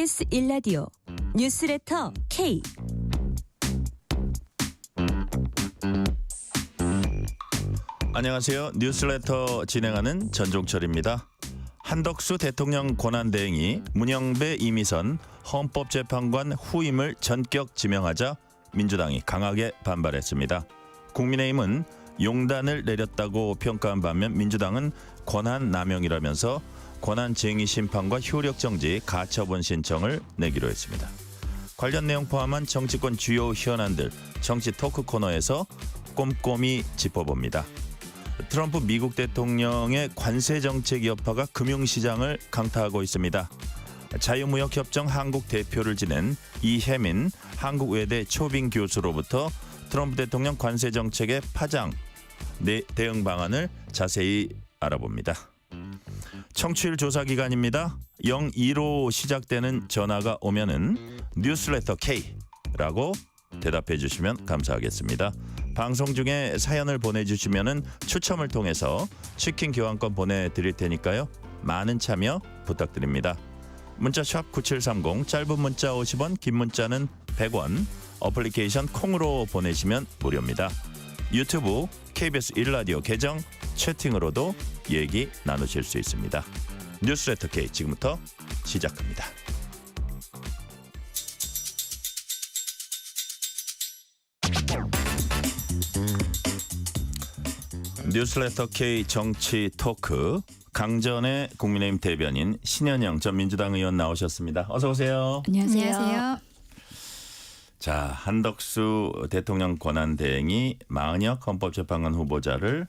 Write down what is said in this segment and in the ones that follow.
KBS 1라디오 뉴스레터 K. 안녕하세요. 뉴스레터 진행하는 전종철입니다. 한덕수 대통령 권한대행이 문영배 이미선 헌법재판관 후임을 전격 지명하자 민주당이 강하게 반발했습니다. 국민의힘은 용단을 내렸다고 평가한 반면 민주당은 권한남용이라면서 권한쟁의 심판과 효력정지 가처분 신청을 내기로 했습니다. 관련 내용 포함한 정치권 주요 현안들 정치 토크 코너에서 꼼꼼히 짚어봅니다. 트럼프 미국 대통령의 관세 정책 여파가 금융시장을 강타하고 있습니다. 자유무역협정 한국 대표를 지낸 이혜민 한국외대 초빙 교수로부터 트럼프 대통령 관세 정책의 파장, 대응 방안을 자세히 알아봅니다. 청취율 조사 기간입니다. 02로 시작되는 전화가 오면은 뉴스레터 K라고 대답해 주시면 감사하겠습니다. 방송 중에 사연을 보내주시면은 추첨을 통해서 치킨 교환권 보내드릴 테니까요. 많은 참여 부탁드립니다. 문자 샵 9730 짧은 문자 50원 긴 문자는 100원 어플리케이션 콩으로 보내시면 무료입니다. 유튜브 KBS 1라디오 계정 채팅으로도 얘기 나누실 수 있습니다. 뉴스레터 K 지금부터 시작합니다. 뉴스레터 K 정치 토크 강전의 국민의힘 대변인 신현영 전 민주당 의원 나오셨습니다. 어서 오세요. 안녕하세요. 자, 한덕수 대통령 권한대행이 마은혁 헌법재판관 후보자를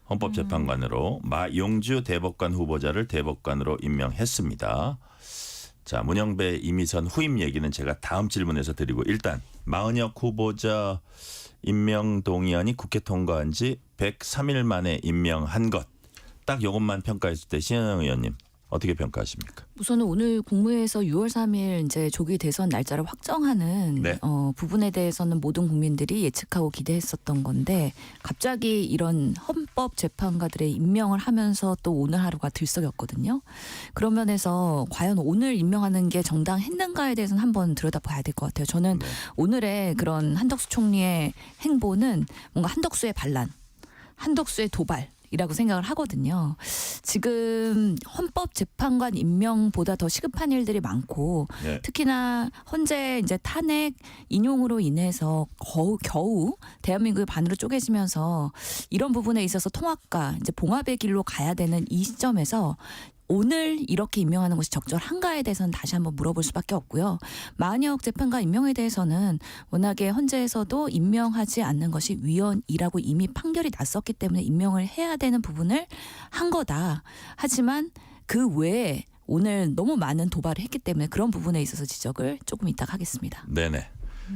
헌법재판관으로 마용주 대법관 후보자를 대법관으로 임명했습니다. 자, 문영배 이미선 후임 얘기는 제가 다음 질문에서 드리고 일단 마은혁 후보자 임명 동의안이 국회 통과한 지 103일 만에 임명한 것. 딱 이것만 평가했을 때 신현영 의원님 어떻게 평가하십니까? 우선은 오늘 국무회에서 6월 3일 이제 조기 대선 날짜를 확정하는 네. 부분에 대해서는 모든 국민들이 예측하고 기대했었던 건데 갑자기 이런 헌법 재판관들의 임명을 하면서 또 오늘 하루가 들썩였거든요. 그런 면에서 과연 오늘 임명하는 게 정당했는가에 대해서는 한번 들여다봐야 될 것 같아요. 저는 네. 오늘의 그런 한덕수 총리의 행보는 뭔가 한덕수의 반란, 한덕수의 도발 이라고 생각을 하거든요. 지금 헌법재판관 임명보다 더 시급한 일들이 많고 네. 특히나 헌재 이제 탄핵 인용으로 인해서 겨우 대한민국이 반으로 쪼개지면서 이런 부분에 있어서 통합과 이제 봉합의 길로 가야 되는 이 시점에서 오늘 이렇게 임명하는 것이 적절한가에 대해서는 다시 한번 물어볼 수밖에 없고요. 마은혁 재판관 임명에 대해서는 워낙에 헌재에서도 임명하지 않는 것이 위헌이라고 이미 판결이 났었기 때문에 임명을 해야 되는 부분을 한 거다. 하지만 그 외에 오늘 너무 많은 도발을 했기 때문에 그런 부분에 있어서 지적을 조금 이따가 하겠습니다. 네네.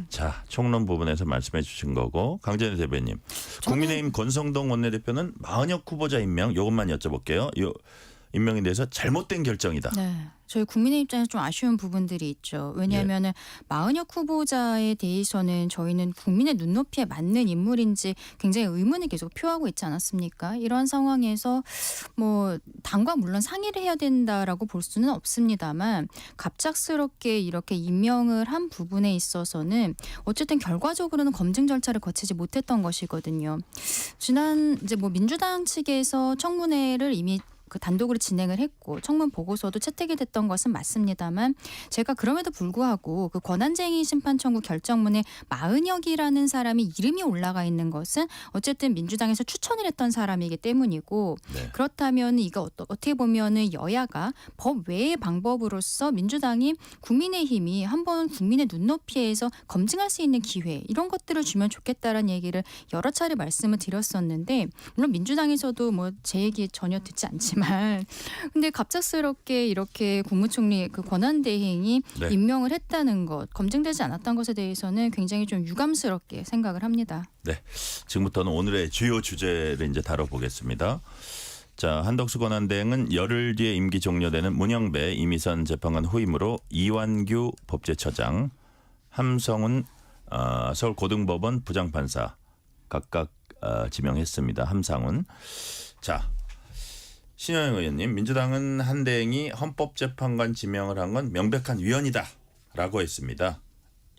자, 총론 부분에서 말씀해 주신 거고 강전의 대변인. 국민의힘 권성동 원내대표는 마은혁 후보자 임명 이것만 여쭤볼게요. 임명에 대해서 잘못된 결정이다. 네. 저희 국민의 입장에서 좀 아쉬운 부분들이 있죠. 왜냐하면 마은혁 후보자에 대해서는 저희는 국민의 눈높이에 맞는 인물인지 굉장히 의문을 계속 표하고 있지 않았습니까? 이런 상황에서 뭐 당과 물론 상의를 해야 된다라고 볼 수는 없습니다만 갑작스럽게 이렇게 임명을 한 부분에 있어서는 어쨌든 결과적으로는 검증 절차를 거치지 못했던 것이거든요. 지난 이제 뭐 민주당 측에서 청문회를 이미 단독으로 진행을 했고 청문 보고서도 채택이 됐던 것은 맞습니다만 제가 그럼에도 불구하고 그 권한쟁의 심판 청구 결정문에 마은혁이라는 사람이 이름이 올라가 있는 것은 어쨌든 민주당에서 추천을 했던 사람이기 때문이고 네. 그렇다면 이거 어떻게 보면은 여야가 법 외의 방법으로서 민주당이 국민의힘이 한번 국민의 눈높이에서 검증할 수 있는 기회 이런 것들을 주면 좋겠다라는 얘기를 여러 차례 말씀을 드렸었는데 물론 민주당에서도 뭐 제 얘기 전혀 듣지 않지만 근데 갑작스럽게 이렇게 국무총리 그 권한대행이 네. 임명을 했다는 것, 검증되지 않았던 것에 대해서는 굉장히 좀 유감스럽게 생각을 합니다. 네. 지금부터는 오늘의 주요 주제를 이제 다뤄보겠습니다. 자, 한덕수 권한대행은 열흘 뒤에 임기 종료되는 문영배 이미선 재판관 후임으로 이완규 법제처장, 함성훈 서울고등법원 부장판사 각각 지명했습니다. 함상훈. 자, 신현영 의원님, 민주당은 한대행이 헌법재판관 지명을 한 건 명백한 위헌이다라고 했습니다.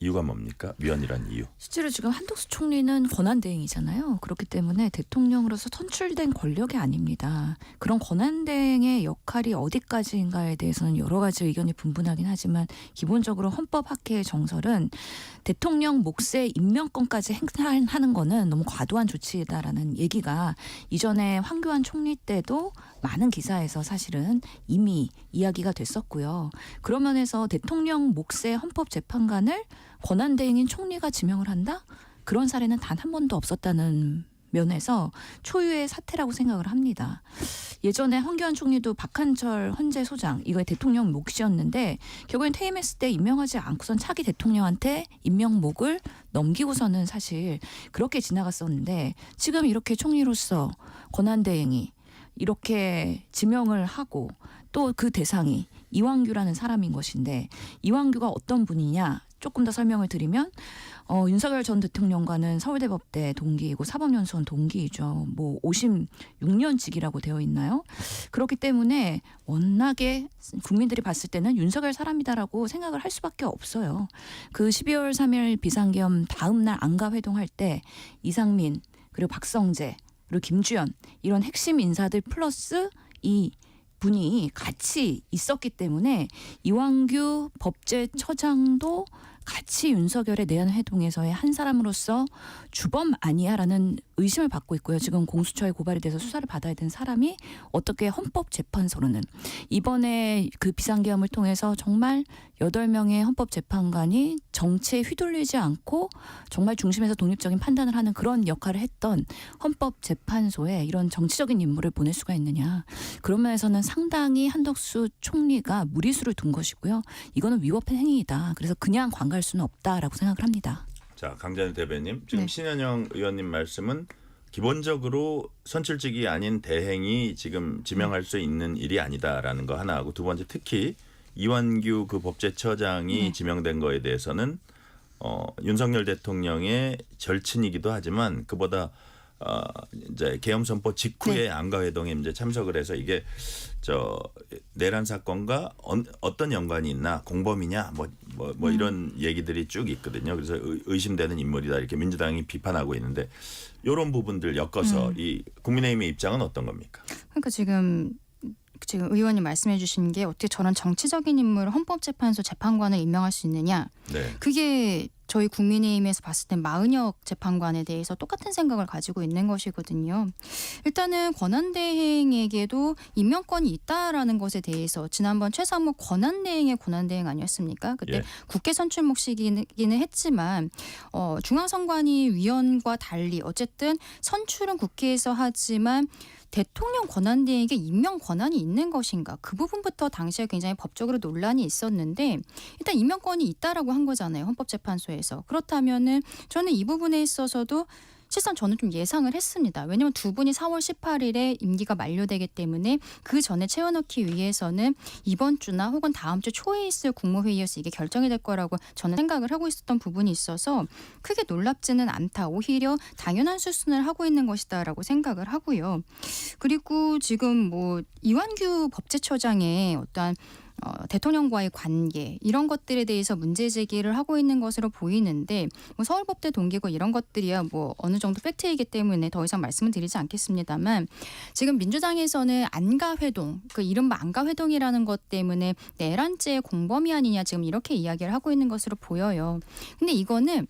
이유가 뭡니까? 위헌이란 이유. 실제로 지금 한덕수 총리는 권한대행이잖아요. 그렇기 때문에 대통령으로서 선출된 권력이 아닙니다. 그런 권한대행의 역할이 어디까지인가에 대해서는 여러 가지 의견이 분분하긴 하지만 기본적으로 헌법학회의 정설은 대통령 몫의 임명권까지 행사하는 거는 너무 과도한 조치다라는 얘기가 이전에 황교안 총리 때도 많은 기사에서 사실은 이미 이야기가 됐었고요. 그런 면에서 대통령 몫의 헌법재판관을 권한대행인 총리가 지명을 한다? 그런 사례는 단 한 번도 없었다는 면에서 초유의 사태라고 생각을 합니다. 예전에 황교안 총리도 박한철 헌재 소장 이거 대통령 몫이었는데 결국엔 퇴임했을 때 임명하지 않고선 차기 대통령한테 임명목을 넘기고서는 사실 그렇게 지나갔었는데 지금 이렇게 총리로서 권한대행이 이렇게 지명을 하고 또 그 대상이 이완규라는 사람인 것인데 이완규가 어떤 분이냐 조금 더 설명을 드리면 윤석열 전 대통령과는 서울대법대 동기이고 사법연수원 동기이죠. 뭐 56년직이라고 되어 있나요? 그렇기 때문에 워낙에 국민들이 봤을 때는 윤석열 사람이다라고 생각을 할 수밖에 없어요. 그 12월 3일 비상계엄 다음 날 안가회동할 때 이상민 그리고 박성재 그리고 김주연 이런 핵심 인사들 플러스 이 분이 같이 있었기 때문에 이완규 법제처장도 같이 윤석열의 내한회동에서의 한 사람으로서 주범 아니야라는 의심을 받고 있고요. 지금 공수처에 고발이 돼서 수사를 받아야 되는 사람이 어떻게 헌법재판소로는 이번에 그 비상계엄을 통해서 정말 8명의 헌법재판관이 정치에 휘둘리지 않고 정말 중심에서 독립적인 판단을 하는 그런 역할을 했던 헌법재판소에 이런 정치적인 인물을 보낼 수가 있느냐. 그런 면에서는 상당히 한덕수 총리가 무리수를 둔 것이고요. 이거는 위법한 행위이다. 그래서 그냥 관갈 수는 없다라고 생각을 합니다. 자, 강찬일 대변인, 지금 네. 신현영 의원님 말씀은 기본적으로 선출직이 아닌 대행이 지금 지명할 수 있는 일이 아니다라는 거 하나 하고 두 번째 특히 이완규 그 법제처장이 지명된 거에 대해서는 윤석열 대통령의 절친이기도 하지만 그보다 이제 계엄 선포 직후에 안가회동에 이제 참석을 해서 이게 내란 사건과 어떤 연관이 있나 공범이냐 뭐 이런 얘기들이 쭉 있거든요. 그래서 의심되는 인물이다 이렇게 민주당이 비판하고 있는데 이런 부분들 엮어서 이 국민의힘의 입장은 어떤 겁니까? 그러니까 지금 의원님 말씀해 주신 게 어떻게 저런 정치적인 인물 헌법재판소 재판관을 임명할 수 있느냐. 네. 그게 저희 국민의힘에서 봤을 땐 마은혁 재판관에 대해서 똑같은 생각을 가지고 있는 것이거든요. 일단은 권한대행에게도 임명권이 있다라는 것에 대해서 지난번 최상목 권한대행의 권한대행 아니었습니까? 그때 예. 국회 선출 몫이기는 했지만 중앙선관위 위원과 달리 어쨌든 선출은 국회에서 하지만 대통령 권한대행에게 임명 권한이 있는 것인가 그 부분부터 당시에 굉장히 법적으로 논란이 있었는데 일단 임명권이 있다라고 한 거잖아요. 헌법재판소에서. 그렇다면은 저는 이 부분에 있어서도 실상 저는 좀 예상을 했습니다. 왜냐하면 두 분이 4월 18일에 임기가 만료되기 때문에 그 전에 채워넣기 위해서는 이번 주나 혹은 다음 주 초에 있을 국무회의에서 이게 결정이 될 거라고 저는 생각을 하고 있었던 부분이 있어서 크게 놀랍지는 않다. 오히려 당연한 수순을 하고 있는 것이다라고 생각을 하고요. 그리고 지금 뭐 이완규 법제처장의 어떠한 대통령과의 관계 이런 것들에 대해서 문제 제기를 하고 있는 것으로 보이는데 뭐 서울법대 동기고 이런 것들이야 뭐 어느 정도 팩트이기 때문에 더 이상 말씀을 드리지 않겠습니다만 지금 민주당에서는 안가회동 그 이른바 안가회동이라는 것 때문에 내란죄의 공범이 아니냐 지금 이렇게 이야기를 하고 있는 것으로 보여요. 근데 이거는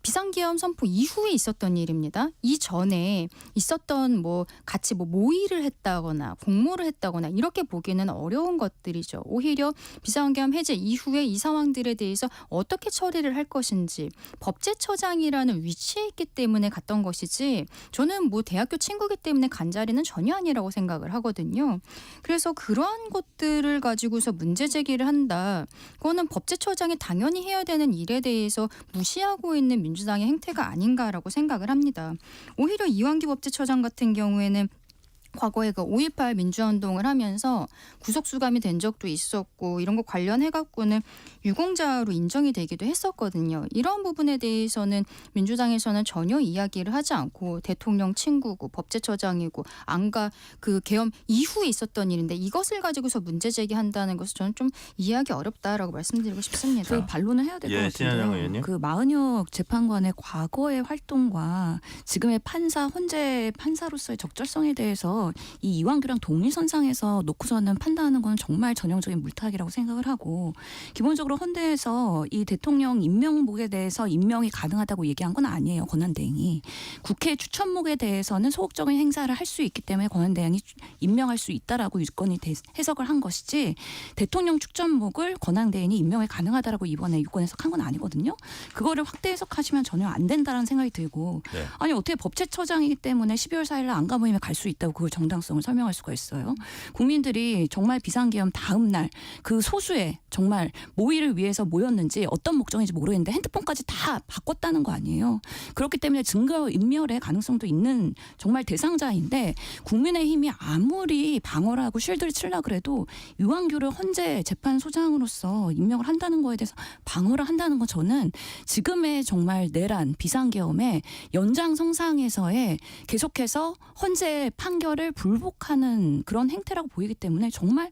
비상계엄 선포 이후에 있었던 일입니다. 이전에 있었던 뭐 같이 뭐 모의를 했다거나 공모를 했다거나 이렇게 보기는 어려운 것들이죠. 오히려 비상계엄 해제 이후에 이 상황들에 대해서 어떻게 처리를 할 것인지 법제처장이라는 위치에 있기 때문에 갔던 것이지 저는 뭐 대학교 친구기 때문에 간 자리는 전혀 아니라고 생각을 하거든요. 그래서 그러한 것들을 가지고서 문제 제기를 한다. 그거는 법제처장이 당연히 해야 되는 일에 대해서 무시하고 있는 민주당의 행태가 아닌가라고 생각을 합니다. 오히려 이완규 법제처장 같은 경우에는 과거에 그 5.18 민주화운동을 하면서 구속수감이 된 적도 있었고 이런 거 관련해갖고는 유공자로 인정이 되기도 했었거든요. 이런 부분에 대해서는 민주당에서는 전혀 이야기를 하지 않고 대통령 친구고 법제처장이고 안가 그 계엄 이후에 있었던 일인데 이것을 가지고서 문제 제기한다는 것은 저는 좀 이해하기 어렵다라고 말씀드리고 싶습니다. 그 반론을 해야 될 것 예, 신한영 같은데요. 의원님. 그 마은혁 재판관의 과거의 활동과 지금의 판사 헌재 판사로서의 적절성에 대해서 이 이완규랑 동일선상에서 놓고서는 판단하는 건 정말 전형적인 물타기라고 생각을 하고 기본적으로 헌재에서 이 대통령 임명목에 대해서 임명이 가능하다고 얘기한 건 아니에요. 권한대행이. 국회 추천목에 대해서는 소극적인 행사를 할 수 있기 때문에 권한대행이 임명할 수 있다라고 유권이 해석을 한 것이지 대통령 추천목을 권한대행이 임명이 가능하다라고 이번에 유권 해석한 건 아니거든요. 그거를 확대 해석하시면 전혀 안 된다라는 생각이 들고 네. 아니 어떻게 법제처장이기 때문에 12월 4일 날 안가 모임에 갈 수 있다고 그걸 정당성을 설명할 수가 있어요. 국민들이 정말 비상계엄 다음 날 그 소수의 정말 모의를 위해서 모였는지 어떤 목적인지 모르겠는데 핸드폰까지 다 바꿨다는 거 아니에요. 그렇기 때문에 증거인멸의 가능성도 있는 정말 대상자인데 국민의힘이 아무리 방어를 하고 쉴드를 치려고 그래도 유한규를 헌재 재판소장으로서 임명을 한다는 거에 대해서 방어를 한다는 건 저는 지금의 정말 내란 비상계엄의 연장성상에서의 계속해서 헌재 판결을 불복하는 그런 행태라고 보이기 때문에 정말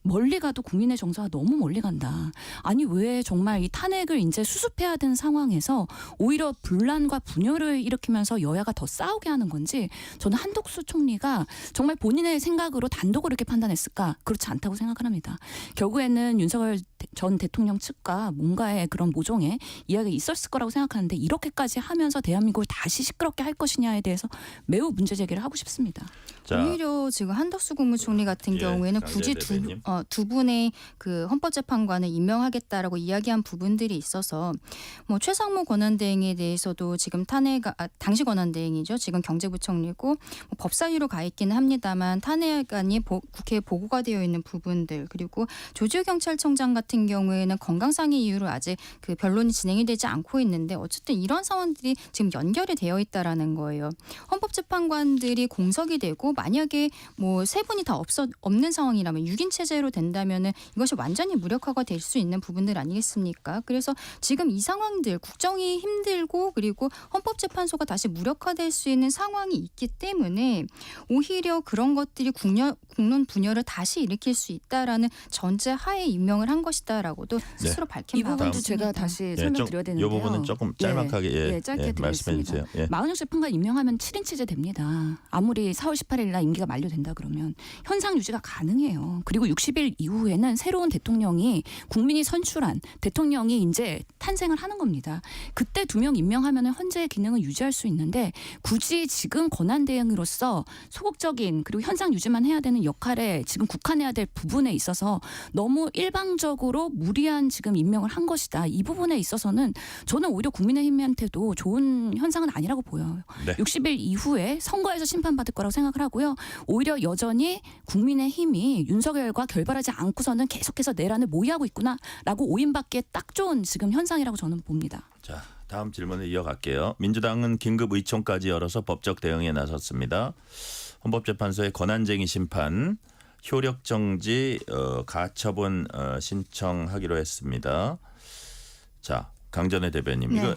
멀리 가도 국민의 정서가 너무 멀리 간다. 아니 왜 정말 이 탄핵을 이제 수습해야 되는 상황에서 오히려 분란과 분열을 일으키면서 여야가 더 싸우게 하는 건지 저는 한덕수 총리가 정말 본인의 생각으로 단독으로 이렇게 판단했을까? 그렇지 않다고 생각을 합니다. 결국에는 윤석열 전 대통령 측과 뭔가의 그런 모종의 이야기가 있었을 거라고 생각하는데 이렇게까지 하면서 대한민국을 다시 시끄럽게 할 것이냐에 대해서 매우 문제 제기를 하고 싶습니다. 자, 오히려 지금 한덕수 국무총리 같은 예, 경우에는 강재 굳이 대변인. 두 분의 그 헌법재판관을 임명하겠다라고 이야기한 부분들이 있어서 뭐 최상무 권한대행에 대해서도 지금 당시 권한대행이죠. 지금 경제부총리고 뭐 법사위로 가 있기는 합니다만 탄핵안이 국회에 보고가 되어 있는 부분들 그리고 조지호 경찰청장 같은 경우에는 건강상의 이유로 아직 그 변론이 진행이 되지 않고 있는데 어쨌든 이런 상황들이 지금 연결이 되어 있다라는 거예요. 헌법재판관들이 공석이 되고 만약에 뭐 세 분이 다 없는 상황이라면 6인 체제로 된다면은 이것이 완전히 무력화가 될 수 있는 부분들 아니겠습니까? 그래서 지금 이 상황들 국정이 힘들고 그리고 헌법재판소가 다시 무력화될 수 있는 상황이 있기 때문에 오히려 그런 것들이 국론 분열을 다시 일으킬 수 있다라는 전제 하에 임명을 한 것이다라고도 스스로 밝힌 이 바가 부분도 있습니다. 제가 다시 예, 설명드려야 되는데요. 이 부분은 조금 짤막하게 짧게 말씀해 드리겠습니다. 주세요. 예. 마은혁 재판관 임명하면 7인 체제 됩니다. 아무리 4월 18일 날 임기가 만료된다 그러면 현상 유지가 가능해요. 그리고 60일 이후에는 새로운 대통령이 국민이 선출한 대통령이 이제 탄생을 하는 겁니다. 그때 2명 임명하면 헌재의 기능을 유지할 수 있는데 굳이 지금 권한대행으로서 소극적인 그리고 현상 유지만 해야 되는 역할에 지금 국한해야 될 부분에 있어서 너무 일방적으로 무리한 지금 임명을 한 것이다. 이 부분에 있어서는 저는 오히려 국민의힘한테도 좋은 현상은 아니라고 보여요. 네. 60일 이후에 선거에서 심판받을 거라고 생각을 하고요. 오히려 여전히 국민의힘이 윤석열과 결별하지 않고서는 계속해서 내란을 모의하고 있구나라고 오인받기에 딱 좋은 지금 현상이라고 저는 봅니다. 자, 다음 질문을 이어갈게요. 민주당은 긴급 의총까지 열어서 법적 대응에 나섰습니다. 헌법재판소의 권한쟁의 심판 효력 정지 가처분 신청하기로 했습니다. 자, 강전의 대변인 네. 이거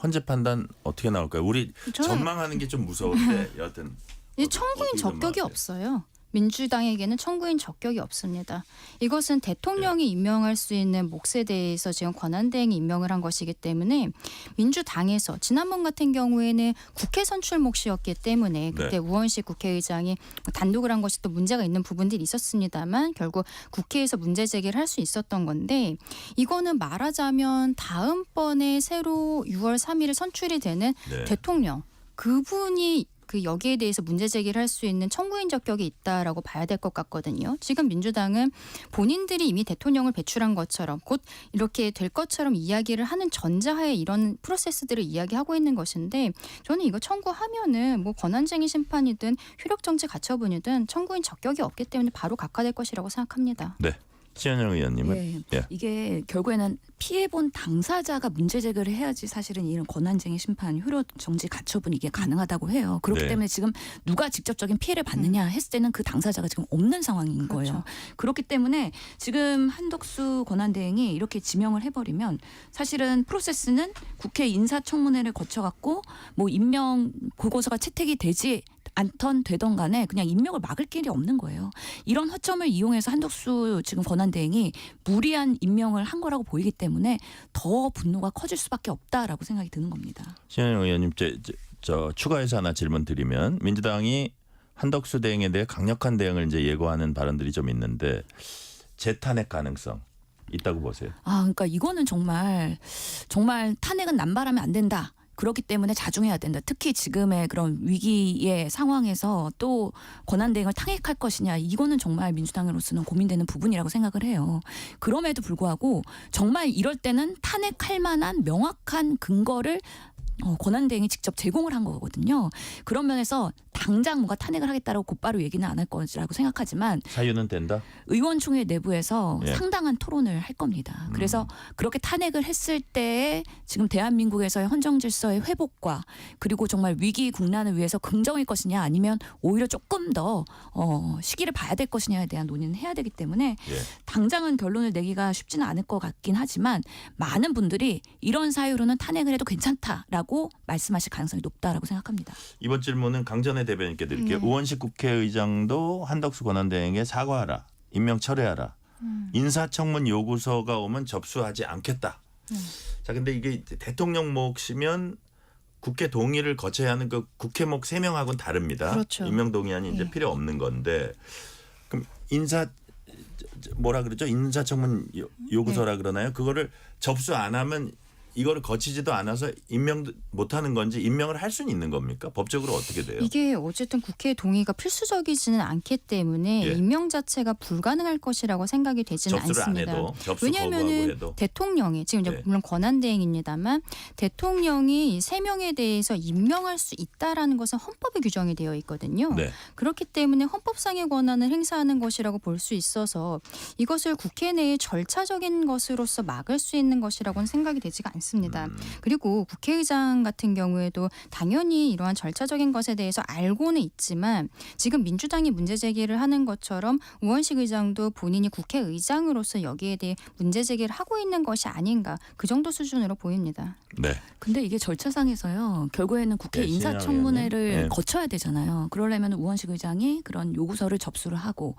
헌재 판단 어떻게 나올까요? 우리 저는- 전망하는 게 좀 무서운데 여하튼 이 청구인 어떻게 적격이 전망하세요? 없어요. 민주당에게는 청구인 적격이 없습니다. 이것은 대통령이 임명할 수 있는 몫에 대해서 지금 권한대행이 임명을 한 것이기 때문에 민주당에서 지난번 같은 경우에는 국회 선출 몫이었기 때문에 그때 우원식 국회의장이 단독을 한 것이 또 문제가 있는 부분들이 있었습니다만 결국 국회에서 문제 제기를 할 수 있었던 건데 이거는 말하자면 다음번에 새로 6월 3일에 선출이 되는 네. 대통령 그분이 그 여기에 대해서 문제 제기를 할 수 있는 청구인 적격이 있다라고 봐야 될 것 같거든요. 지금 민주당은 본인들이 이미 대통령을 배출한 것처럼 곧 이렇게 될 것처럼 이야기를 하는 전자하에 이런 프로세스들을 이야기하고 있는 것인데 저는 이거 청구하면은 뭐 권한쟁의 심판이든 효력정지 가처분이든 청구인 적격이 없기 때문에 바로 각하될 것이라고 생각합니다. 네. 신현영 의원님은 예. 예. 이게 결국에는 피해본 당사자가 문제 제기를 해야지 사실은 이런 권한쟁의 심판, 효력 정지 가처분 이게 가능하다고 해요. 그렇기 네. 때문에 지금 누가 직접적인 피해를 받느냐 했을 때는 그 당사자가 지금 없는 상황인 그렇죠. 거예요. 그렇기 때문에 지금 한덕수 권한대행이 이렇게 지명을 해버리면 사실은 프로세스는 국회 인사청문회를 거쳐갖고 뭐 임명 보고서가 채택이 되지 않던 되던 간에 그냥 임명을 막을 길이 없는 거예요. 이런 허점을 이용해서 한덕수 지금 권한대행이 무리한 임명을 한 거라고 보이기 때문에 더 분노가 커질 수밖에 없다라고 생각이 드는 겁니다. 신현영 의원님 저 추가해서 하나 질문 드리면 민주당이 한덕수 대행에 대해 강력한 대응을 이제 예고하는 발언들이 좀 있는데 재탄핵 가능성 있다고 보세요? 그러니까 이거는 정말 탄핵은 남발하면 안 된다. 그렇기 때문에 자중해야 된다. 특히 지금의 그런 위기의 상황에서 또 권한대행을 탄핵할 것이냐. 이거는 정말 민주당으로서는 고민되는 부분이라고 생각을 해요. 그럼에도 불구하고 정말 이럴 때는 탄핵할 만한 명확한 근거를 권한대행이 직접 제공을 한 거거든요. 그런 면에서 당장 뭔가 탄핵을 하겠다라고 곧바로 얘기는 안 할 거라고 생각하지만 사유는 된다? 의원총회 내부에서 예. 상당한 토론을 할 겁니다. 그래서 그렇게 탄핵을 했을 때에 지금 대한민국에서의 헌정 질서의 회복과 그리고 정말 위기 국난을 위해서 긍정일 것이냐 아니면 오히려 조금 더 시기를 봐야 될 것이냐에 대한 논의는 해야 되기 때문에 예. 당장은 결론을 내기가 쉽지는 않을 것 같긴 하지만 많은 분들이 이런 사유로는 탄핵을 해도 괜찮다라고 말씀하실 가능성이 높다라고 생각합니다. 이번 질문은 강전의 대변인께 드릴게요. 우원식 국회의장도 한덕수 권한대행에 사과하라. 임명 철회하라. 인사청문 요구서가 오면 접수하지 않겠다. 자, 근데 이게 대통령 몫이면 국회 동의를 거쳐야 하는 그 국회 몫 3명하고는 다릅니다. 그렇죠. 임명 동의안이 이제 예. 필요 없는 건데 그럼 뭐라 그러죠? 인사청문 요구서라 그러나요? 그거를 접수 안 하면 이거를 거치지도 않아서 임명 못하는 건지 임명을 할 수는 있는 겁니까? 법적으로 어떻게 돼요? 이게 어쨌든 국회 동의가 필수적이지는 않기 때문에 예. 임명 자체가 불가능할 것이라고 생각이 되지는 접수를 않습니다. 안 해도 접수 거부하고 왜냐하면은 해도 대통령이 지금 이제 네. 물론 권한대행입니다만 대통령이 이 3명에 대해서 임명할 수 있다라는 것은 헌법에 규정이 되어 있거든요. 네. 그렇기 때문에 헌법상의 권한을 행사하는 것이라고 볼 수 있어서 이것을 국회 내의 절차적인 것으로서 막을 수 있는 것이라고는 생각이 되지가 않습니다. 그리고 국회의장 같은 경우에도 당연히 이러한 절차적인 것에 대해서 알고는 있지만 지금 민주당이 문제 제기를 하는 것처럼 우원식 의장도 본인이 국회의장으로서 여기에 대해 문제 제기를 하고 있는 것이 아닌가 그 정도 수준으로 보입니다. 네. 근데 이게 절차상에서요. 결국에는 국회 네, 인사청문회를 신현영 의원님. 거쳐야 되잖아요. 그러려면 우원식 의장이 그런 요구서를 접수를 하고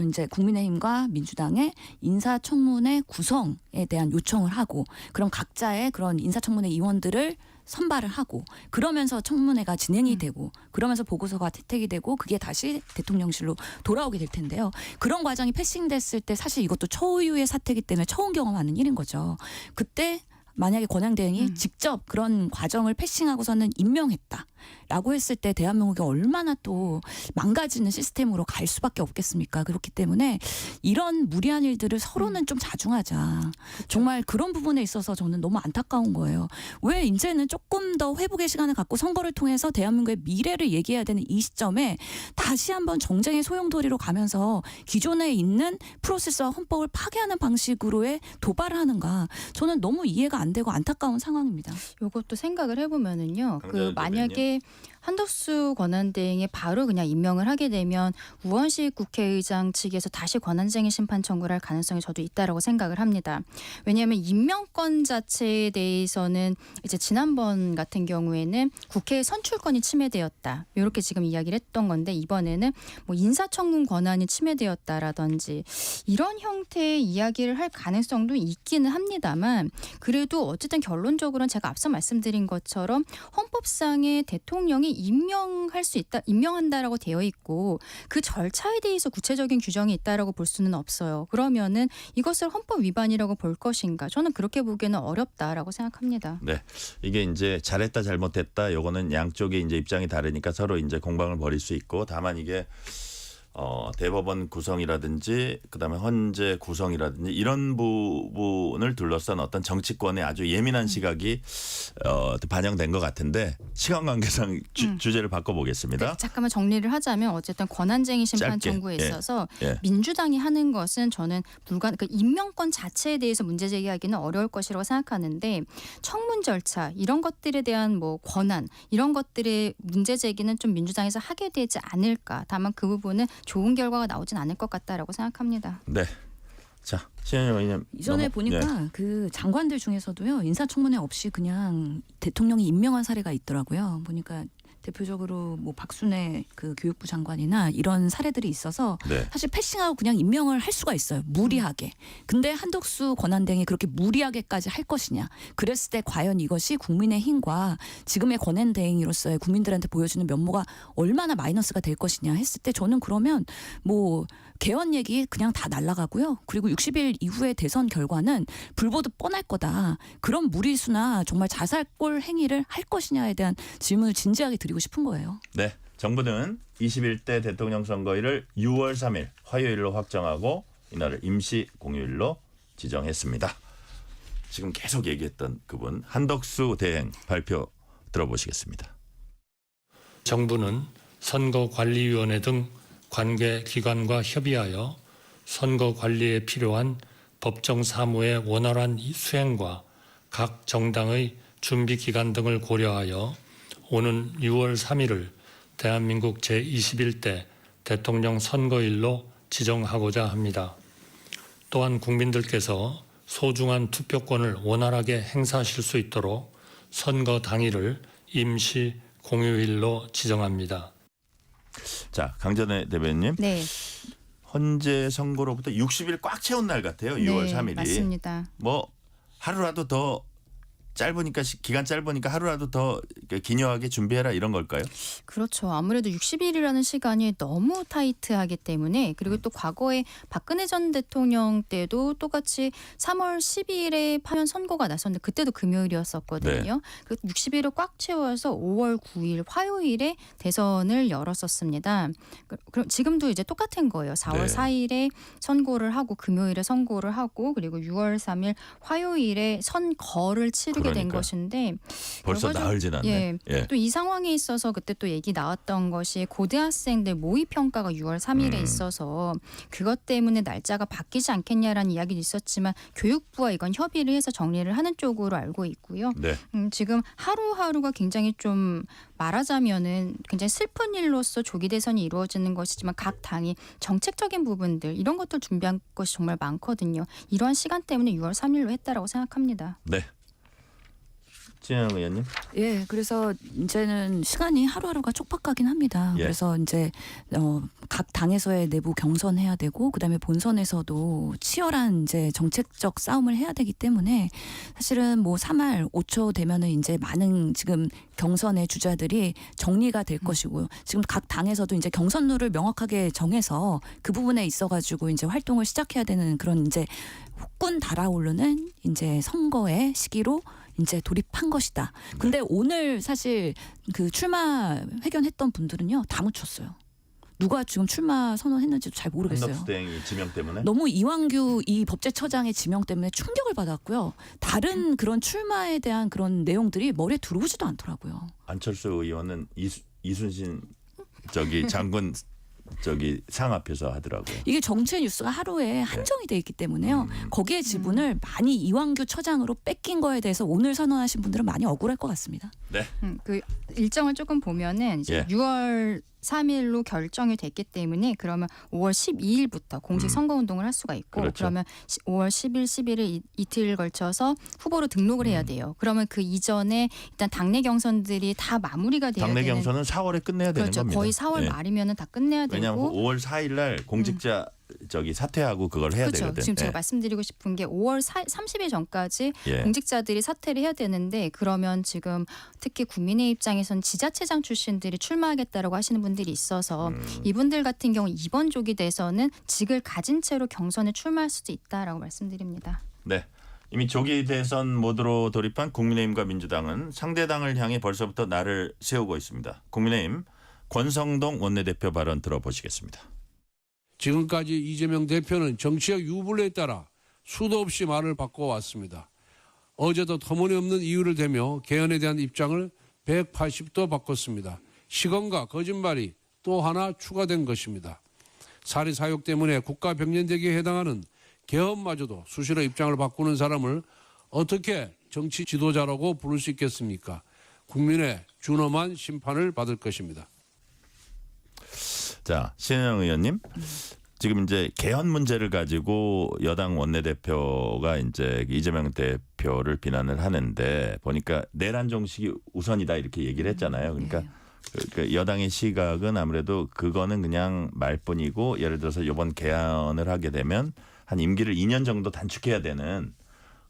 이제 국민의힘과 민주당의 인사청문회 구성에 대한 요청을 하고 그럼 각자의 그런 인사청문회 의원들을 선발을 하고 그러면서 청문회가 진행이 되고 그러면서 보고서가 채택이 되고 그게 다시 대통령실로 돌아오게 될 텐데요. 그런 과정이 패싱됐을 때 사실 이것도 초유의 사태이기 때문에 처음 경험하는 일인 거죠. 그때 만약에 권한대행이 직접 그런 과정을 패싱하고서는 임명했다라고 했을 때 대한민국이 얼마나 또 망가지는 시스템으로 갈 수밖에 없겠습니까? 그렇기 때문에 이런 무리한 일들을 서로는 좀 자중하자. 정말 그런 부분에 있어서 저는 너무 안타까운 거예요. 왜 이제는 조금 더 회복의 시간을 갖고 선거를 통해서 대한민국의 미래를 얘기해야 되는 이 시점에 다시 한번 정쟁의 소용돌이로 가면서 기존에 있는 프로세스와 헌법을 파괴하는 방식으로의 도발을 하는가. 저는 너무 이해가 안 되고 안타까운 상황입니다. 이것도 생각을 해보면은요. 강자연 만약에 한덕수 권한대행이 바로 그냥 임명을 하게 되면 우원식 국회의장 측에서 다시 권한쟁의 심판 청구를 할 가능성이 저도 있다라고 생각을 합니다. 왜냐하면 임명권 자체에 대해서는 이제 지난번 같은 경우에는 국회의 선출권이 침해되었다. 이렇게 지금 이야기를 했던 건데 이번에는 뭐 인사청문 권한이 침해되었다라든지 이런 형태의 이야기를 할 가능성도 있기는 합니다만 그래도 어쨌든 결론적으로는 제가 앞서 말씀드린 것처럼 헌법상의 대통령이 임명할 수 있다, 임명한다라고 되어 있고 그 절차에 대해서 구체적인 규정이 있다라고 볼 수는 없어요. 그러면은 이것을 헌법 위반이라고 볼 것인가? 저는 그렇게 보기에는 어렵다라고 생각합니다. 네. 이게 이제 잘했다 잘못했다 요거는 양쪽의 이제 입장이 다르니까 서로 이제 공방을 벌일 수 있고 다만 이게 대법원 구성이라든지 그다음에 헌재 구성이라든지 이런 부분을 둘러싼 어떤 정치권의 아주 예민한 시각이 반영된 것 같은데 시간 관계상 주제를 바꿔보겠습니다. 네, 잠깐만 정리를 하자면 어쨌든 권한쟁의 심판 짧게. 청구에 있어서 예. 민주당이 하는 것은 저는 그 임명권 자체에 대해서 문제 제기하기는 어려울 것이라고 생각하는데 청문 절차 이런 것들에 대한 뭐 권한 이런 것들의 문제 제기는 좀 민주당에서 하게 되지 않을까. 다만 그 부분은 좋은 결과가 나오진 않을 것 같다라고 생각합니다. 네. 자, 신현영 의원님. 이전에 보니까 그 장관들 중에서도요 인사청문회 없이 그냥 대통령이 임명한 사례가 있더라고요. 보니까 대표적으로 뭐 박순애 그 교육부 장관이나 이런 사례들이 있어서 네. 사실 패싱하고 그냥 임명을 할 수가 있어요. 무리하게. 근데 한덕수 권한대행이 그렇게 무리하게까지 할 것이냐. 그랬을 때 과연 이것이 국민의힘과 지금의 권한대행으로서의 국민들한테 보여주는 면모가 얼마나 마이너스가 될 것이냐 했을 때 저는 그러면 뭐 개헌 얘기 그냥 다 날아가고요. 그리고 60일 이후의 대선 결과는 불보듯 뻔할 거다. 그런 무리수나 정말 자살골 행위를 할 것이냐에 대한 질문을 진지하게 드리고 싶은 거예요. 네. 정부는 21대 대통령 선거일을 6월 3일 화요일로 확정하고 이날을 임시 공휴일로 지정했습니다. 지금 계속 얘기했던 그분 한덕수 대행 발표 들어보시겠습니다. 정부는 선거관리위원회 등 관계 기관과 협의하여 선거 관리에 필요한 법정 사무의 원활한 수행과 각 정당의 준비 기간 등을 고려하여 오는 6월 3일을 대한민국 제21대 대통령 선거일로 지정하고자 합니다. 또한 국민들께서 소중한 투표권을 원활하게 행사하실 수 있도록 선거 당일을 임시 공휴일로 지정합니다. 자, 강전의 대변인. 네, 헌재 선고로부터 60일 꽉 채운 날 같아요. 6월 네, 3일이. 맞습니다. 뭐 하루라도 더 짧으니까 기간 짧으니까 하루라도 더 기묘하게 준비해라 이런 걸까요? 그렇죠. 아무래도 60일이라는 시간이 너무 타이트하기 때문에 그리고 또 과거에 박근혜 전 대통령 때도 똑같이 3월 10일에 파면 선고가 났었는데 그때도 금요일이었었거든요. 그 60일을 꽉 채워서 5월 9일 화요일에 대선을 열었었습니다. 그럼 지금도 이제 똑같은 거예요. 4월 네. 4일에 선고를 하고 금요일에 선고를 하고 그리고 6월 3일 화요일에 선거를 치르게 된 그러니까요. 것인데 벌써 결과적- 나흘 지났네. 예. 또 이 상황에 있어서 그때 또 얘기 나왔던 것이 고등학생들 모의 평가가 6월 3일에 있어서 그것 때문에 날짜가 바뀌지 않겠냐라는 이야기도 있었지만 교육부와 이건 협의를 해서 정리를 하는 쪽으로 알고 있고요. 네. 지금 하루하루가 굉장히 좀 말하자면은 굉장히 슬픈 일로서 조기 대선이 이루어지는 것이지만 각 당이 정책적인 부분들 이런 것들 준비한 것이 정말 많거든요. 이러한 시간 때문에 6월 3일로 했다라고 생각합니다. 네. 진영 의원님. 예, 그래서 이제는 시간이 하루하루가 촉박하긴 합니다. 예. 그래서 이제 각 당에서의 내부 경선해야 되고 그다음에 본선에서도 치열한 이제 정책적 싸움을 해야 되기 때문에 사실은 뭐 3할 5초 되면은 이제 많은 지금 경선의 주자들이 정리가 될 것이고요. 지금 각 당에서도 이제 경선 룰을 명확하게 정해서 그 부분에 있어가지고 이제 활동을 시작해야 되는 그런 이제 후끈 달아오르는 이제 선거의 시기로 이제 돌입한 것이다. 근데 오늘 사실 그 출마 회견했던 분들은요 다 묻혔어요. 누가 지금 출마 선언했는지도 잘 모르겠어요. 한덕수 대행이 지명 때문에. 너무 이완규 이 법제처장의 지명 때문에 충격을 받았고요. 다른 그런 출마에 대한 그런 내용들이 머리에 들어오지도 않더라고요. 안철수 의원은 이순신 장군 상 앞에서 하더라고요. 이게 정치의 뉴스가 하루에 한정이 돼 있기 때문에요. 거기에 지분을 많이 이완규 처장으로 뺏긴 거에 대해서 오늘 선언하신 분들은 많이 억울할 것 같습니다. 네. 그 일정을 조금 보면은 이제 예. 6월 3일로 결정이 됐기 때문에 그러면 5월 12일부터 공식 선거운동을 할 수가 있고 그렇죠. 그러면 5월 10일, 11일 이틀 걸쳐서 후보로 등록을 해야 돼요. 그러면 그 이전에 일단 당내 경선들이 다 마무리가 돼야 당내 되는 경선은 4월에 끝내야 되는 그렇죠. 겁니다. 거의 4월 예. 말이면은 다 끝내야 왜냐하면 되고 5월 4일 날 공직자 사퇴하고 그걸 해야 그렇죠. 되거든. 지금 제가 예. 말씀드리고 싶은 게 5월 30일 전까지 예. 공직자들이 사퇴를 해야 되는데 그러면 지금 특히 국민의 입장에선 지자체장 출신들이 출마하겠다라고 하시는 분들이 있어서 이분들 같은 경우 이번 조기 대선은 직을 가진 채로 경선에 출마할 수도 있다라고 말씀드립니다. 네. 이미 조기 대선 모드로 돌입한 국민의힘과 민주당은 상대 당을 향해 벌써부터 날을 세우고 있습니다. 국민의힘 권성동 원내대표 발언 들어보시겠습니다. 지금까지 이재명 대표는 정치적 유불리에 따라 수도 없이 말을 바꿔왔습니다. 어제도 터무니없는 이유를 대며 개헌에 대한 입장을 180도 바꿨습니다. 시건과 거짓말이 또 하나 추가된 것입니다. 사리 사욕 때문에 국가병연대기에 해당하는 개헌마저도 수시로 입장을 바꾸는 사람을 어떻게 정치 지도자라고 부를 수 있겠습니까? 국민의 준엄한 심판을 받을 것입니다. 자, 신현영 의원님. 지금 이제 개헌 문제를 가지고 여당 원내대표가 이제 이재명 대표를 비난을 하는데 보니까 내란 종식이 우선이다 이렇게 얘기를 했잖아요. 그러니까 그 여당의 시각은 아무래도 그거는 그냥 말뿐이고 예를 들어서 이번 개헌을 하게 되면 한 임기를 2년 정도 단축해야 되는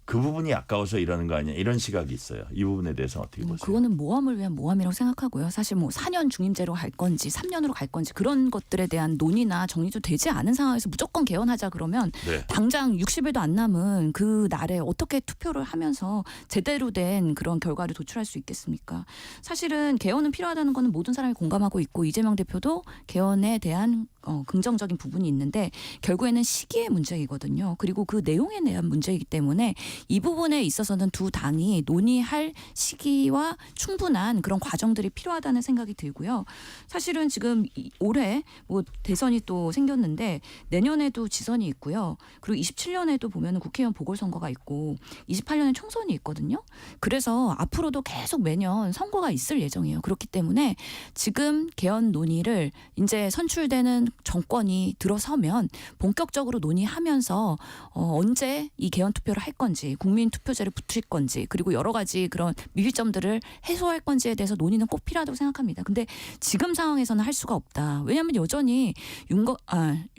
그 부분이 아까워서 이러는 거 아니냐 이런 시각이 있어요. 이 부분에 대해서 어떻게 보세요? 그거는 모함을 위한 모함이라고 생각하고요. 사실 뭐 4년 중임제로 갈 건지 3년으로 갈 건지 그런 것들에 대한 논의나 정리도 되지 않은 상황에서 무조건 개헌하자 그러면 네. 당장 60일도 안 남은 그 날에 어떻게 투표를 하면서 제대로 된 그런 결과를 도출할 수 있겠습니까? 사실은 개헌은 필요하다는 거는 모든 사람이 공감하고 있고 이재명 대표도 개헌에 대한 긍정적인 부분이 있는데 결국에는 시기의 문제이거든요. 그리고 그 내용에 대한 문제이기 때문에 이 부분에 있어서는 두 당이 논의할 시기와 충분한 그런 과정들이 필요하다는 생각이 들고요. 사실은 지금 올해 뭐 대선이 또 생겼는데 내년에도 지선이 있고요. 그리고 27년에도 보면은 국회의원 보궐선거가 있고 28년에 총선이 있거든요. 그래서 앞으로도 계속 매년 선거가 있을 예정이에요. 그렇기 때문에 지금 개헌 논의를 이제 선출되는 정권이 들어서면 본격적으로 논의하면서 언제 이 개헌 투표를 할 건지 국민 투표제를 붙일 건지 그리고 여러 가지 그런 미비점들을 해소할 건지에 대해서 논의는 꼭 필요하다고 생각합니다. 근데 지금 상황에서는 할 수가 없다. 왜냐하면 여전히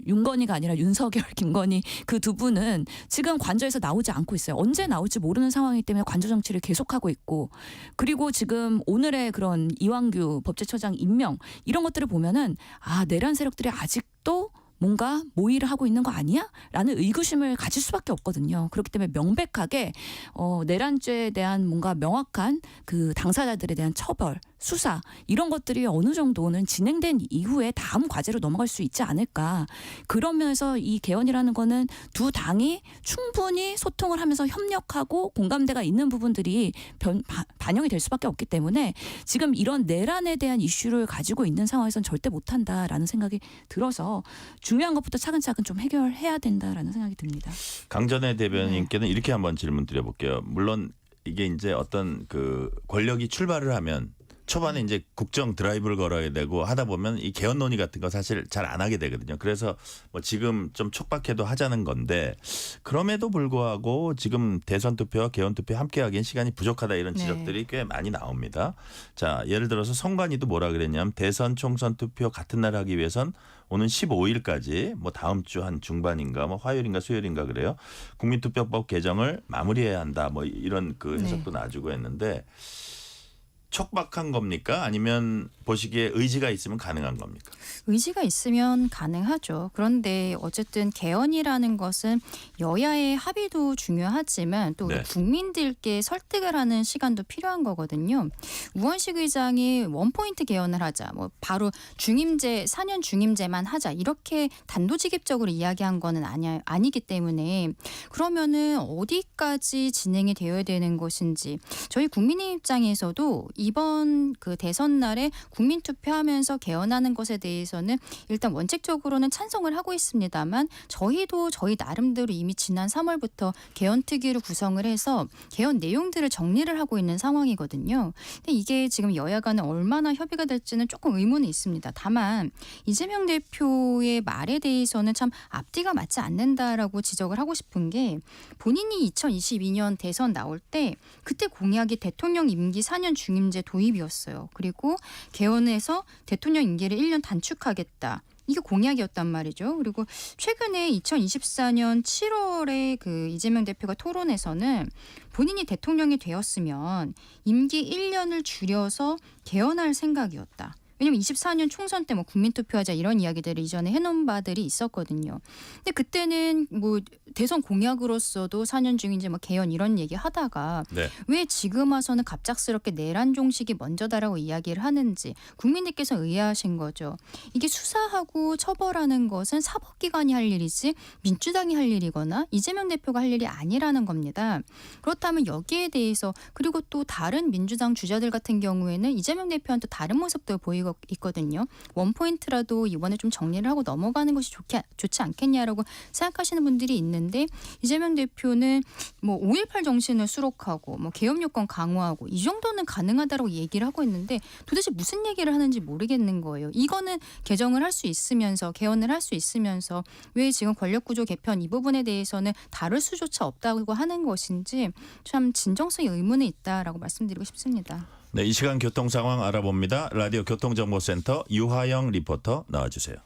윤건희가 아니라 윤석열, 김건희 그 두 분은 지금 관저에서 나오지 않고 있어요. 언제 나올지 모르는 상황이기 때문에 관저 정치를 계속하고 있고 그리고 지금 오늘의 그런 이완규 법제처장 임명 이런 것들을 보면은 내란 세력들이 아직도 뭔가 모의를 하고 있는 거 아니야? 라는 의구심을 가질 수밖에 없거든요. 그렇기 때문에 명백하게 내란죄에 대한 뭔가 명확한 그 당사자들에 대한 처벌, 수사 이런 것들이 어느 정도는 진행된 이후에 다음 과제로 넘어갈 수 있지 않을까. 그런 면에서 이 개헌이라는 거는 두 당이 충분히 소통을 하면서 협력하고 공감대가 있는 부분들이 반영이 될 수밖에 없기 때문에 지금 이런 내란에 대한 이슈를 가지고 있는 상황에서는 절대 못한다라는 생각이 들어서 중요한 것부터 차근차근 좀 해결해야 된다라는 생각이 듭니다. 강전의 대변인께는 이렇게 한번 질문 드려볼게요. 물론 이게 이제 어떤 그 권력이 출발을 하면 초반에 이제 국정 드라이브를 걸어야 되고 하다 보면 이 개헌 논의 같은 거 사실 잘 안 하게 되거든요. 그래서 뭐 지금 좀 촉박해도 하자는 건데 그럼에도 불구하고 지금 대선 투표와 개헌 투표 함께 하기엔 시간이 부족하다 이런 지적들이 꽤 많이 나옵니다. 자, 예를 들어서 선관위도 뭐라 그랬냐면 대선 총선 투표 같은 날 하기 위해선 오는 15일까지 뭐 다음 주 한 중반인가 뭐 화요일인가 수요일인가 그래요. 국민투표법 개정을 마무리해야 한다. 뭐 이런 그 해석도 놔주고 했는데 촉박한 겁니까? 아니면 보시기에 의지가 있으면 가능한 겁니까? 의지가 있으면 가능하죠. 그런데 어쨌든 개헌이라는 것은 여야의 합의도 중요하지만 또 우리 국민들께 설득을 하는 시간도 필요한 거거든요. 우원식 의장이 원포인트 개헌을 하자. 뭐 바로 중임제 4년 중임제만 하자. 이렇게 단도직입적으로 이야기한 거는 아니기 때문에 그러면은 어디까지 진행이 되어야 되는 것인지 저희 국민의 입장에서도 이번 그 대선 날에 국민 투표하면서 개헌하는 것에 대해서는 일단 원칙적으로는 찬성을 하고 있습니다만 저희도 저희 나름대로 이미 지난 3월부터 개헌 특위를 구성을 해서 개헌 내용들을 정리를 하고 있는 상황이거든요. 근데 이게 지금 여야 간에 얼마나 협의가 될지는 조금 의문이 있습니다. 다만 이재명 대표의 말에 대해서는 참 앞뒤가 맞지 않는다라고 지적을 하고 싶은 게 본인이 2022년 대선 나올 때 그때 공약이 대통령 임기 4년 중임제 도입이었어요. 그리고 개헌해서 대통령 임기를 1년 단축하겠다. 이게 공약이었단 말이죠. 그리고 최근에 2024년 7월에 그 이재명 대표가 토론에서는 본인이 대통령이 되었으면 임기 1년을 줄여서 개헌할 생각이었다. 왜냐면 24년 총선 때 뭐 국민투표하자 이런 이야기들을 이전에 해놓은 바들이 있었거든요. 근데 그때는 뭐 대선 공약으로서도 4년 중인지 뭐 개헌 이런 얘기 하다가 네. 왜 지금 와서는 갑작스럽게 내란 종식이 먼저다라고 이야기를 하는지 국민들께서 의아하신 거죠. 이게 수사하고 처벌하는 것은 사법기관이 할 일이지 민주당이 할 일이거나 이재명 대표가 할 일이 아니라는 겁니다. 그렇다면 여기에 대해서 그리고 또 다른 민주당 주자들 같은 경우에는 이재명 대표한테 다른 모습도 보이고 있거든요. 원포인트라도 이번에 좀 정리를 하고 넘어가는 것이 좋지 않겠냐라고 생각하시는 분들이 있는데 이재명 대표는 뭐 5.18 정신을 수록하고 뭐 계엄 요건 강화하고 이 정도는 가능하다고 얘기를 하고 있는데 도대체 무슨 얘기를 하는지 모르겠는 거예요. 이거는 개정을 할 수 있으면서 개헌을 할 수 있으면서 왜 지금 권력구조 개편 이 부분에 대해서는 다룰 수조차 없다고 하는 것인지 참 진정성이 의문이 있다라고 말씀드리고 싶습니다. 네, 이 시간 교통 상황 알아봅니다. 라디오 교통정보센터 유하영 리포터 나와주세요.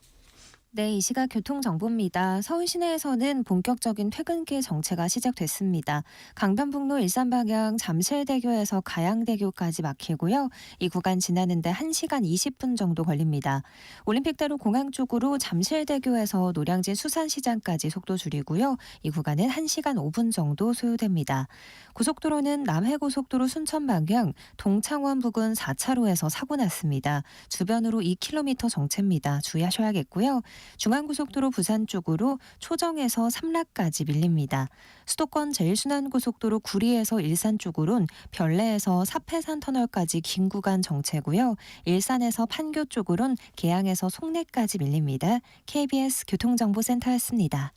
네, 이 시각 교통정보입니다. 서울 시내에서는 본격적인 퇴근길 정체가 시작됐습니다. 강변북로 일산 방향 잠실대교에서 가양대교까지 막히고요. 이 구간 지나는데 1시간 20분 정도 걸립니다. 올림픽대로 공항 쪽으로 잠실대교에서 노량진 수산시장까지 속도 줄이고요. 이 구간은 1시간 5분 정도 소요됩니다. 고속도로는 남해고속도로 순천 방향 동창원 부근 4차로에서 사고 났습니다. 주변으로 2km 정체입니다. 주의하셔야겠고요. 중앙고속도로 부산 쪽으로 초정에서 삼락까지 밀립니다. 수도권 제1순환고속도로 구리에서 일산 쪽으론 별내에서 사패산 터널까지 긴 구간 정체고요. 일산에서 판교 쪽으론 계양에서 송내까지 밀립니다. KBS 교통정보센터였습니다.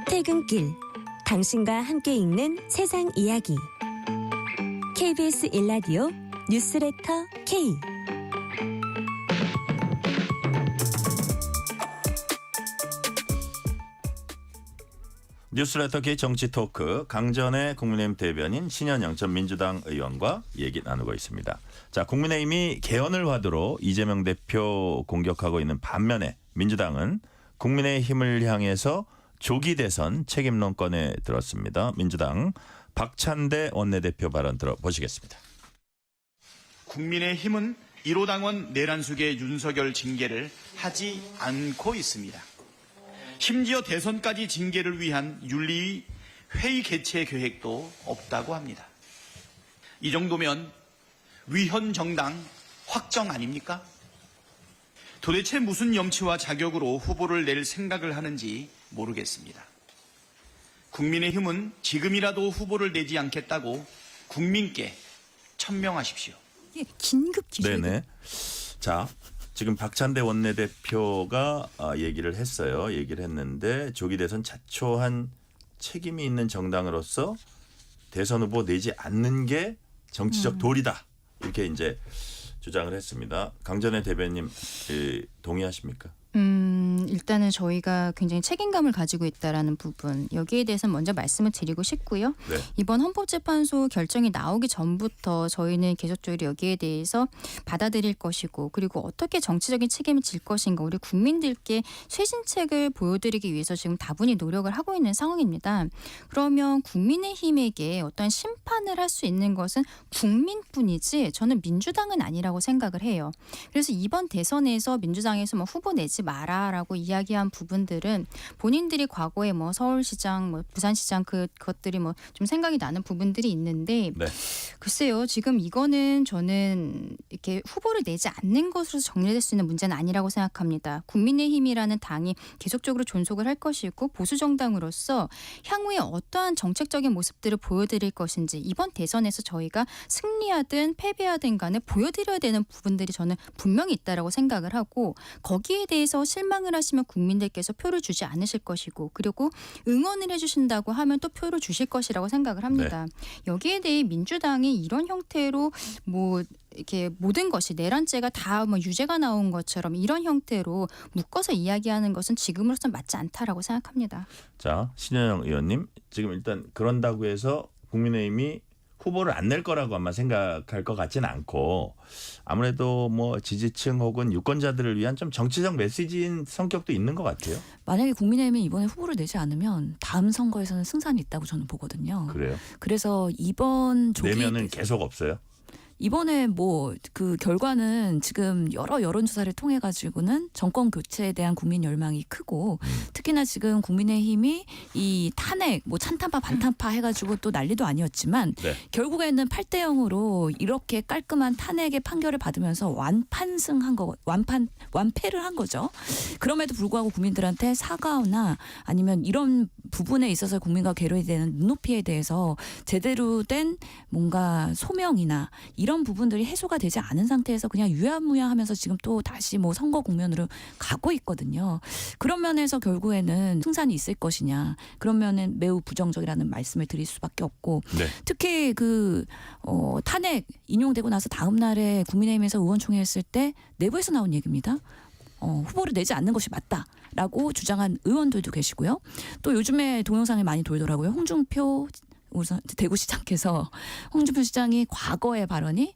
퇴근길 당신과 함께 읽는 세상 이야기 KBS 1라디오 뉴스레터 K 뉴스레터 K 정치 토크 강전의 국민의힘 대변인 신현영 전 민주당 의원과 얘기 나누고 있습니다. 자, 국민의힘이 개헌을 화두로 이재명 대표 공격하고 있는 반면에 민주당은 국민의힘을 향해서 조기 대선 책임론 꺼내 들었습니다. 민주당 박찬대 원내대표 발언 들어보시겠습니다. 국민의힘은 1호 당원 내란 속의 윤석열 징계를 하지 않고 있습니다. 심지어 대선까지 징계를 위한 윤리위 회의 개최 계획도 없다고 합니다. 이 정도면 위헌 정당 확정 아닙니까? 도대체 무슨 염치와 자격으로 후보를 낼 생각을 하는지 모르겠습니다. 국민의힘은 지금이라도 후보를 내지 않겠다고 국민께 천명하십시오. 긴급 기소에 네네. 자, 지금 박찬대 원내대표가 얘기를 했어요. 얘기를 했는데 조기 대선 자초한 책임이 있는 정당으로서 대선 후보 내지 않는 게 정치적 도리다. 이렇게 이제 주장을 했습니다. 강전의 대변인 동의하십니까? 일단은 저희가 굉장히 책임감을 가지고 있다라는 부분 여기에 대해서는 먼저 말씀을 드리고 싶고요. 네. 이번 헌법재판소 결정이 나오기 전부터 저희는 계속적으로 여기에 대해서 받아들일 것이고 그리고 어떻게 정치적인 책임을 질 것인가 우리 국민들께 쇄신책을 보여드리기 위해서 지금 다분히 노력을 하고 있는 상황입니다. 그러면 국민의힘에게 어떤 심판을 할 수 있는 것은 국민뿐이지 저는 민주당은 아니라고 생각을 해요. 그래서 이번 대선에서 민주당에서 뭐 후보 내지 마라라고 이야기한 부분들은 본인들이 과거에 뭐 서울시장, 뭐 부산시장 그것들이 뭐 좀 생각이 나는 부분들이 있는데 네. 글쎄요. 지금 이거는 저는 이렇게 후보를 내지 않는 것으로 정리될 수 있는 문제는 아니라고 생각합니다. 국민의힘이라는 당이 계속적으로 존속을 할 것이고 보수 정당으로서 향후에 어떠한 정책적인 모습들을 보여드릴 것인지 이번 대선에서 저희가 승리하든 패배하든 간에 보여드려야 되는 부분들이 저는 분명히 있다라고 생각을 하고 거기에 대해서 실망을 하시면 국민들께서 표를 주지 않으실 것이고 그리고 응원을 해주신다고 하면 또 표를 주실 것이라고 생각을 합니다. 여기에 대해 민주당이 이런 형태로 뭐 이렇게 모든 것이 내란죄가 다 뭐 유죄가 나온 것처럼 이런 형태로 묶어서 이야기하는 것은 지금으로서는 맞지 않다라고 생각합니다. 자, 신현영 의원님 지금 일단 그런다고 해서 국민의힘이 후보를 안 낼 거라고 아마 생각할 것 같지는 않고 아무래도 뭐 지지층 혹은 유권자들을 위한 좀 정치적 메시지인 성격도 있는 것 같아요. 만약에 국민의힘이 이번에 후보를 내지 않으면 다음 선거에서는 승산이 있다고 저는 보거든요. 그래요? 그래서 이번 조기 내면은 계속 없어요? 이번에 뭐 그 결과는 지금 여러 여론조사를 통해 가지고는 정권 교체에 대한 국민 열망이 크고 특히나 지금 국민의힘이 이 탄핵 뭐 찬탄파 반탄파 해가지고 또 난리도 아니었지만 네. 결국에는 8대 0으로 이렇게 깔끔한 탄핵의 판결을 받으면서 완패를 한 거죠. 그럼에도 불구하고 국민들한테 사과나 아니면 이런 부분에 있어서 국민과 괴로이 되는 눈높이에 대해서 제대로 된 뭔가 소명이나 이런 부분들이 해소가 되지 않은 상태에서 그냥 유야무야하면서 지금 또 다시 뭐 선거 국면으로 가고 있거든요. 그런 면에서 결국에는 승산이 있을 것이냐. 그런 면은 매우 부정적이라는 말씀을 드릴 수밖에 없고 네. 특히 탄핵 인용되고 나서 다음 날에 국민의힘에서 의원총회 했을 때 내부에서 나온 얘기입니다. 후보를 내지 않는 것이 맞다라고 주장한 의원들도 계시고요. 또 요즘에 동영상이 많이 돌더라고요. 홍준표 우선 대구시장께서 홍준표 시장이 과거의 발언이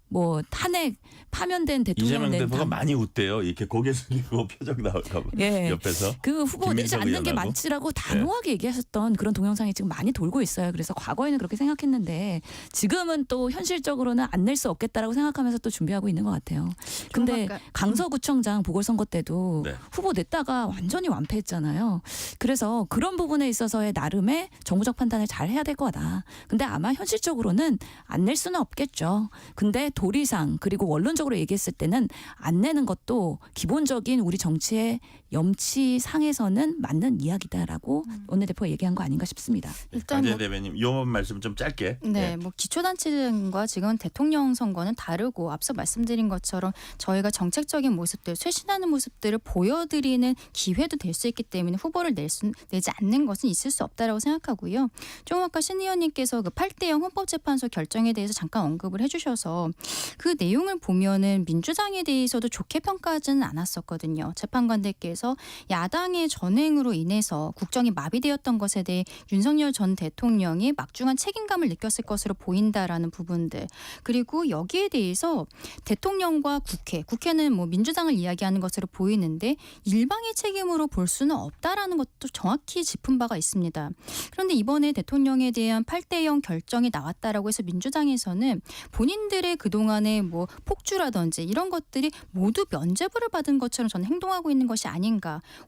뭐 탄핵 파면된 이재명 대통령 대표가 많이 웃대요. 이렇게 고개 숙이고 표정 나올까 봐. 예. 옆에서. 그 후보 내지 김민석 않는 게 의원하고. 맞지라고 단호하게 얘기하셨던 그런 동영상이 지금 많이 돌고 있어요. 그래서 과거에는 그렇게 생각했는데 지금은 또 현실적으로는 안 낼 수 없겠다라고 생각하면서 또 준비하고 있는 것 같아요. 근데 강서구청장 보궐선거 때도 네. 후보 냈다가 완전히 완패했잖아요. 그래서 그런 부분에 있어서의 나름의 정부적 판단을 잘 해야 될 거다. 근데 아마 현실적으로는 안 낼 수는 없겠죠. 근데 도리상 그리고 원론적으로 얘기했을 때는 안 내는 것도 기본적인 우리 정치의 염치상에서는 맞는 이야기다라고 원내대표가 얘기한 거 아닌가 싶습니다. 일단 강재 뭐 대변인 요 말씀 좀 짧게. 네, 뭐 기초단체장과 지금 대통령 선거는 다르고 앞서 말씀드린 것처럼 저희가 정책적인 모습들, 쇄신하는 모습들을 보여드리는 기회도 될 수 있기 때문에 후보를 내지 않는 것은 있을 수 없다라고 생각하고요. 조금 아까 신 의원님께서 그 8대 0 헌법재판소 결정에 대해서 잠깐 언급을 해주셔서 그 내용을 보면은 민주당에 대해서도 좋게 평가하지는 않았었거든요. 재판관들께서 야당의 전횡으로 인해서 국정이 마비되었던 것에 대해 윤석열 전 대통령이 막중한 책임감을 느꼈을 것으로 보인다라는 부분들 그리고 여기에 대해서 대통령과 국회는 뭐 민주당을 이야기하는 것으로 보이는데 일방의 책임으로 볼 수는 없다라는 것도 정확히 짚은 바가 있습니다. 그런데 이번에 대통령에 대한 8대 0 결정이 나왔다라고 해서 민주당에서는 본인들의 그동안의 뭐 폭주라든지 이런 것들이 모두 면죄부를 받은 것처럼 저는 행동하고 있는 것이 아닌가.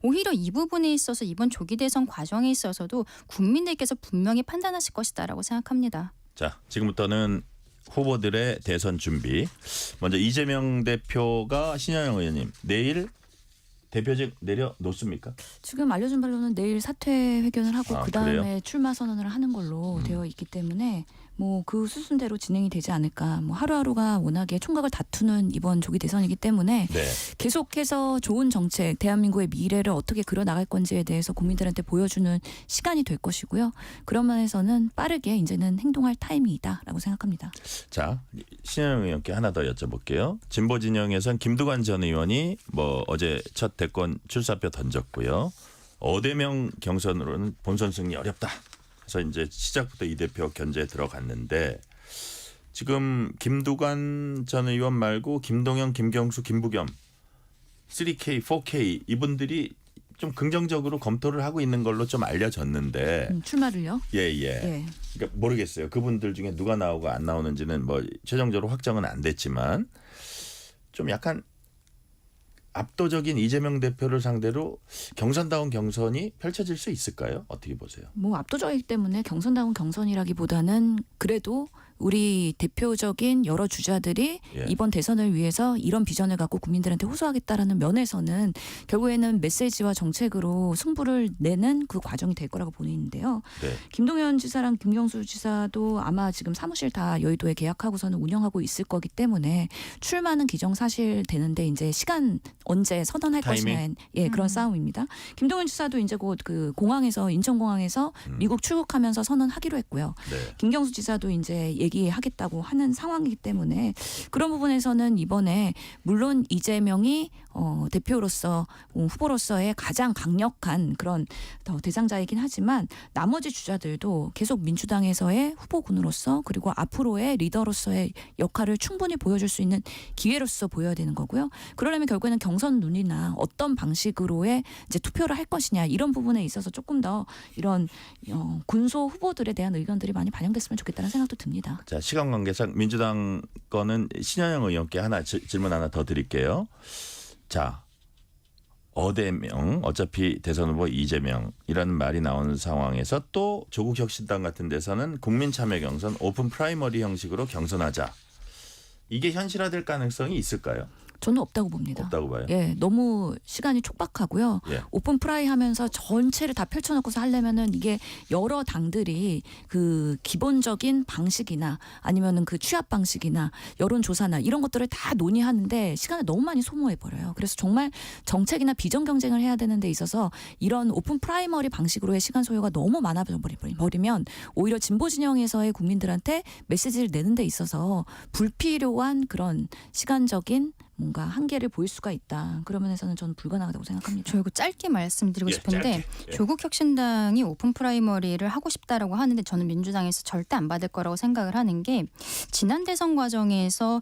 오히려 이 부분에 있어서 이번 조기 대선 과정에 있어서도 국민들께서 분명히 판단하실 것이다라고 생각합니다. 자, 지금부터는 후보들의 대선 준비. 먼저 이재명 대표가 신현영 의원님 내일 대표직 내려놓습니까? 지금 알려준 바로는 내일 사퇴 회견을 하고 그다음에 그래요? 출마 선언을 하는 걸로 되어 있기 때문에 뭐 그 수순대로 진행이 되지 않을까. 뭐 하루하루가 워낙에 총각을 다투는 이번 조기 대선이기 때문에 네. 계속해서 좋은 정책, 대한민국의 미래를 어떻게 그려나갈 건지에 대해서 국민들한테 보여주는 시간이 될 것이고요. 그런 면에서는 빠르게 이제는 행동할 타이밍이다라고 생각합니다. 자, 신현영 의원께 하나 더 여쭤볼게요. 진보 진영에선 김두관 전 의원이 뭐 어제 첫 대권 출사표 던졌고요. 어대명 경선으로는 본선 승리 어렵다. 그래서 이제 시작부터 이 대표 견제에 들어갔는데 지금 김두관 전 의원 말고 김동연, 김경수, 김부겸 3K, 4K 이분들이 좀 긍정적으로 검토를 하고 있는 걸로 좀 알려졌는데 출마를요? 예. 그러니까 모르겠어요. 그분들 중에 누가 나오고 안 나오는지는 뭐 최종적으로 확정은 안 됐지만 좀 약간 압도적인 이재명 대표를 상대로 경선다운 경선이 펼쳐질 수 있을까요? 어떻게 보세요? 뭐 압도적이기 때문에 경선다운 경선이라기보다는 그래도 우리 대표적인 여러 주자들이 예. 이번 대선을 위해서 이런 비전을 갖고 국민들한테 호소하겠다라는 면에서는 결국에는 메시지와 정책으로 승부를 내는 그 과정이 될 거라고 보이는데요. 네. 김동연 지사랑 김경수 지사도 아마 지금 사무실 다 여의도에 계약하고서는 운영하고 있을 거기 때문에 출마는 기정사실 되는데 이제 시간 언제 선언할 타이밍? 것이냐 그런 싸움입니다. 김동연 지사도 이제 곧 그 공항에서 인천공항에서 미국 출국하면서 선언하기로 했고요. 네. 김경수 지사도 이제 얘기하겠다고 하는 상황이기 때문에 그런 부분에서는 이번에 물론 이재명이 대표로서 후보로서의 가장 강력한 그런 대상자이긴 하지만 나머지 주자들도 계속 민주당에서의 후보군으로서 그리고 앞으로의 리더로서의 역할을 충분히 보여줄 수 있는 기회로서 보여야 되는 거고요. 그러려면 결국에는 경선 룬이나 어떤 방식으로의 이제 투표를 할 것이냐 이런 부분에 있어서 조금 더 이런 군소 후보들에 대한 의견들이 많이 반영됐으면 좋겠다는 생각도 듭니다. 자, 시간 관계상 민주당 거는 신현영 의원께 하나 질문 하나 더 드릴게요. 자, 어대명 어차피 대선 후보 이재명이라는 말이 나오는 상황에서 또 조국혁신당 같은 데서는 국민참여 경선 오픈 프라이머리 형식으로 경선하자. 이게 현실화될 가능성이 있을까요? 저는 없다고 봅니다. 없다고 봐요. 예, 너무 시간이 촉박하고요. 예. 오픈 프라이 하면서 전체를 다 펼쳐놓고서 하려면은 이게 여러 당들이 그 기본적인 방식이나 아니면은 그 취합 방식이나 여론조사나 이런 것들을 다 논의하는데 시간을 너무 많이 소모해버려요. 그래서 정말 정책이나 비전 경쟁을 해야 되는 데 있어서 이런 오픈 프라이머리 방식으로의 시간 소요가 너무 많아버리면 오히려 진보 진영에서의 국민들한테 메시지를 내는 데 있어서 불필요한 그런 시간적인 뭔가 한계를 보일 수가 있다. 그런 면에서는 저는 불가능하다고 생각합니다. 저 이거 짧게 말씀드리고 싶은데 짧게. 예. 조국혁신당이 오픈 프라이머리를 하고 싶다라고 하는데 저는 민주당에서 절대 안 받을 거라고 생각을 하는 게 지난 대선 과정에서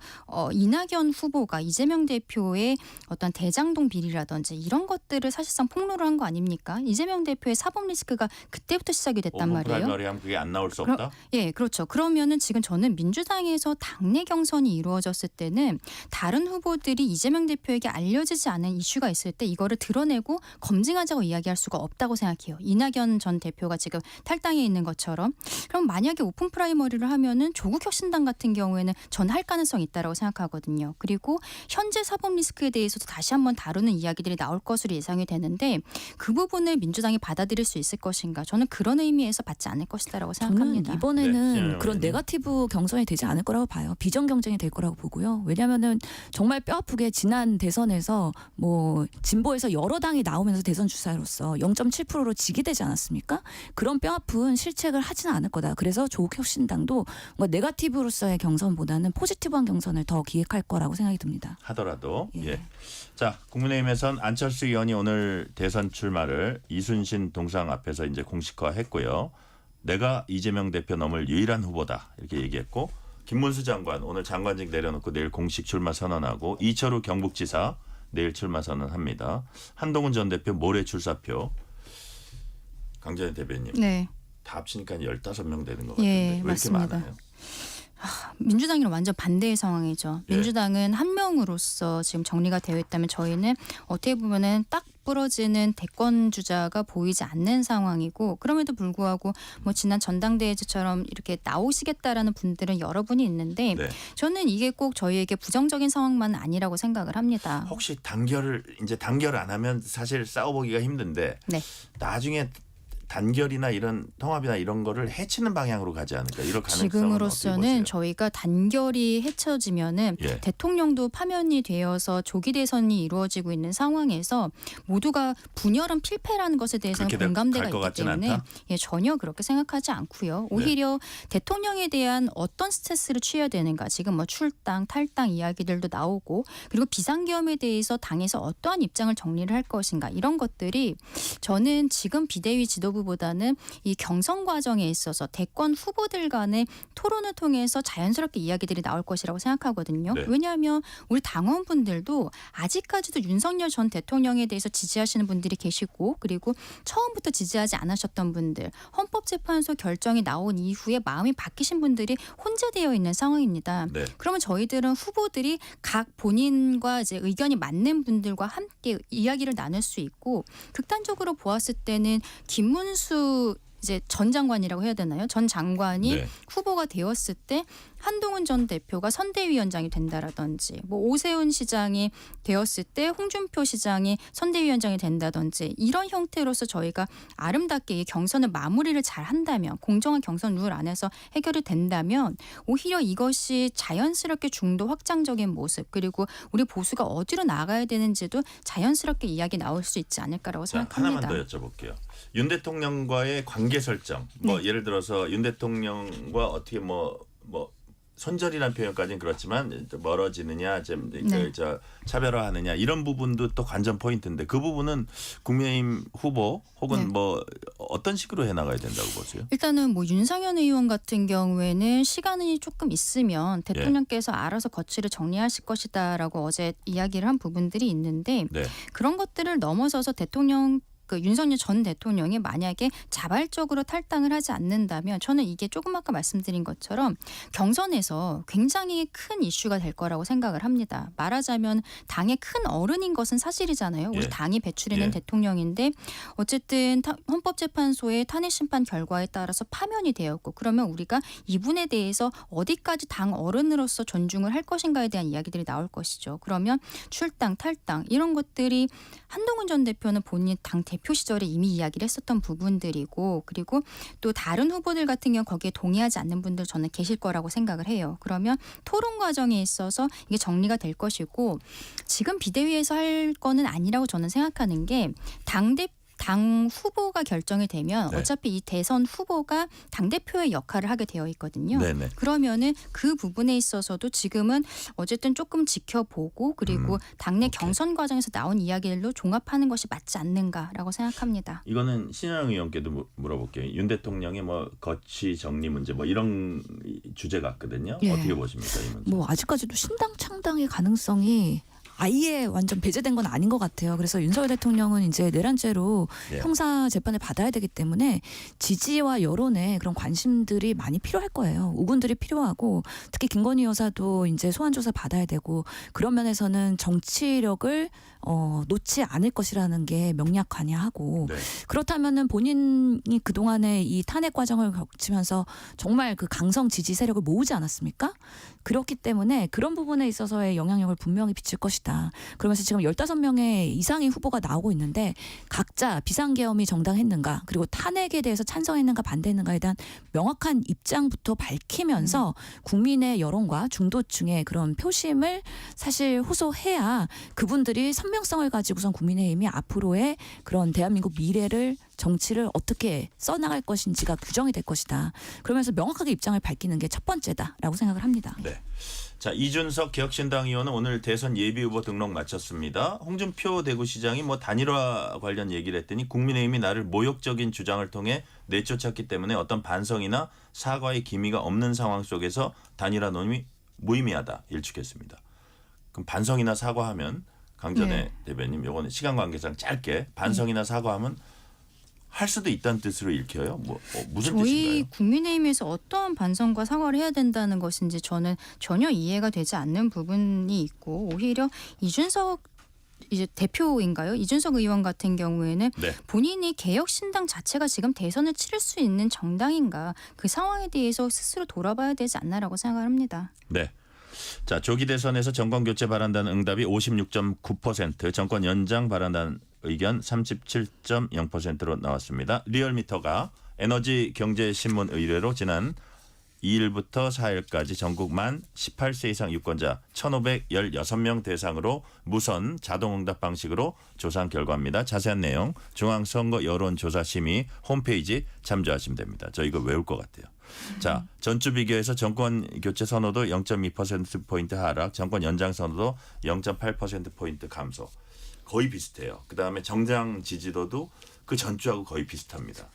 이낙연 후보가 이재명 대표의 어떤 대장동 비리라든지 이런 것들을 사실상 폭로를 한 거 아닙니까? 이재명 대표의 사법 리스크가 그때부터 시작이 됐단 오픈 말이에요. 프라이머리 하면 그게 안 나올 수 없다? 예, 그렇죠. 그러면은 지금 저는 민주당에서 당내 경선이 이루어졌을 때는 다른 후보들이 이재명 대표에게 알려지지 않은 이슈가 있을 때 이거를 드러내고 검증하자고 이야기할 수가 없다고 생각해요. 이낙연 전 대표가 지금 탈당해 있는 것처럼. 그럼 만약에 오픈 프라이머리를 하면은 조국혁신당 같은 경우에는 전 할 가능성이 있다라고 생각하거든요. 그리고 현재 사법 리스크에 대해서도 다시 한번 다루는 이야기들이 나올 것으로 예상이 되는데 그 부분을 민주당이 받아들일 수 있을 것인가? 저는 그런 의미에서 받지 않을 것이다라고 저는 생각합니다. 이번에는 네, 그런 네거티브 경선이 되지 않을 거라고 봐요. 비전 경쟁이 될 거라고 보고요. 왜냐하면은 정말 뼈아프게 지난 대선에서 뭐 진보에서 여러 당이 나오면서 대선 주자로서 0.7%로 지게 되지 않았습니까? 그런 뼈아픈 실책을 하지는 않을 거다. 그래서 조국혁신당도 뭔가 네거티브로서의 경선보다는 포지티브한 경선을 더 기획할 거라고 생각이 듭니다. 하더라도. 예. 예. 자, 국민의힘에선 안철수 의원이 오늘 대선 출마를 이순신 동상 앞에서 이제 공식화했고요. 내가 이재명 대표 넘을 유일한 후보다 이렇게 얘기했고 김문수 장관 오늘 장관직 내려놓고 내일 공식 출마 선언하고 이철우 경북지사 내일 출마 선언합니다. 한동훈 전 대표 모레 출사표. 강전희 대변인. 네. 다 합치니까 15명 되는 것 같은데 예, 왜 맞습니다. 이렇게 많아요? 민주당이랑 완전 반대의 상황이죠. 예. 민주당은 한 명으로서 지금 정리가 되어 있다면 저희는 어떻게 보면은 딱 부러지는 대권 주자가 보이지 않는 상황이고 그럼에도 불구하고 뭐 지난 전당대회처럼 이렇게 나오시겠다라는 분들은 여러분이 있는데 네. 저는 이게 꼭 저희에게 부정적인 상황만은 아니라고 생각을 합니다. 혹시 단결 안 하면 사실 싸워보기가 힘든데 네. 나중에 단결이나 이런 통합이나 이런 거를 해치는 방향으로 가지 않을까 이런 가능성은 지금으로서는 어떻게 보세요? 저희가 단결이 해쳐지면은 예. 대통령도 파면이 되어서 조기 대선이 이루어지고 있는 상황에서 모두가 분열은 필패라는 것에 대해서는 그렇게 공감대가 갈것 있기 같진 때문에 않다? 예, 전혀 그렇게 생각하지 않고요. 오히려 대통령에 대한 어떤 스트레스를 취해야 되는가 지금 뭐 출당, 탈당 이야기들도 나오고 그리고 비상계엄에 대해서 당에서 어떠한 입장을 정리를 할 것인가 이런 것들이 저는 지금 비대위 지도부보다는 이 경선 과정에 있어서 대권 후보들 간의 토론을 통해서 자연스럽게 이야기들이 나올 것이라고 생각하거든요. 네. 왜냐하면 우리 당원분들도 아직까지도 윤석열 전 대통령에 대해서 지지하시는 분들이 계시고 그리고 처음부터 지지하지 않으셨던 분들 헌법재판소 결정이 나온 이후에 마음이 바뀌신 분들이 혼재되어 있는 상황입니다. 네. 그러면 저희들은 후보들이 각 본인과 이제 의견이 맞는 분들과 함께 이야기를 나눌 수 있고 극단적으로 보았을 때는 김문수 이제 전 장관이라고 해야 되나요? 전 장관이 네. 후보가 되었을 때 한동훈 전 대표가 선대위원장이 된다라든지 뭐 오세훈 시장이 되었을 때 홍준표 시장이 선대위원장이 된다든지 이런 형태로서 저희가 아름답게 이 경선을 마무리를 잘 한다면 공정한 경선 룰 안에서 해결이 된다면 오히려 이것이 자연스럽게 중도 확장적인 모습 그리고 우리 보수가 어디로 나가야 되는지도 자연스럽게 이야기 나올 수 있지 않을까라고 자, 생각합니다. 하나만 더 여쭤볼게요. 윤 대통령과의 관계 설정. 뭐 네. 예를 들어서 윤 대통령과 어떻게 뭐 손절이라는 표현까지는 그렇지만 멀어지느냐, 좀 네. 차별화하느냐 이런 부분도 또 관전 포인트인데 그 부분은 국민의힘 후보 혹은 네. 뭐 어떤 식으로 해나가야 된다고 보세요? 일단은 뭐 윤상현 의원 같은 경우에는 시간이 조금 있으면 대통령께서 알아서 거취를 정리하실 것이다라고 어제 이야기를 한 부분들이 있는데 네. 그런 것들을 넘어서서 대통령 그 윤석열 전 대통령이 만약에 자발적으로 탈당을 하지 않는다면 저는 이게 조금 아까 말씀드린 것처럼 경선에서 굉장히 큰 이슈가 될 거라고 생각을 합니다. 말하자면 당의 큰 어른인 것은 사실이잖아요. 우리 예. 당이 배출해낸 예. 대통령인데 어쨌든 헌법재판소의 탄핵심판 결과에 따라서 파면이 되었고 그러면 우리가 이분에 대해서 어디까지 당 어른으로서 존중을 할 것인가에 대한 이야기들이 나올 것이죠. 그러면 출당, 탈당 이런 것들이 한동훈 전 대표는 본인 당 대표 시절에 이미 이야기를 했었던 부분들이고 그리고 또 다른 후보들 같은 경우 거기에 동의하지 않는 분들 저는 계실 거라고 생각을 해요. 그러면 토론 과정에 있어서 이게 정리가 될 것이고 지금 비대위에서 할 거는 아니라고 저는 생각하는 게 당 후보가 결정이 되면 네. 어차피 이 대선 후보가 당대표의 역할을 하게 되어 있거든요. 네네. 그러면은 그 부분에 있어서도 지금은 어쨌든 조금 지켜보고 그리고 당내 오케이. 경선 과정에서 나온 이야기들로 종합하는 것이 맞지 않는가라고 생각합니다. 이거는 신현영 의원께도 물어볼게요. 윤 대통령의 뭐 거취 정리 문제 뭐 이런 주제 같거든요. 예. 어떻게 보십니까 이 문제? 뭐 아직까지도 신당 창당의 가능성이 아예 완전 배제된 건 아닌 것 같아요. 그래서 윤석열 대통령은 이제 내란죄로 예. 형사 재판을 받아야 되기 때문에 지지와 여론에 그런 관심들이 많이 필요할 거예요. 우군들이 필요하고 특히 김건희 여사도 이제 소환 조사 받아야 되고 그런 면에서는 정치력을 놓지 않을 것이라는 게 명약관야하고 네. 그렇다면은 본인이 그동안에 이 탄핵 과정을 거치면서 정말 그 강성 지지 세력을 모으지 않았습니까? 그렇기 때문에 그런 부분에 있어서의 영향력을 분명히 비칠 것이다. 그러면서 지금 15명의 이상의 후보가 나오고 있는데 각자 비상계엄이 정당했는가 그리고 탄핵에 대해서 찬성했는가 반대했는가에 대한 명확한 입장부터 밝히면서 국민의 여론과 중도층의 그런 표심을 사실 호소해야 그분들이 선명성을 가지고선 국민의힘이 앞으로의 그런 대한민국 미래를 정치를 어떻게 써나갈 것인지가 규정이 될 것이다. 그러면서 명확하게 입장을 밝히는 게 첫 번째다라고 생각을 합니다. 네. 자, 이준석 개혁신당 의원은 오늘 대선 예비후보 등록 마쳤습니다. 홍준표 대구시장이 뭐 단일화 관련 얘기를 했더니 국민의힘이 나를 모욕적인 주장을 통해 내쫓았기 때문에 어떤 반성이나 사과의 기미가 없는 상황 속에서 단일화 논의 무의미하다 일축했습니다. 그럼 반성이나 사과하면 강전의 대변인 요거는 시간 관계상 짧게 반성이나 사과하면 할 수도 있다는 뜻으로 읽혀요. 무슨 저희 뜻인가요? 국민의힘에서 어떠한 반성과 사과를 해야 된다는 것인지 저는 전혀 이해가 되지 않는 부분이 있고 오히려 이준석 이제 대표인가요? 이준석 의원 같은 경우에는 네. 본인이 개혁신당 자체가 지금 대선을 치를 수 있는 정당인가 그 상황에 대해서 스스로 돌아봐야 되지 않나라고 생각을 합니다. 네. 자, 조기 대선에서 정권 교체 바란다는 응답이 56.9%, 정권 연장 바란다는 의견 37.0%로 나왔습니다. 리얼미터가 에너지경제신문 의뢰로 지난 2일부터 4일까지 전국 만 18세 이상 유권자 1,516명 대상으로 무선 자동응답 방식으로 조사한 결과입니다. 자세한 내용 중앙선거여론조사심의 홈페이지 참조하시면 됩니다. 저 이거 외울 것 같아요. 자, 전주 비교해서 정권 교체 선호도 0.2%포인트 하락, 정권 연장 선호도 0.8%포인트 감소. 거의 비슷해요. 그다음에 정당 지지도도 그 전주하고 거의 비슷합니다.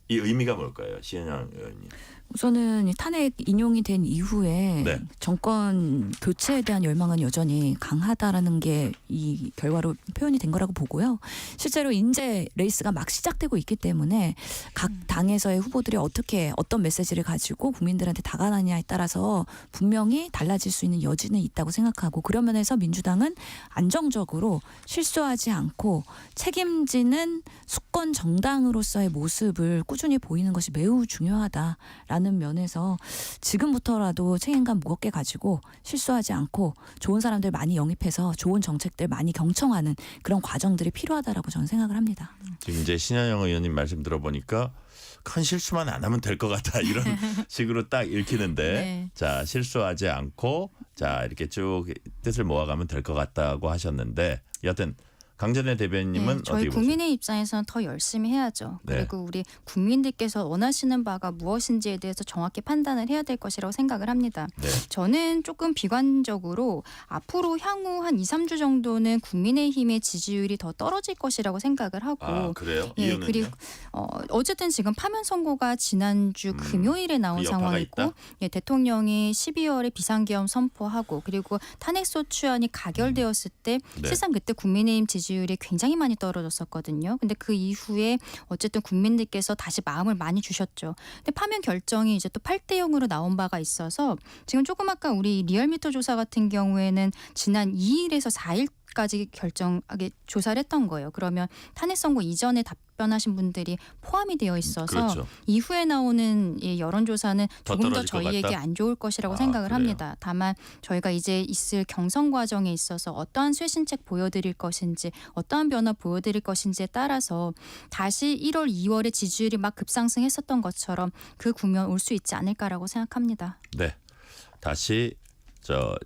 이 의미가 뭘까요? 시현영 의원님. 우선은 이 탄핵 인용이 된 이후에 네. 정권 교체에 대한 열망은 여전히 강하다라는 게 이 결과로 표현이 된 거라고 보고요. 실제로 인재 레이스가 막 시작되고 있기 때문에 각 당에서의 후보들이 어떤 메시지를 가지고 국민들한테 다가가느냐에 따라서 분명히 달라질 수 있는 여지는 있다고 생각하고 그런 면에서 민주당은 안정적으로 실수하지 않고 책임지는 수권 정당으로서의 모습을 꾸준히 보이는 것이 매우 중요하다라는 면에서 지금부터라도 책임감 무겁게 가지고 실수하지 않고 좋은 사람들 많이 영입해서 좋은 정책들 많이 경청하는 그런 과정들이 필요하다라고 저는 생각을 합니다. 지금 이제 신현영 의원님 말씀 들어보니까 큰 실수만 안 하면 될 것 같다 이런 식으로 딱 읽히는데 네. 자 실수하지 않고 자 이렇게 쭉 뜻을 모아가면 될 것 같다고 하셨는데 여하튼 강전의 대변인님은 저희 어떻게 보세요? 국민의 입장에서는 더 열심히 해야죠. 네. 그리고 우리 국민들께서 원하시는 바가 무엇인지에 대해서 정확히 판단을 해야 될 것이라고 생각을 합니다. 네. 저는 조금 비관적으로 앞으로 향후 한 2, 3주 정도는 국민의힘의 지지율이 더 떨어질 것이라고 생각을 하고 아, 그래요? 예, 이유는요? 그리고 어쨌든 지금 파면 선고가 지난주 금요일에 나온 그 여파가 상황이고 있다? 예, 대통령이 12월에 비상계엄 선포하고 그리고 탄핵소추안이 가결되었을 때 네. 실상 그때 국민의힘 지지율이 굉장히 많이 떨어졌었거든요. 근데 그 이후에 어쨌든 국민들께서 다시 마음을 많이 주셨죠. 근데 파면 결정이 이제 또 8대 0으로 나온 바가 있어서 지금 조금 아까 우리 리얼미터 조사 같은 경우에는 지난 2일에서 4일까지 결정하게 조사를 했던 거예요. 그러면 탄핵 선고 이전에 답변하신 분들이 포함이 되어 있어서 그렇죠. 이후에 나오는 이 여론조사는 더 조금 더 떨어질 것 저희에게 같다? 안 좋을 것이라고 아, 생각을 그래요? 합니다. 다만 저희가 이제 있을 경선 과정에 있어서 어떠한 쇄신책 보여드릴 것인지 어떠한 변화 보여드릴 것인지에 따라서 다시 1월, 2월에 지지율이 막 급상승했었던 것처럼 그 국면 올 수 있지 않을까라고 생각합니다. 네. 다시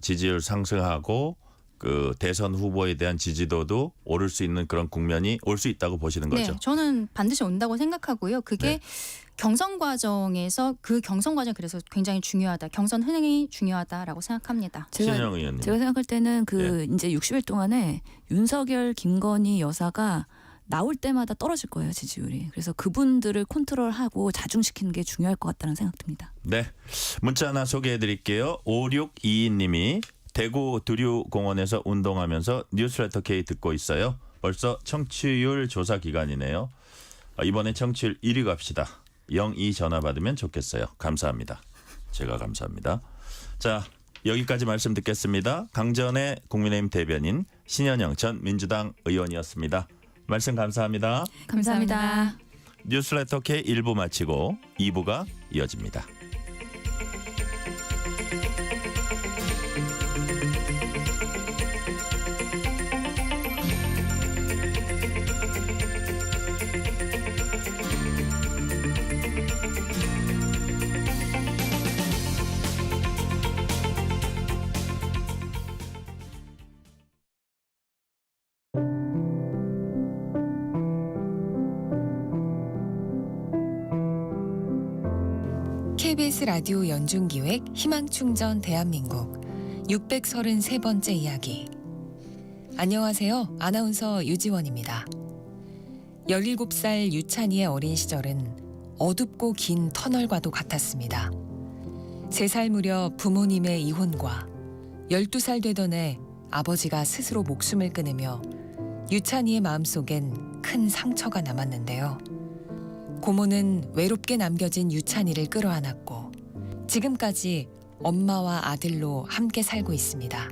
지지율 상승하고 그 대선 후보에 대한 지지도도 오를 수 있는 그런 국면이 올 수 있다고 보시는 거죠. 네, 저는 반드시 온다고 생각하고요. 그게 네. 경선 과정에서 그 경선 과정 그래서 굉장히 중요하다. 경선 흥행이 중요하다라고 생각합니다. 신현영 의원님. 제가 생각할 때는 그 이제 60일 동안에 윤석열, 김건희 여사가 나올 때마다 떨어질 거예요, 지지율이. 그래서 그분들을 컨트롤하고 자중시키는 게 중요할 것 같다는 생각 듭니다. 네. 문자 하나 소개해 드릴게요. 5622님이 대구 두류공원에서 운동하면서 뉴스레터 K 듣고 있어요. 벌써 청취율 조사 기간이네요. 이번에 청취율 1위 갑시다. 02 전화 받으면 좋겠어요. 감사합니다. 제가 감사합니다. 자, 여기까지 말씀 듣겠습니다. 강전의 국민의힘 대변인 신현영 전 민주당 의원이었습니다. 말씀 감사합니다. 감사합니다. 뉴스레터 K 1부 마치고 2부가 이어집니다. KBS 라디오 연중기획 희망충전 대한민국 633번째 이야기. 안녕하세요. 아나운서 유지원입니다. 17살 유찬이의 어린 시절은 어둡고 긴 터널과도 같았습니다. 3살 무렵 부모님의 이혼과 12살 되던 해 아버지가 스스로 목숨을 끊으며 유찬이의 마음속엔 큰 상처가 남았는데요. 고모는 외롭게 남겨진 유찬이를 끌어안았고 지금까지 엄마와 아들로 함께 살고 있습니다.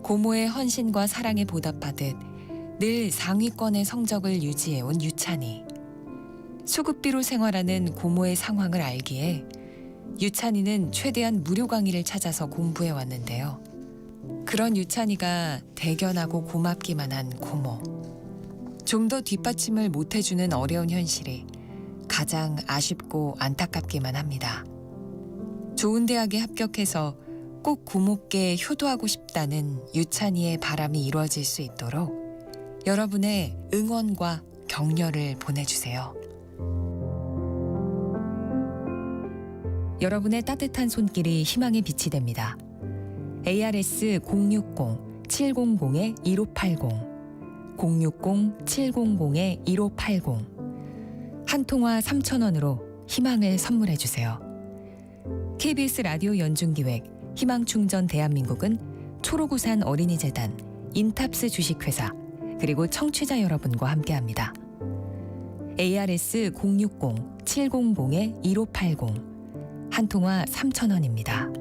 고모의 헌신과 사랑에 보답하듯 늘 상위권의 성적을 유지해온 유찬이. 수급비로 생활하는 고모의 상황을 알기에 유찬이는 최대한 무료 강의를 찾아서 공부해 왔는데요. 그런 유찬이가 대견하고 고맙기만 한 고모. 좀 더 뒷받침을 못해주는 어려운 현실이 가장 아쉽고 안타깝기만 합니다. 좋은 대학에 합격해서 꼭 고모께 효도하고 싶다는 유찬이의 바람이 이루어질 수 있도록 여러분의 응원과 격려를 보내주세요. 여러분의 따뜻한 손길이 희망의 빛이 됩니다. ARS 060-700-1580 060-700-1580 한 통화 3,000원으로 희망을 선물해 주세요. KBS 라디오 연중기획 희망충전 대한민국은 초록우산 어린이재단, 인탑스 주식회사 그리고 청취자 여러분과 함께합니다. ARS 060-700-1580 한 통화 3,000원입니다.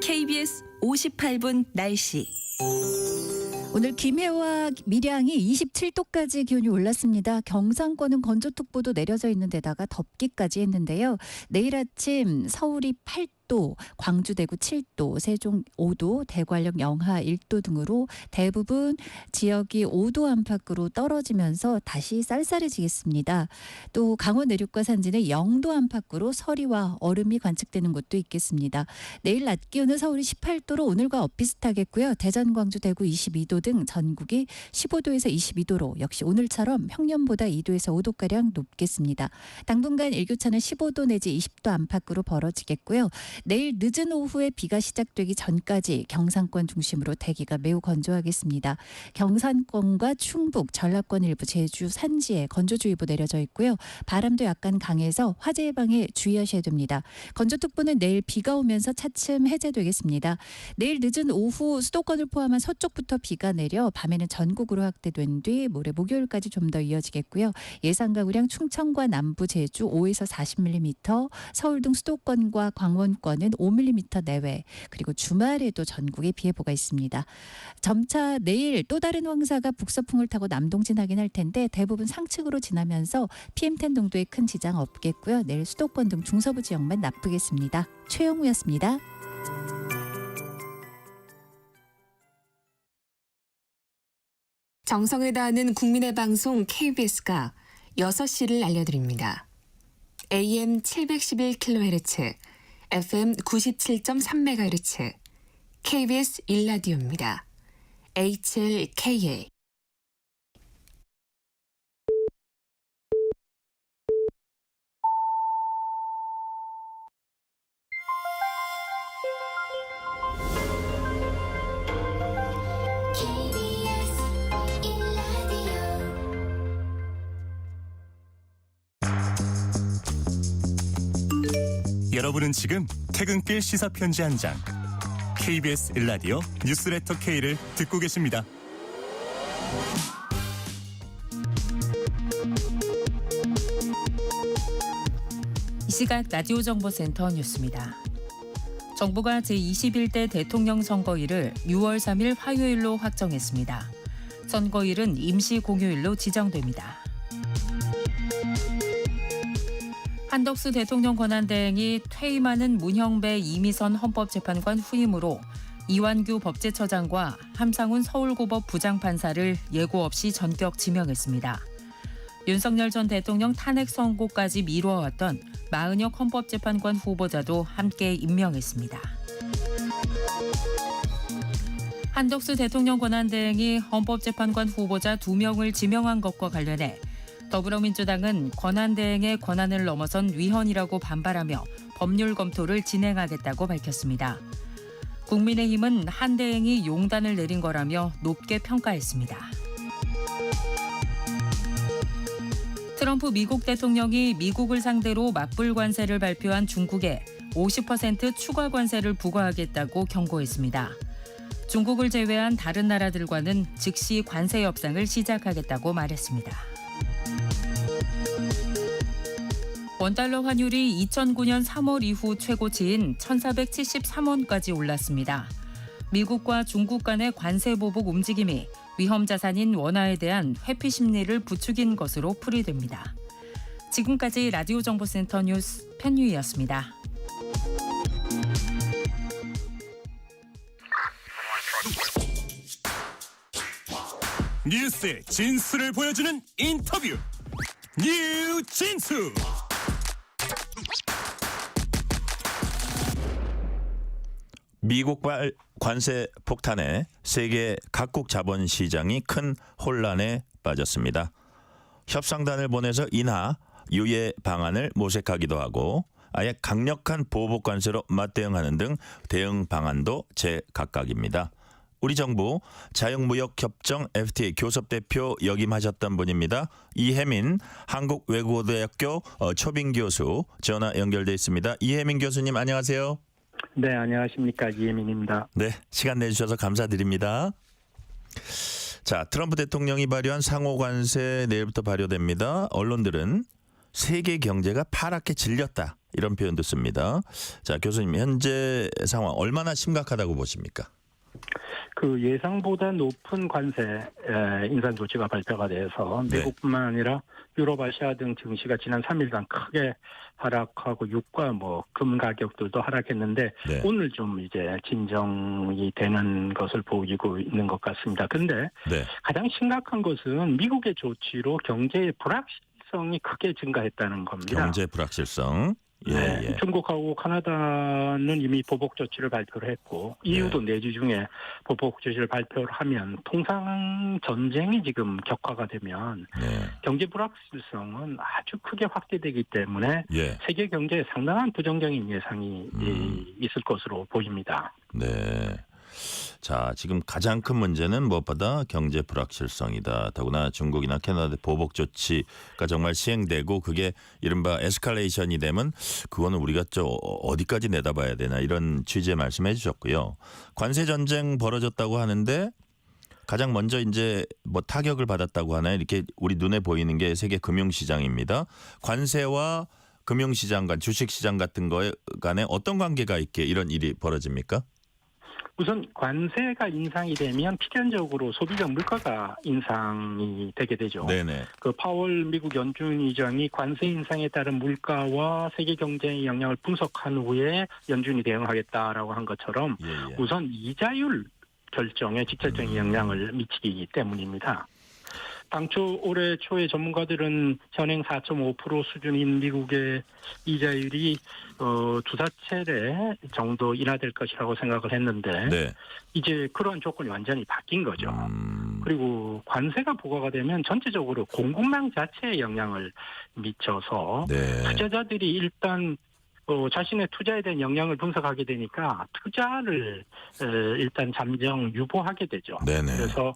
KBS 58분 날씨. 오늘 김해와 밀양이 27도까지 기온이 올랐습니다. 경상권은 건조특보도 내려져 있는 데다가 덥기까지 했는데요. 내일 아침 서울이 8도, 8도, 광주, 대구 7도, 세종 5도, 대관령, 영하 1도 등으로 대부분 지역이 5도 안팎으로 떨어지면서 다시 쌀쌀해지겠습니다. 또 강원 내륙과 산지는 0도 안팎으로 서리와 얼음이 관측되는 곳도 있겠습니다. 내일 낮 기온은 서울이 18도로 오늘과 엇비슷하겠고요. 대전, 광주, 대구 22도 등 전국이 15도에서 22도로 역시 오늘처럼 평년보다 2도에서 5도가량 높겠습니다. 당분간 일교차는 15도 내지 20도 안팎으로 벌어지겠고요. 내일 늦은 오후에 비가 시작되기 전까지 경상권 중심으로 대기가 매우 건조하겠습니다. 경상권과 충북, 전라권 일부, 제주, 산지에 건조주의보 내려져 있고요. 바람도 약간 강해서 화재 예방에 주의하셔야 됩니다. 건조특보는 내일 비가 오면서 차츰 해제되겠습니다. 내일 늦은 오후 수도권을 포함한 서쪽부터 비가 내려 밤에는 전국으로 확대된 뒤 모레 목요일까지 좀 더 이어지겠고요. 예상 강우량 충청과 남부, 제주 5에서 40mm, 서울 등 수도권과 강원권은 5mm 내외, 그리고 주말에도 전국에 비 예보가 있습니다. 점차 내일 또 다른 황사가 북서풍을 타고 남동진하긴 할 텐데 대부분 상층으로 지나면서 PM10 농도에 큰 지장 없겠고요. 내일 수도권 등 중서부 지역만 나쁘겠습니다. 최영우였습니다. 정성을 다하는 국민의 방송 KBS가 6시를 알려드립니다. AM 711kHz, FM 97.3MHz, KBS 1라디오입니다. HLKA. 여러분은 지금 퇴근길 시사편지 한 장, KBS 1라디오 뉴스레터 K를 듣고 계십니다. 이 시각 라디오 정보센터 뉴스입니다. 정부가 제21대 대통령 선거일을 6월 3일 화요일로 확정했습니다. 선거일은 임시 공휴일로 지정됩니다. 한덕수 대통령 권한대행이 퇴임하는 문형배 이미선 헌법재판관 후임으로 이완규 법제처장과 함상훈 서울고법 부장판사를 예고 없이 전격 지명했습니다. 윤석열 전 대통령 탄핵 선고까지 미뤄왔던 마은혁 헌법재판관 후보자도 함께 임명했습니다. 한덕수 대통령 권한대행이 헌법재판관 후보자 2명을 지명한 것과 관련해 더불어민주당은 권한대행의 권한을 넘어선 위헌이라고 반발하며 법률 검토를 진행하겠다고 밝혔습니다. 국민의힘은 한 대행이 용단을 내린 거라며 높게 평가했습니다. 트럼프 미국 대통령이 미국을 상대로 맞불 관세를 발표한 중국에 50% 추가 관세를 부과하겠다고 경고했습니다. 중국을 제외한 다른 나라들과는 즉시 관세 협상을 시작하겠다고 말했습니다. 원달러 환율이 2009년 3월 이후 최고치인 1,473원까지 올랐습니다. 미국과 중국 간의 관세 보복 움직임이 위험 자산인 원화에 대한 회피 심리를 부추긴 것으로 풀이됩니다. 지금까지 라디오 정보센터 뉴스 편유희였습니다. 뉴스의 진수를 보여주는 인터뷰, 뉴진수. 미국발 관세 폭탄에 세계 각국 자본시장이 큰 혼란에 빠졌습니다. 협상단을 보내서 인하, 유예 방안을 모색하기도 하고 아예 강력한 보복 관세로 맞대응하는 등 대응 방안도 제각각입니다. 우리 정부 자유무역협정 FTA 교섭대표 역임하셨던 분입니다. 이혜민 한국외국어대학교 초빙 교수 전화 연결돼 있습니다. 이혜민 교수님 안녕하세요. 네, 안녕하십니까. 이혜민입니다. 네, 시간 내주셔서 감사드립니다. 자, 트럼프 대통령이 발효한 상호관세 내일부터 발효됩니다. 언론들은 세계 경제가 파랗게 질렸다 이런 표현도 씁니다. 자, 교수님 현재 상황 얼마나 심각하다고 보십니까? 그 예상보다 높은 관세 인상 조치가 발표가 돼서 미국뿐만 아니라 유럽아시아 등 증시가 지난 3일간 크게 하락하고 유가 금 가격들도 하락했는데 네. 오늘 좀 이제 진정이 되는 것을 보이고 있는 것 같습니다. 근데 네. 가장 심각한 것은 미국의 조치로 경제의 불확실성이 크게 증가했다는 겁니다. 경제 불확실성. 예, 네, 예. 중국하고 카나다는 이미 보복 조치를 발표를 했고 EU도 내주 중에 보복 조치를 발표를 하면 통상 전쟁이 지금 격화가 되면 네. 경제 불확실성은 아주 크게 확대되기 때문에 예. 세계 경제에 상당한 부정적인 예상이 있을 것으로 보입니다. 네. 자, 지금 가장 큰 문제는 무엇보다 경제 불확실성이다. 더구나 중국이나 캐나다 보복 조치가 정말 시행되고 그게 이른바 에스컬레이션이 되면 그거는 우리가 어디까지 내다봐야 되나 이런 취지의 말씀해 주셨고요. 관세 전쟁 벌어졌다고 하는데 가장 먼저 이제 타격을 받았다고 하나요? 이렇게 우리 눈에 보이는 게 세계 금융시장입니다. 관세와 금융시장 간 주식시장 같은 거에 간에 어떤 관계가 있게 이런 일이 벌어집니까? 우선 관세가 인상이 되면 필연적으로 소비자 물가가 인상이 되게 되죠. 네네. 그 파월 미국 연준 의장이 관세 인상에 따른 물가와 세계 경제의 영향을 분석한 후에 연준이 대응하겠다라고 한 것처럼 예. 우선 이자율 결정에 직접적인 영향을 미치기 때문입니다. 당초 올해 초에 전문가들은 현행 4.5% 수준인 미국의 이자율이 두사 차례 정도 인하될 것이라고 생각을 했는데 네. 이제 그런 조건이 완전히 바뀐 거죠. 그리고 관세가 부과가 되면 전체적으로 공급망 자체에 영향을 미쳐서 네. 투자자들이 일단 자신의 투자에 대한 영향을 분석하게 되니까 투자를 일단 잠정 유보하게 되죠. 네네. 그래서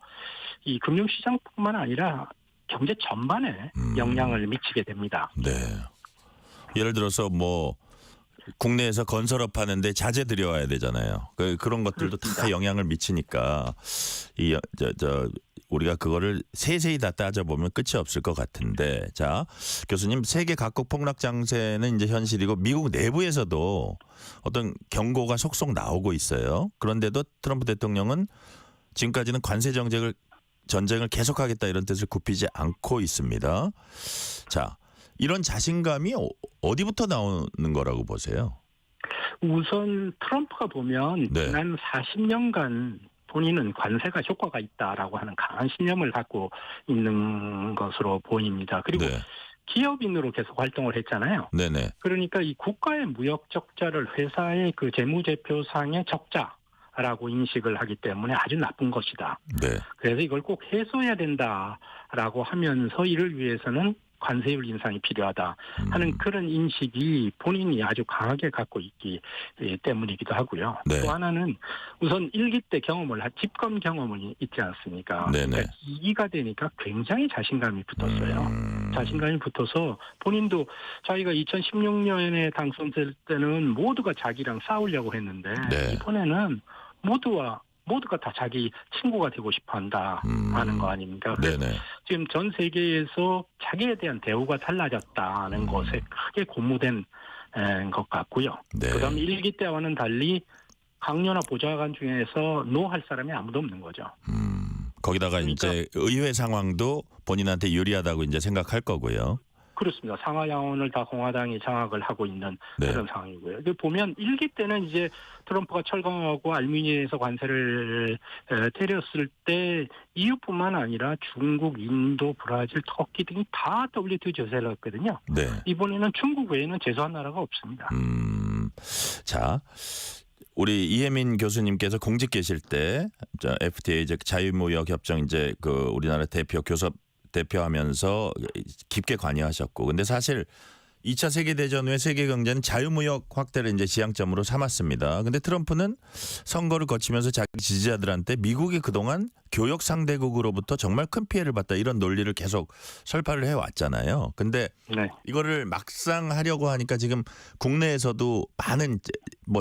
이 금융시장뿐만 아니라 경제 전반에 영향을 미치게 됩니다. 네. 예를 들어서 국내에서 건설업 하는데 자재 들여와야 되잖아요. 그런 것들도 그렇습니다. 다 영향을 미치니까 우리가 그거를 세세히 다 따져보면 끝이 없을 것 같은데, 자, 교수님, 세계 각국 폭락 장세는 이제 현실이고 미국 내부에서도 어떤 경고가 속속 나오고 있어요. 그런데도 트럼프 대통령은 지금까지는 관세 전쟁을 계속하겠다 이런 뜻을 굽히지 않고 있습니다. 자, 이런 자신감이 어디부터 나오는 거라고 보세요? 우선 트럼프가 보면 네. 지난 40년간 본인은 관세가 효과가 있다라고 하는 강한 신념을 갖고 있는 것으로 보입니다. 그리고 네. 기업인으로 계속 활동을 했잖아요. 네네. 그러니까 이 국가의 무역 적자를 회사의 그 재무제표상의 적자라고 인식을 하기 때문에 아주 나쁜 것이다. 네. 그래서 이걸 꼭 해소해야 된다라고 하면서 이를 위해서는 관세율 인상이 필요하다 하는 그런 인식이 본인이 아주 강하게 갖고 있기 때문이기도 하고요. 네. 또 하나는 우선 1기 때 집권 경험이 있지 않습니까? 네네. 그러니까 2기가 되니까 굉장히 자신감이 붙었어요. 자신감이 붙어서 본인도 자기가 2016년에 당선될 때는 모두가 자기랑 싸우려고 했는데 네. 이번에는 모두가 다 자기 친구가 되고 싶어 한다 하는 거 아닙니까? 그래서 네네. 지금 전 세계에서 자기에 대한 대우가 달라졌다는 것에 크게 고무된 것 같고요. 네. 그다음에 1기 때와는 달리 강요나 보좌관 중에서 노 할 사람이 아무도 없는 거죠. 거기다가 이제 의회 상황도 본인한테 유리하다고 이제 생각할 거고요. 그렇습니다. 상하 야원을 다 공화당이 장악을 하고 있는 네. 그런 상황이고요. 보면 1기 때는 이제 트럼프가 철강하고 알루미늄에서 관세를 때렸을 때 EU뿐만 아니라 중국, 인도, 브라질, 터키 등이 다 WTO 제재를 했거든요. 네. 이번에는 중국 외에는 제소한 나라가 없습니다. 자, 우리 이혜민 교수님께서 공직 계실 때 FTA 이제 자유무역 협정 이제 우리나라 대표하면서 깊게 관여하셨고, 근데 사실 2차 세계대전 후에 세계 경제는 자유무역 확대를 이제 지향점으로 삼았습니다. 근데 트럼프는 선거를 거치면서 자기 지지자들한테 미국이 그동안 교역 상대국으로부터 정말 큰 피해를 봤다 이런 논리를 계속 설파를 해왔잖아요. 근데 네. 이거를 막상 하려고 하니까 지금 국내에서도 많은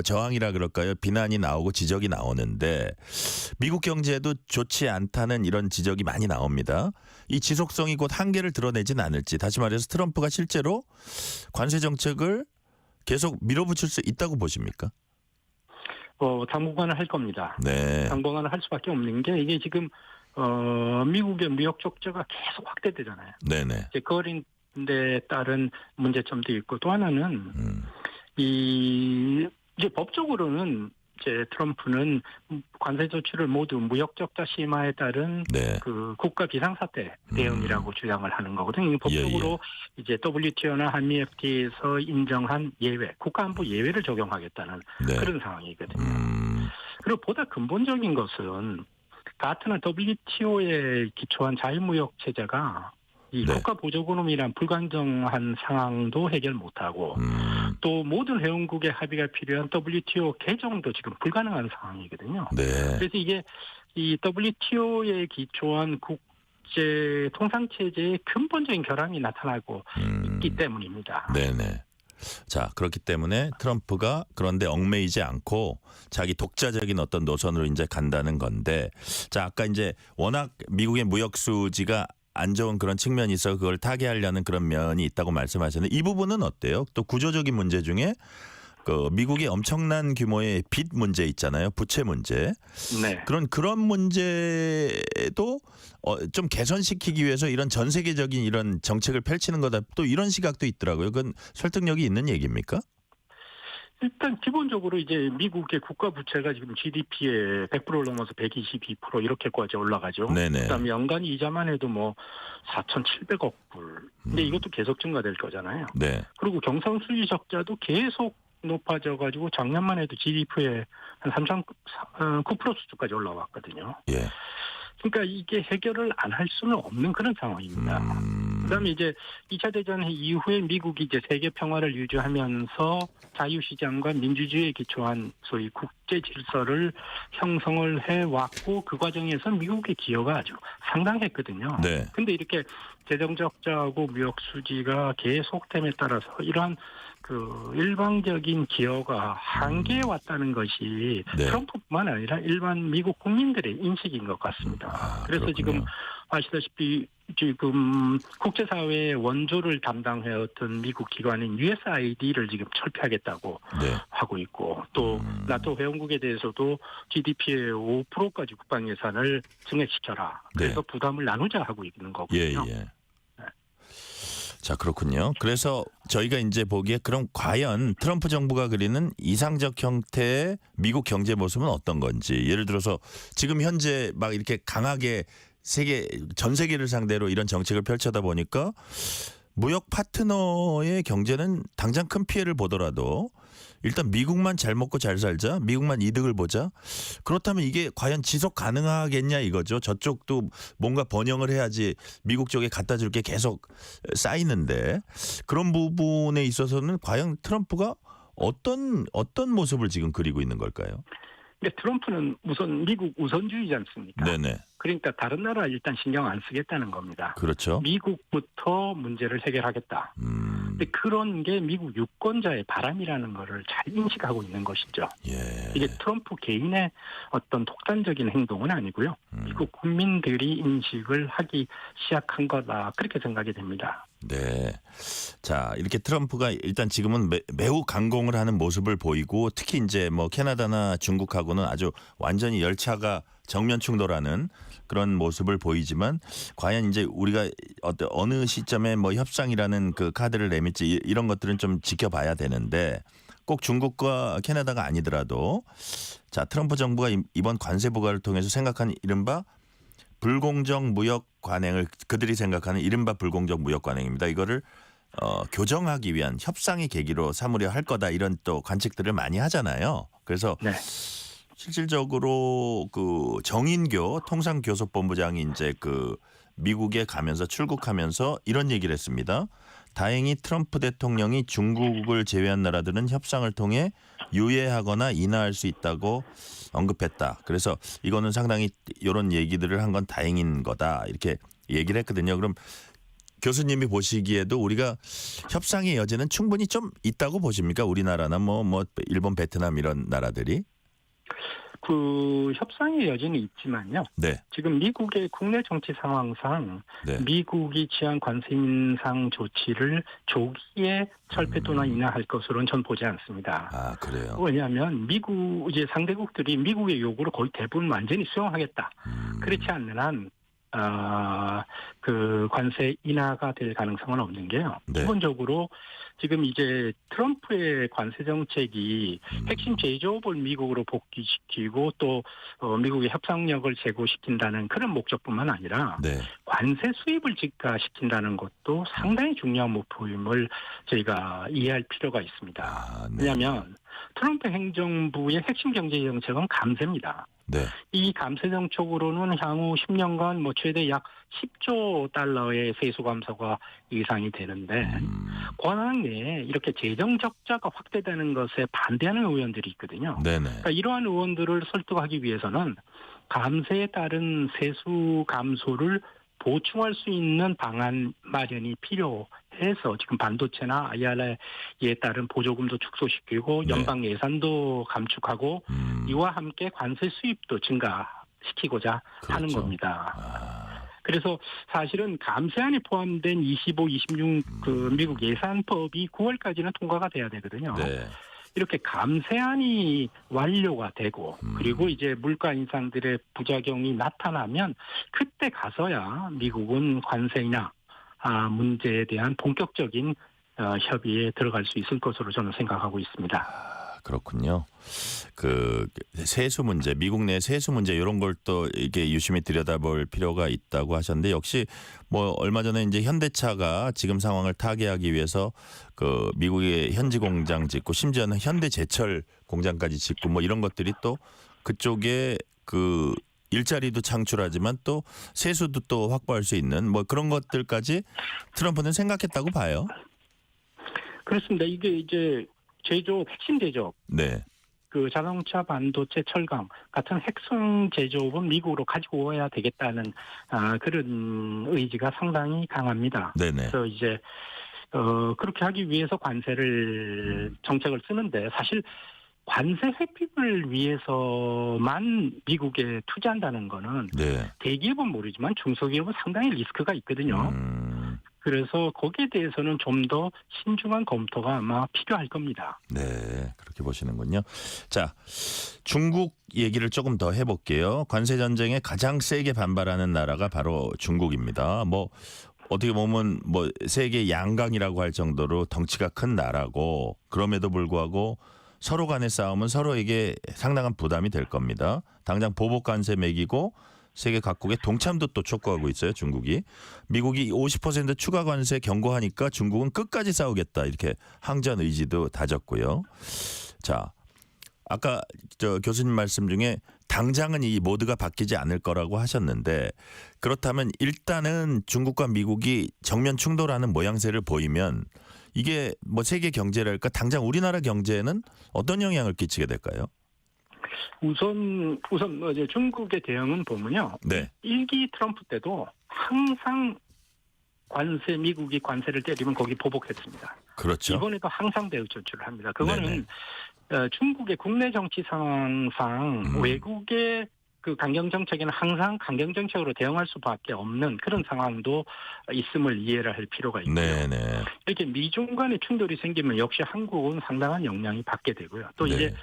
저항이라 그럴까요? 비난이 나오고 지적이 나오는데 미국 경제에도 좋지 않다는 이런 지적이 많이 나옵니다. 이 지속성이 곧 한계를 드러내진 않을지, 다시 말해서 트럼프가 실제로 관세 정책을 계속 밀어붙일 수 있다고 보십니까? 당분간은 할 겁니다. 네. 당분간은 할 수밖에 없는 게 이게 지금 미국의 무역 적자가 계속 확대되잖아요. 네네. 이제 그런데 따른 문제점도 있고 또 하나는 이제 법적으로는 이제 트럼프는 관세 조치를 모두 무역 적자 심화에 따른 네. 그 국가 비상사태 대응이라고 주장을 하는 거거든요. 이게 법적으로 이제 WTO나 한미 FTA에서 인정한 예외, 국가안보 예외를 적용하겠다는 네. 그런 상황이거든요. 그리고 보다 근본적인 것은 같은 WTO에 기초한 자유무역 체제가 이 네. 국가 보조금이란 불안정한 상황도 해결 못하고 또 모든 회원국의 합의가 필요한 WTO 개정도 지금 불가능한 상황이거든요. 네. 그래서 이게 이 WTO에 기초한 국제 통상 체제의 근본적인 결함이 나타나고 있기 때문입니다. 네네. 자, 그렇기 때문에 트럼프가 그런데 얽매이지 않고 자기 독자적인 어떤 노선으로 이제 간다는 건데, 자, 아까 이제 워낙 미국의 무역 수지가 안 좋은 그런 측면이 있어 그걸 타개하려는 그런 면이 있다고 말씀하셨는데, 이 부분은 어때요? 또 구조적인 문제 중에 그 미국의 엄청난 규모의 빚 문제 있잖아요. 부채 문제. 네. 그런 문제도 좀 개선시키기 위해서 이런 전 세계적인 이런 정책을 펼치는 거다. 또 이런 시각도 있더라고요. 그건 설득력이 있는 얘기입니까? 일단 기본적으로 이제 미국의 국가 부채가 지금 GDP의 100%를 넘어서 122% 이렇게까지 올라가죠. 네네. 그다음에 연간 이자만 해도 뭐 4,700억 불. 근데 이것도 계속 증가될 거잖아요. 네. 그리고 경상수지 적자도 계속 높아져 가지고 작년만 해도 GDP의 한 3.9% 수준까지 올라왔거든요. 예. 그러니까 이게 해결을 안 할 수는 없는 그런 상황입니다. 그다음에 이제 2차 대전 이후에 미국이 이제 세계 평화를 유지하면서 자유시장과 민주주의에 기초한 소위 국제 질서를 형성을 해왔고 그 과정에서 미국의 기여가 아주 상당했거든요. 네. 근데 이렇게 재정 적자하고 무역 수지가 계속됨에 따라서 이러한 그 일방적인 기여가 한계에 왔다는 것이 네. 트럼프뿐만 아니라 일반 미국 국민들의 인식인 것 같습니다. 그래서 그렇군요. 지금 아시다시피 지금 국제사회의 원조를 담당해왔던 미국 기관인 USAID를 지금 철폐하겠다고 네. 하고 있고 또 나토 회원국에 대해서도 GDP의 5%까지 국방 예산을 증액시켜라. 그래서 네. 부담을 나누자 하고 있는 거거든요. 예. 자, 그렇군요. 그래서 저희가 이제 보기에 그럼 과연 트럼프 정부가 그리는 이상적 형태의 미국 경제 모습은 어떤 건지, 예를 들어서 지금 현재 막 이렇게 강하게 전 세계를 상대로 이런 정책을 펼쳐다 보니까 무역 파트너의 경제는 당장 큰 피해를 보더라도 일단 미국만 잘 먹고 잘 살자, 미국만 이득을 보자. 그렇다면 이게 과연 지속 가능하겠냐 이거죠. 저쪽도 뭔가 번영을 해야지 미국 쪽에 갖다 줄 게 계속 쌓이는데, 그런 부분에 있어서는 과연 트럼프가 어떤 모습을 지금 그리고 있는 걸까요? 근데 트럼프는 우선 미국 우선주의지 않습니까? 네네. 그러니까 다른 나라 일단 신경 안 쓰겠다는 겁니다. 그렇죠. 미국부터 문제를 해결하겠다. 근데 그런 게 미국 유권자의 바람이라는 거를 잘 인식하고 있는 것이죠. 예. 이게 트럼프 개인의 어떤 독단적인 행동은 아니고요. 미국 국민들이 인식을 하기 시작한 거다. 그렇게 생각이 됩니다. 네. 자, 이렇게 트럼프가 일단 지금은 매우 강공을 하는 모습을 보이고, 특히 이제 뭐 캐나다나 중국하고는 아주 완전히 열차가 정면 충돌하는 그런 모습을 보이지만, 과연 이제 우리가 어느 시점에 뭐 협상이라는 그 카드를 내밀지 이런 것들은 좀 지켜봐야 되는데, 꼭 중국과 캐나다가 아니더라도 자, 트럼프 정부가 이번 관세 부과를 통해서 생각하는 이른바 불공정 무역 관행을, 그들이 생각하는 이른바 불공정 무역 관행입니다. 이거를 교정하기 위한 협상의 계기로 삼으려 할 거다, 이런 또 관측들을 많이 하잖아요. 그래서 네. 실질적으로 그 정인교 통상교섭본부장이 이제 그 미국에 가면서 출국하면서 이런 얘기를 했습니다. 다행히 트럼프 대통령이 중국을 제외한 나라들은 협상을 통해 유예하거나 인하할 수 있다고 언급했다. 그래서 이거는 상당히 이런 얘기들을 한 건 다행인 거다, 이렇게 얘기를 했거든요. 그럼 교수님이 보시기에도 우리가 협상의 여지는 충분히 좀 있다고 보십니까? 우리나라나 뭐 일본, 베트남 이런 나라들이? 그 협상의 여지는 있지만요. 네. 지금 미국의 국내 정치 상황상 네. 미국이 취한 관세 인상 조치를 조기에 철폐 또는 인하할 것으로는 전 보지 않습니다. 아, 그래요. 왜냐하면 미국 이제 상대국들이 미국의 요구를 거의 대부분 완전히 수용하겠다. 그렇지 않는 한 그 관세 인하가 될 가능성은 없는 게요. 네. 기본적으로 지금 이제 트럼프의 관세 정책이 핵심 제조업을 미국으로 복귀시키고 또 미국의 협상력을 제고시킨다는 그런 목적뿐만 아니라 네. 관세 수입을 증가시킨다는 것도 상당히 중요한 목표임을 저희가 이해할 필요가 있습니다. 아, 네. 왜냐하면 트럼프 행정부의 핵심 경제 정책은 감세입니다. 네. 이 감세 정책으로는 향후 10년간 뭐 최대 약 10조 달러의 세수 감소가 예상이 되는데 권한 내에 이렇게 재정 적자가 확대되는 것에 반대하는 의원들이 있거든요. 네네. 그러니까 이러한 의원들을 설득하기 위해서는 감세에 따른 세수 감소를 보충할 수 있는 방안 마련이 필요해서 지금 반도체나 IRA에 따른 보조금도 축소시키고 네. 연방 예산도 감축하고 이와 함께 관세 수입도 증가시키고자 하는 그렇죠. 겁니다. 그래서 사실은 감세안이 포함된 25, 26 그 미국 예산법이 9월까지는 통과가 돼야 되거든요. 네. 이렇게 감세안이 완료가 되고 그리고 이제 물가 인상들의 부작용이 나타나면 그때 가서야 미국은 관세 인하 문제에 대한 본격적인 협의에 들어갈 수 있을 것으로 저는 생각하고 있습니다. 그렇군요. 그 세수 문제, 미국 내 세수 문제 이런 걸 또 이게 유심히 들여다볼 필요가 있다고 하셨는데 역시 뭐 얼마 전에 이제 현대차가 지금 상황을 타개하기 위해서 그 미국의 현지 공장 짓고 심지어는 현대제철 공장까지 짓고 뭐 이런 것들이 또 그쪽에 그 일자리도 창출하지만 또 세수도 또 확보할 수 있는 뭐 그런 것들까지 트럼프는 생각했다고 봐요. 그렇습니다. 이게 이제 제조업, 핵심 제조업. 네. 그 자동차, 반도체, 철강 같은 핵심 제조업은 미국으로 가지고 와야 되겠다는 그런 의지가 상당히 강합니다. 네네. 그래서 이제 그렇게 하기 위해서 관세를 정책을 쓰는데 사실 관세 회피를 위해서만 미국에 투자한다는 거는 네. 대기업은 모르지만 중소기업은 상당히 리스크가 있거든요. 그래서 거기에 대해서는 좀 더 신중한 검토가 아마 필요할 겁니다. 네, 그렇게 보시는군요. 자, 중국 얘기를 조금 더 해볼게요. 관세 전쟁에 가장 세게 반발하는 나라가 바로 중국입니다. 뭐 어떻게 보면 뭐 세계 양강이라고 할 정도로 덩치가 큰 나라고 그럼에도 불구하고 서로 간의 싸움은 서로에게 상당한 부담이 될 겁니다. 당장 보복 관세 매기고 세계 각국의 동참도 또 촉구하고 있어요. 중국이. 미국이 50% 추가 관세 경고하니까 중국은 끝까지 싸우겠다. 이렇게 항전 의지도 다졌고요. 자, 아까 저 교수님 말씀 중에 당장은 이 모두가 바뀌지 않을 거라고 하셨는데 그렇다면 일단은 중국과 미국이 정면 충돌하는 모양새를 보이면 이게 뭐 세계 경제랄까 당장 우리나라 경제에는 어떤 영향을 끼치게 될까요? 우선 이제 중국의 대응은 보면요. 네. 1기 트럼프 때도 항상 미국이 관세를 때리면 거기 보복했습니다. 그렇죠. 이번에도 항상 대응 조치를 합니다. 그거는 네네. 중국의 국내 정치 상황상 외국의 그 강경 정책에는 항상 강경 정책으로 대응할 수밖에 없는 그런 상황도 있음을 이해를 할 필요가 있고요. 네네. 이렇게 미중 간의 충돌이 생기면 역시 한국은 상당한 영향이 받게 되고요. 또 이제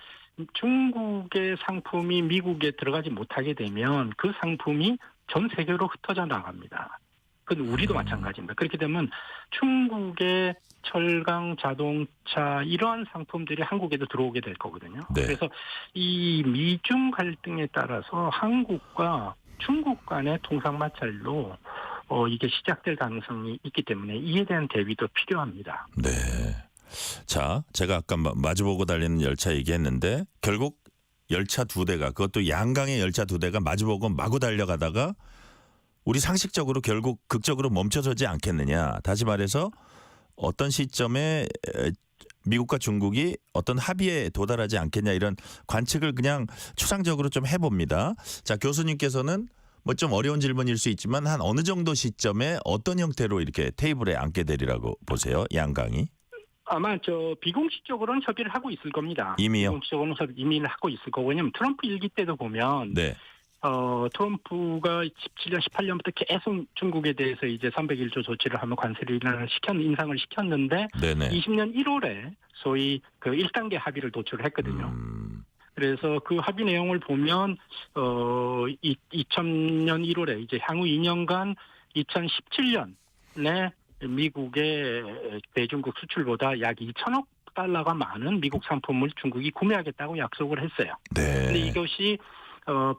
중국의 상품이 미국에 들어가지 못하게 되면 그 상품이 전 세계로 흩어져 나갑니다. 그건 우리도 마찬가지입니다. 그렇게 되면 중국의 철강, 자동차 이러한 상품들이 한국에도 들어오게 될 거거든요. 네. 그래서 이 미중 갈등에 따라서 한국과 중국 간의 통상마찰로 이게 시작될 가능성이 있기 때문에 이에 대한 대비도 필요합니다. 네. 자, 제가 아까 마주보고 달리는 열차 얘기했는데 결국 열차 두 대가 그것도 양강의 열차 두 대가 마주보고 마구 달려가다가 우리 상식적으로 결국 극적으로 멈춰서지 않겠느냐. 다시 말해서 어떤 시점에 미국과 중국이 어떤 합의에 도달하지 않겠냐 이런 관측을 그냥 추상적으로 좀 해봅니다. 자, 교수님께서는 뭐 좀 어려운 질문일 수 있지만 한 어느 정도 시점에 어떤 형태로 이렇게 테이블에 앉게 되리라고 보세요. 양강이. 아마 비공식적으로는 협의를 하고 있을 겁니다. 이미요? 비공식적으로는 이미를 하고 있을 거고, 왜냐하면 트럼프 일기 때도 보면 네. 트럼프가 17년, 18년부터 계속 중국에 대해서 이제 301조 조치를 하면 관세를 인상을 시켰는데 네네. 20년 1월에 소위 그 1단계 합의를 도출을 했거든요. 그래서 그 합의 내용을 보면 2000년 1월에 이제 향후 2년간 2017년에 미국의 대중국 수출보다 약 2천억 달러가 많은 미국 상품을 중국이 구매하겠다고 약속을 했어요. 네. 근데 이것이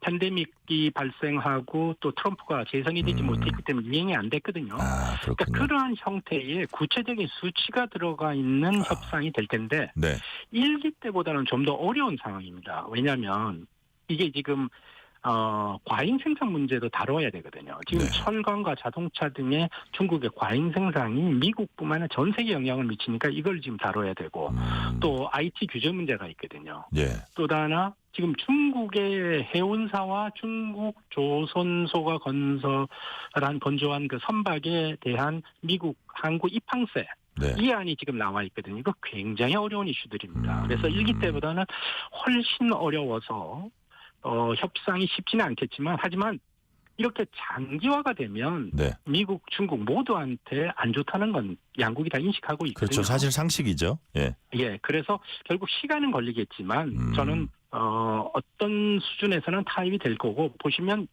팬데믹이 발생하고 또 트럼프가 재선이 되지 못했기 때문에 이행이 안 됐거든요. 아, 그러니까 그러한 형태의 구체적인 수치가 들어가 있는 협상이 될 텐데 네. 1기 때보다는 좀 더 어려운 상황입니다. 왜냐하면 이게 지금 과잉 생산 문제도 다뤄야 되거든요. 지금 네. 철강과 자동차 등의 중국의 과잉 생산이 미국뿐만 아니라 전 세계에 영향을 미치니까 이걸 지금 다뤄야 되고 또 IT 규제 문제가 있거든요. 예. 또 하나 지금 중국의 해운사와 중국 조선소가 건조한 그 선박에 대한 미국 항구 입항세 네. 이 안이 지금 나와 있거든요. 이거 굉장히 어려운 이슈들입니다. 그래서 1기 때보다는 훨씬 어려워서 협상이 쉽지는 않겠지만 하지만 이렇게 장기화가 되면 네. 미국, 중국 모두한테 안 좋다는 건 양국이 다 인식하고 있거든요. 그렇죠. 사실 상식이죠. 예. 예, 그래서 결국 시간은 걸리겠지만 저는 어떤 수준에서는 타협이 될 거고 보시면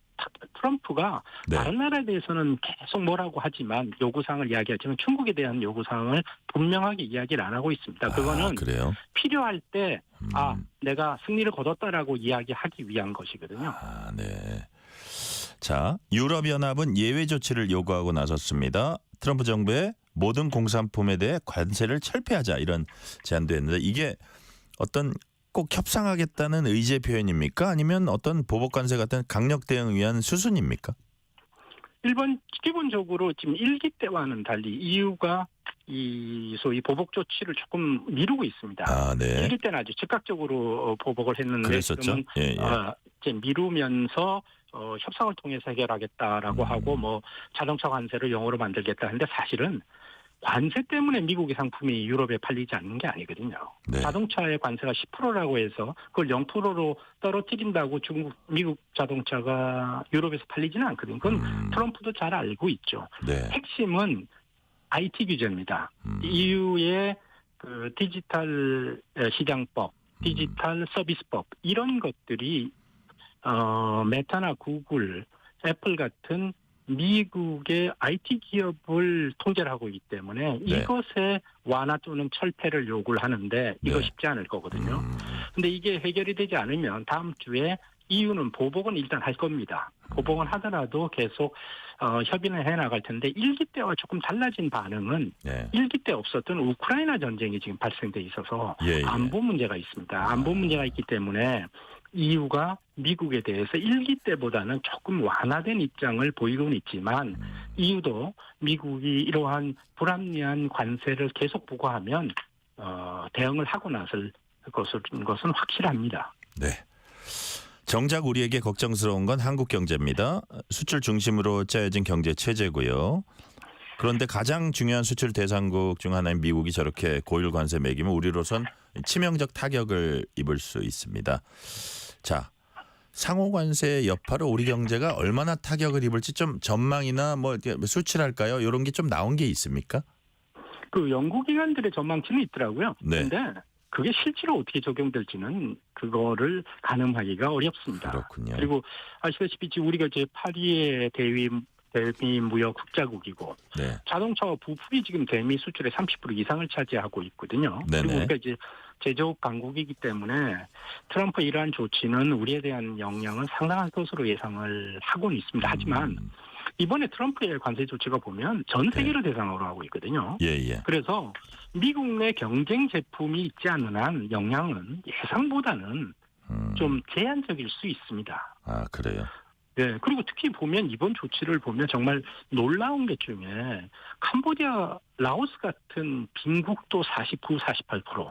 트럼프가 네. 다른 나라에 대해서는 계속 뭐라고 하지만 요구사항을 이야기하지만 중국에 대한 요구사항을 분명하게 이야기를 안 하고 있습니다. 그거는 그래요? 필요할 때 내가 승리를 거뒀다라고 이야기하기 위한 것이거든요. 아, 네. 자, 유럽연합은 예외 조치를 요구하고 나섰습니다. 트럼프 정부의 모든 공산품에 대해 관세를 철폐하자 이런 제안도 했는데 이게 어떤 꼭 협상하겠다는 의지의 표현입니까? 아니면 어떤 보복 관세 같은 강력 대응을 위한 수순입니까? 기본적으로 지금 1기 때와는 달리 EU가 이 소위 보복 조치를 조금 미루고 있습니다. 아, 네. 1기 때는 아주 즉각적으로 보복을 했는데 그랬었죠. 지금은 예, 예. 이제 미루면서 협상을 통해서 해결하겠다라고 하고 뭐 자동차 관세를 영어로 만들겠다 하는데 사실은 관세 때문에 미국의 상품이 유럽에 팔리지 않는 게 아니거든요. 네. 자동차의 관세가 10%라고 해서 그걸 0%로 떨어뜨린다고 미국 자동차가 유럽에서 팔리지는 않거든요. 그건 트럼프도 잘 알고 있죠. 네. 핵심은 IT 규제입니다. EU의 그 디지털 시장법, 디지털 서비스법 이런 것들이 메타나 구글, 애플 같은 미국의 IT 기업을 통제를 하고 있기 때문에 네. 이것에 완화 또는 철폐를 요구를 하는데 이거 네. 쉽지 않을 거거든요. 근데 이게 해결이 되지 않으면 다음 주에 EU는 보복은 일단 할 겁니다. 보복은 하더라도 계속 협의는 해나갈 텐데 1기 때와 조금 달라진 반응은 네. 1기 때 없었던 우크라이나 전쟁이 지금 발생돼 있어서 예. 안보 문제가 있습니다. 안보 문제가 있기 때문에 EU가 미국에 대해서 1기 때보다는 조금 완화된 입장을 보이고는 있지만 EU도 미국이 이러한 불합리한 관세를 계속 부과하면 대응을 하고 나설 것은 확실합니다. 네. 정작 우리에게 걱정스러운 건 한국 경제입니다. 수출 중심으로 짜여진 경제 체제고요. 그런데 가장 중요한 수출 대상국 중 하나인 미국이 저렇게 고율 관세 매기면 우리로선 치명적 타격을 입을 수 있습니다. 자, 상호 관세의 여파로 우리 경제가 얼마나 타격을 입을지 좀 전망이나 뭐 이렇게 수출할까요? 이런 게 좀 나온 게 있습니까? 그 연구기관들의 전망치는 있더라고요. 네. 그런데 그게 실제로 어떻게 적용될지는 그거를 가늠하기가 어렵습니다. 그렇군요. 그리고 아시다시피 지금 우리가 이제 파리의 대미 무역 국자국이고 네. 자동차와 부품이 지금 대미 수출의 30% 이상을 차지하고 있거든요. 네네. 그리고 우리가 이제 제조업 강국이기 때문에 트럼프의 이러한 조치는 우리에 대한 영향은 상당한 것으로 예상을 하고는 있습니다. 하지만 이번에 트럼프의 관세 조치가 보면 전 세계를 대상으로 하고 있거든요. 예. 그래서 미국 내 경쟁 제품이 있지 않는 한 영향은 예상보다는 좀 제한적일 수 있습니다. 아, 그래요. 네, 그리고 특히 보면 이번 조치를 보면 정말 놀라운 게 중에 캄보디아, 라오스 같은 빈국도 49, 48%,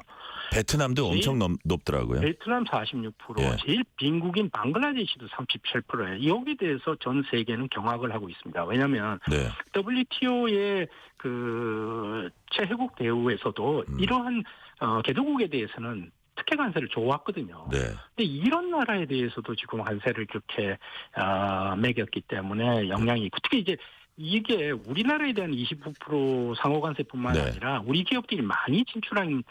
베트남도 엄청 높더라고요. 베트남 46%, 예. 제일 빈국인 방글라데시도 37%예요. 여기에 대해서 전 세계는 경악을 하고 있습니다. 왜냐하면 네. WTO의 그 최혜국 대우에서도 이러한 개도국에 대해서는 특혜 관세를 줘왔거든요. 네. 근데 이런 나라에 대해서도 지금 관세를 그렇게 매겼기 때문에 영향이 있고, 특히 이제 이게 우리나라에 대한 29% 상호 관세뿐만 네. 아니라 우리 기업들이 많이 진출한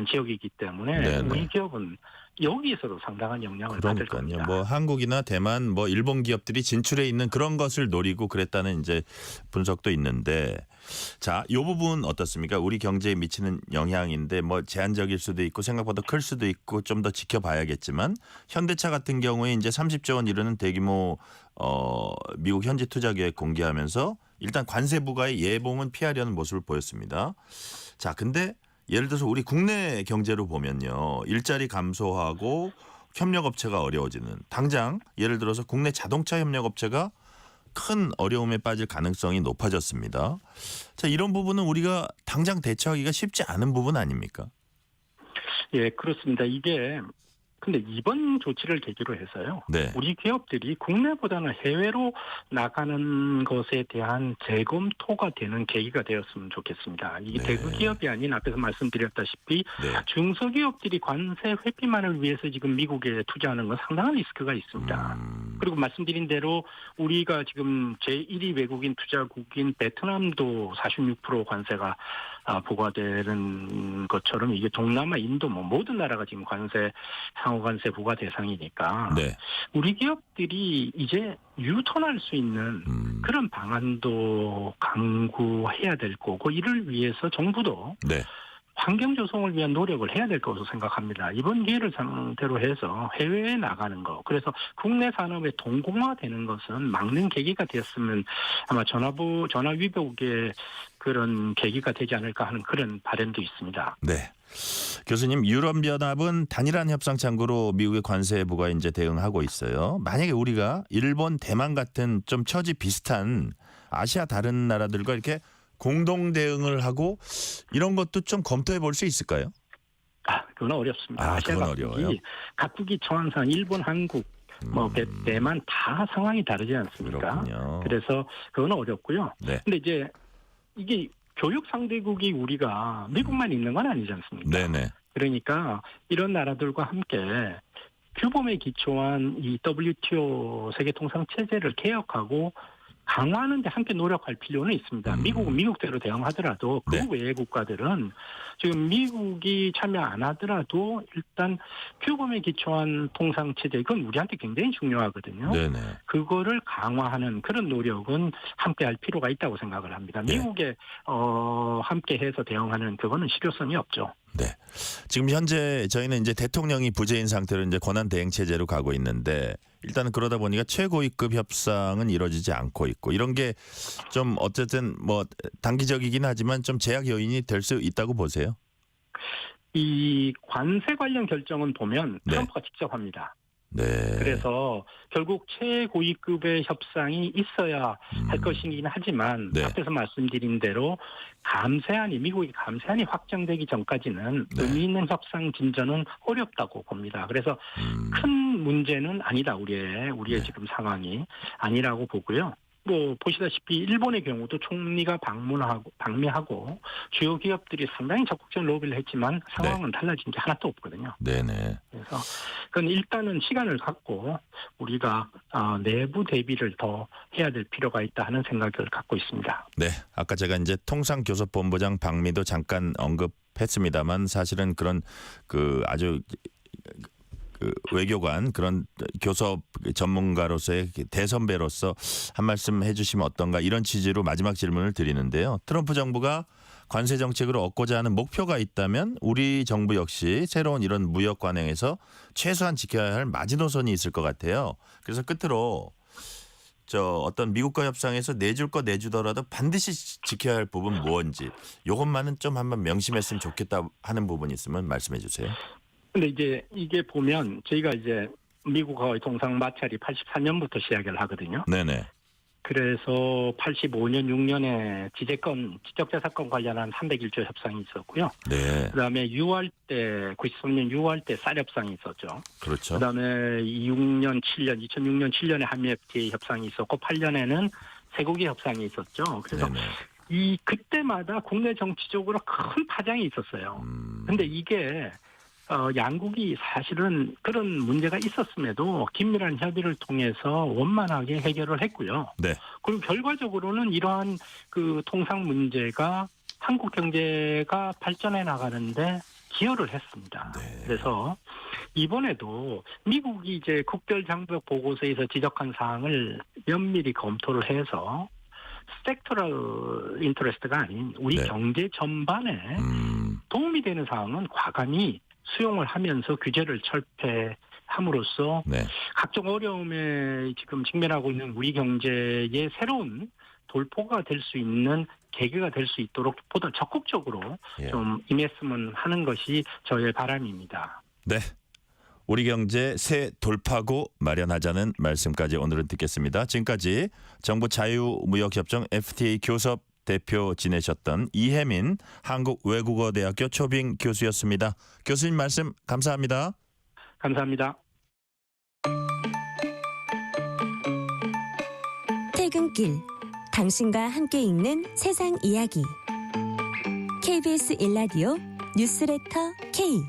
지역이기 때문에 네, 네. 우리 기업은 여기에서도 상당한 영향을 받을 그러니까요. 겁니다. 뭐 한국이나 대만, 뭐 일본 기업들이 진출해 있는 그런 것을 노리고 그랬다는 이제 분석도 있는데, 자, 이 부분 어떻습니까? 우리 경제에 미치는 영향인데 뭐 제한적일 수도 있고 생각보다 클 수도 있고 좀 더 지켜봐야겠지만, 현대차 같은 경우에 이제 30조 원 이르는 대규모 미국 현지 투자 계획 공개하면서 일단 관세 부과의 예봉은 피하려는 모습을 보였습니다. 자, 근데 예를 들어서 우리 국내 경제로 보면요, 일자리 감소하고 협력업체가 어려워지는, 당장 예를 들어서 국내 자동차 협력업체가 큰 어려움에 빠질 가능성이 높아졌습니다. 자, 이런 부분은 우리가 당장 대처하기가 쉽지 않은 부분 아닙니까? 예, 그렇습니다. 이게 근데 이번 조치를 계기로 해서요. 네. 우리 기업들이 국내보다는 해외로 나가는 것에 대한 재검토가 되는 계기가 되었으면 좋겠습니다. 이게 네. 대구 기업이 아닌 앞에서 말씀드렸다시피 네. 중소기업들이 관세 회피만을 위해서 지금 미국에 투자하는 건 상당한 리스크가 있습니다. 그리고 말씀드린 대로 우리가 지금 제1위 외국인 투자국인 베트남도 46% 관세가 부과되는 것처럼 이게 동남아, 인도 뭐 모든 나라가 지금 상호관세 부과 대상이니까 네. 우리 기업들이 이제 유턴할 수 있는 그런 방안도 강구해야 될 거고, 이를 위해서 정부도 네. 환경 조성을 위한 노력을 해야 될 것으로 생각합니다. 이번 기회를 상대로 해서 해외에 나가는 거, 그래서 국내 산업의 동공화되는 것은 막는 계기가 됐으면 아마 전화 위복의 그런 계기가 되지 않을까 하는 그런 바람도 있습니다. 네. 교수님, 유럽연합은 단일한 협상 창구로 미국의 관세 부과에 이제 대응하고 있어요. 만약에 우리가 일본, 대만 같은 좀 처지 비슷한 아시아 다른 나라들과 이렇게 공동 대응을 하고 이런 것도 좀 검토해 볼 수 있을까요? 그건 어렵습니다. 아시아 그건 각국이, 어려워요. 각국이 처한상 일본, 한국, 대만 다 상황이 다르지 않습니까? 그렇군요. 그래서 그건 어렵고요. 네. 근데 이제 이게 교육 상대국이 우리가 미국만 있는 건 아니지 않습니까? 네네. 그러니까 이런 나라들과 함께 규범에 기초한 이 WTO 세계통상체제를 개혁하고 강화하는 데 함께 노력할 필요는 있습니다. 미국은 미국대로 대응하더라도 그 네. 외의 국가들은 지금 미국이 참여 안 하더라도 일단 규범에 기초한 통상체제, 그건 우리한테 굉장히 중요하거든요. 네네. 그거를 강화하는 그런 노력은 함께 할 필요가 있다고 생각을 합니다. 네. 미국에 함께 해서 대응하는 그거는 실효성이 없죠. 네. 지금 현재 저희는 이제 대통령이 부재인 상태로 이제 권한 대행 체제로 가고 있는데, 일단은 그러다 보니까 최고위급 협상은 이루어지지 않고 있고, 이런 게 좀 어쨌든 뭐 단기적이긴 하지만 좀 제약 요인이 될 수 있다고 보세요. 이 관세 관련 결정은 보면 네. 트럼프가 직접 합니다. 네. 그래서 결국 최고위급의 협상이 있어야 할 것이긴 하지만 네. 앞에서 말씀드린 대로 미국의 감세안이 확정되기 전까지는 네. 의미 있는 협상 진전은 어렵다고 봅니다. 그래서 큰 문제는 아니다. 우리의 네. 지금 상황이 아니라고 보고요. 뭐 보시다시피 일본의 경우도 총리가 방미하고 주요 기업들이 상당히 적극적인 로비를 했지만 상황은 달라진 게 하나도 없거든요. 네네. 그래서 그건 일단은 시간을 갖고 우리가 내부 대비를 더 해야 될 필요가 있다 하는 생각을 갖고 있습니다. 네. 아까 제가 이제 통상교섭본부장 방미도 잠깐 언급했습니다만, 사실은 그런 그 아주 그 외교관, 그런 교섭 전문가로서의 대선배로서 한 말씀 해주시면 어떤가, 이런 취지로 마지막 질문을 드리는데요. 트럼프 정부가 관세 정책으로 얻고자 하는 목표가 있다면 우리 정부 역시 새로운 이런 무역 관행에서 최소한 지켜야 할 마지노선이 있을 것 같아요. 그래서 끝으로 어떤 미국과 협상에서 내줄 거 내주더라도 반드시 지켜야 할 부분 뭔지, 이것만은 좀 한번 명심했으면 좋겠다 하는 부분이 있으면 말씀해 주세요. 근데 이제 이게 보면 저희가 이제 미국하고의 통상 마찰이 84년부터 시작을 하거든요. 네네. 그래서 85년, 6년에 지적재산권 관련한 301조 협상이 있었고요. 네. 그다음에 93년 6월 때 쌀 협상이 있었죠. 그렇죠. 그다음에 2006년 7년에 한미 FTA 협상이 있었고 8년에는 쇠고기 협상이 있었죠. 그래서 네네. 그때마다 국내 정치적으로 큰 파장이 있었어요. 근데 이게 양국이 사실은 그런 문제가 있었음에도 긴밀한 협의를 통해서 원만하게 해결을 했고요. 네. 그리고 결과적으로는 이러한 그 통상 문제가 한국 경제가 발전해 나가는데 기여를 했습니다. 네. 그래서 이번에도 미국이 이제 국별장벽 보고서에서 지적한 사항을 면밀히 검토를 해서 섹터럴 인터레스트가 아닌 우리 네. 경제 전반에 도움이 되는 사항은 과감히 수용을 하면서 규제를 철폐함으로써 네. 각종 어려움에 지금 직면하고 있는 우리 경제의 새로운 돌포가 될 수 있는 계기가 될 수 있도록 보다 적극적으로 예. 좀 임했으면 하는 것이 저의 바람입니다. 네. 우리 경제 새 돌파구 마련하자는 말씀까지 오늘은 듣겠습니다. 지금까지 정부 자유무역협정 FTA 교섭 대표 지내셨던 이혜민 한국외국어대학교 초빙 교수였습니다. 교수님 말씀 감사합니다. 감사합니다. 퇴근길 당신과 함께 읽는 세상 이야기 KBS 1라디오 뉴스레터 K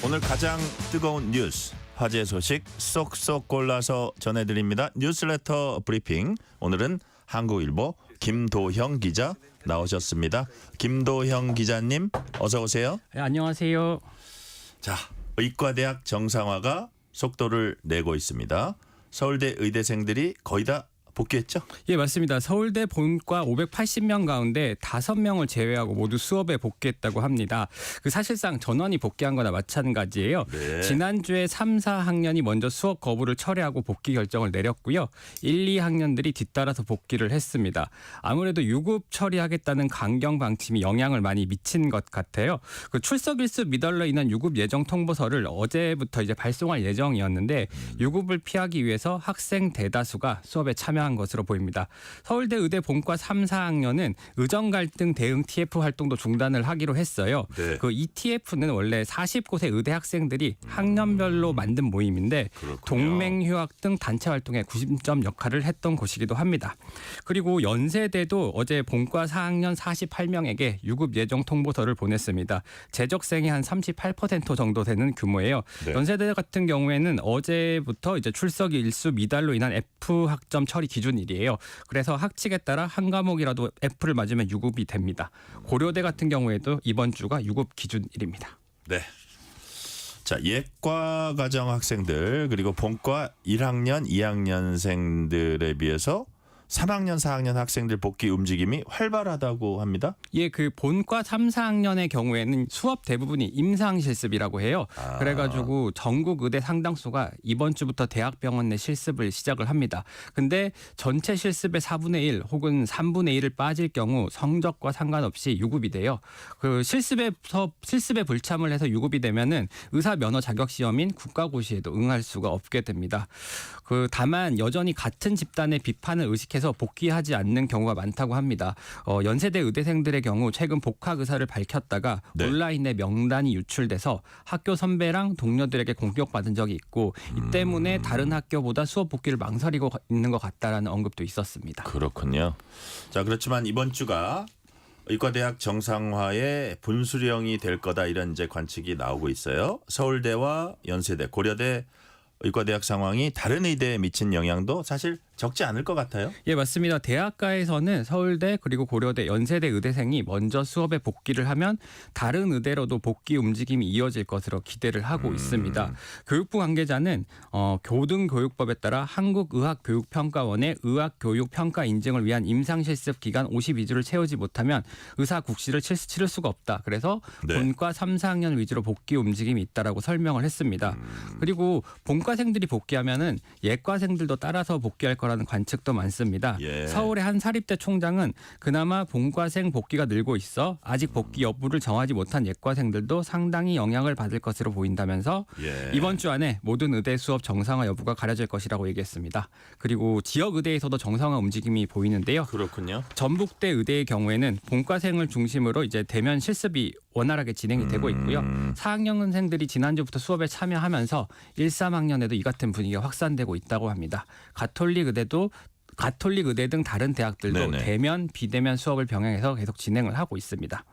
오늘 가장 뜨거운 뉴스, 화제 소식 쏙쏙 골라서 전해드립니다. 뉴스레터 브리핑. 오늘은 한국일보 김도형 기자 나오셨습니다. 김도형 기자님 어서 오세요. 네, 안녕하세요. 자, 의과대학 정상화가 속도를 내고 있습니다. 서울대 의대생들이 거의 다 복귀했죠? 예, 맞습니다. 서울대 본과 580명 가운데 5명을 제외하고 모두 수업에 복귀했다고 합니다. 사실상 전원이 복귀한 거나 마찬가지예요. 네. 지난주에 3, 4학년이 먼저 수업 거부를 철회하고 복귀 결정을 내렸고요. 1, 2학년들이 뒤따라서 복귀를 했습니다. 아무래도 유급 처리하겠다는 강경 방침이 영향을 많이 미친 것 같아요. 출석 일수 미달로 인한 유급 예정 통보서를 어제부터 이제 발송할 예정이었는데 유급을 피하기 위해서 학생 대다수가 수업에 참여한 것으로 보입니다. 서울대 의대 본과 3, 4학년은 의정 갈등 대응 TF 활동도 중단을 하기로 했어요. 네. 이 TF는 원래 40곳의 의대 학생들이 학년별로 만든 모임인데 동맹휴학 등 단체 활동에 구심점 역할을 했던 곳이기도 합니다. 그리고 연세대도 어제 본과 4학년 48명에게 유급 예정 통보서를 보냈습니다. 재적생이 한 38% 정도 되는 규모예요. 네. 연세대 같은 경우에는 어제부터 이제 출석 일수 미달로 인한 F 학점 처리 기준일이에요. 그래서 학칙에 따라 한 과목이라도 F를 맞으면 유급이 됩니다. 고려대 같은 경우에도 이번 주가 유급 기준일입니다. 네. 자, 예과 과정 학생들 그리고 본과 1학년, 2학년생들에 비해서 3학년, 4학년 학생들 복귀 움직임이 활발하다고 합니다. 예, 본과 3, 4학년의 경우에는 수업 대부분이 임상 실습이라고 해요. 그래가지고 전국 의대 상당수가 이번 주부터 대학병원 내 실습을 시작을 합니다. 근데 전체 실습의 4분의 1 혹은 3분의 1을 빠질 경우 성적과 상관없이 유급이 돼요. 실습에 불참을 해서 유급이 되면은 의사 면허 자격 시험인 국가고시에도 응할 수가 없게 됩니다. 다만 여전히 같은 집단의 비판을 의식해서 복귀하지 않는 경우가 많다고 합니다. 연세대 의대생들의 경우 최근 복학 의사를 밝혔다가 네. 온라인에 명단이 유출돼서 학교 선배랑 동료들에게 공격받은 적이 있고 이 때문에 다른 학교보다 수업 복귀를 망설이고 있는 것 같다라는 언급도 있었습니다. 그렇군요. 자, 그렇지만 이번 주가 의과대학 정상화의 분수령이 될 거다 이런 이제 관측이 나오고 있어요. 서울대와 연세대, 고려대 의과대학 상황이 다른 의대에 미친 영향도 사실 적지 않을 것 같아요. 예, 맞습니다. 대학가에서는 서울대 그리고 고려대, 연세대 의대생이 먼저 수업에 복귀를 하면 다른 의대로도 복귀 움직임이 이어질 것으로 기대를 하고 있습니다. 교육부 관계자는 교등교육법에 따라 한국의학교육평가원의 의학교육평가 인증을 위한 임상실습 기간 52주를 채우지 못하면 의사국시를 치를 수가 없다. 그래서 네. 본과 3, 4학년 위주로 복귀 움직임이 있다라고 설명을 했습니다. 그리고 본과생들이 복귀하면은 예과생들도 따라서 복귀할 거라는 관측도 많습니다. 예. 서울의 한 사립대 총장은 그나마 본과생 복귀가 늘고 있어 아직 복귀 여부를 정하지 못한 예과생들도 상당히 영향을 받을 것으로 보인다면서 예. 이번 주 안에 모든 의대 수업 정상화 여부가 가려질 것이라고 얘기했습니다. 그리고 지역 의대에서도 정상화 움직임이 보이는데요. 그렇군요. 전북대 의대의 경우에는 본과생을 중심으로 이제 대면 실습이 원활하게 진행이 되고 있고요. 4학년생들이 지난주부터 수업에 참여하면서 1, 3학년에도 이 같은 분위기가 확산되고 있다고 합니다. 가톨릭 의대 등 다른 대학들도 네네. 대면, 비대면 수업을 병행해서 계속 진행을 하고 있습니다.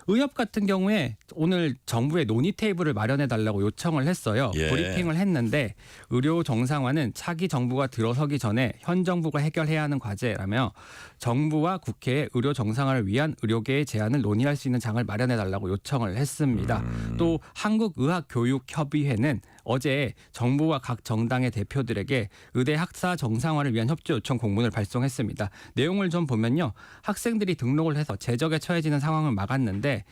의협 같은 경우에 오늘 정부에 논의 테이블을 마련해 달라고 요청을 했어요. 예. 브리핑을 했는데 의료 정상화는 차기 정부가 들어서기 전에 현 정부가 해결해야 하는 과제라며 정부와 국회에 의료 정상화를 위한 의료계의 제안을 논의할 수 있는 장을 마련해 달라고 요청을 했습니다. 또 한국의학교육협의회는 어제 정부와 각 정당의 대표들에게 의대 학사 정상화를 위한 협조 요청 공문을 발송했습니다. 내용을 좀 보면요. 학생들이 등록을 해서 제적에 처해지는 상황을 막았는데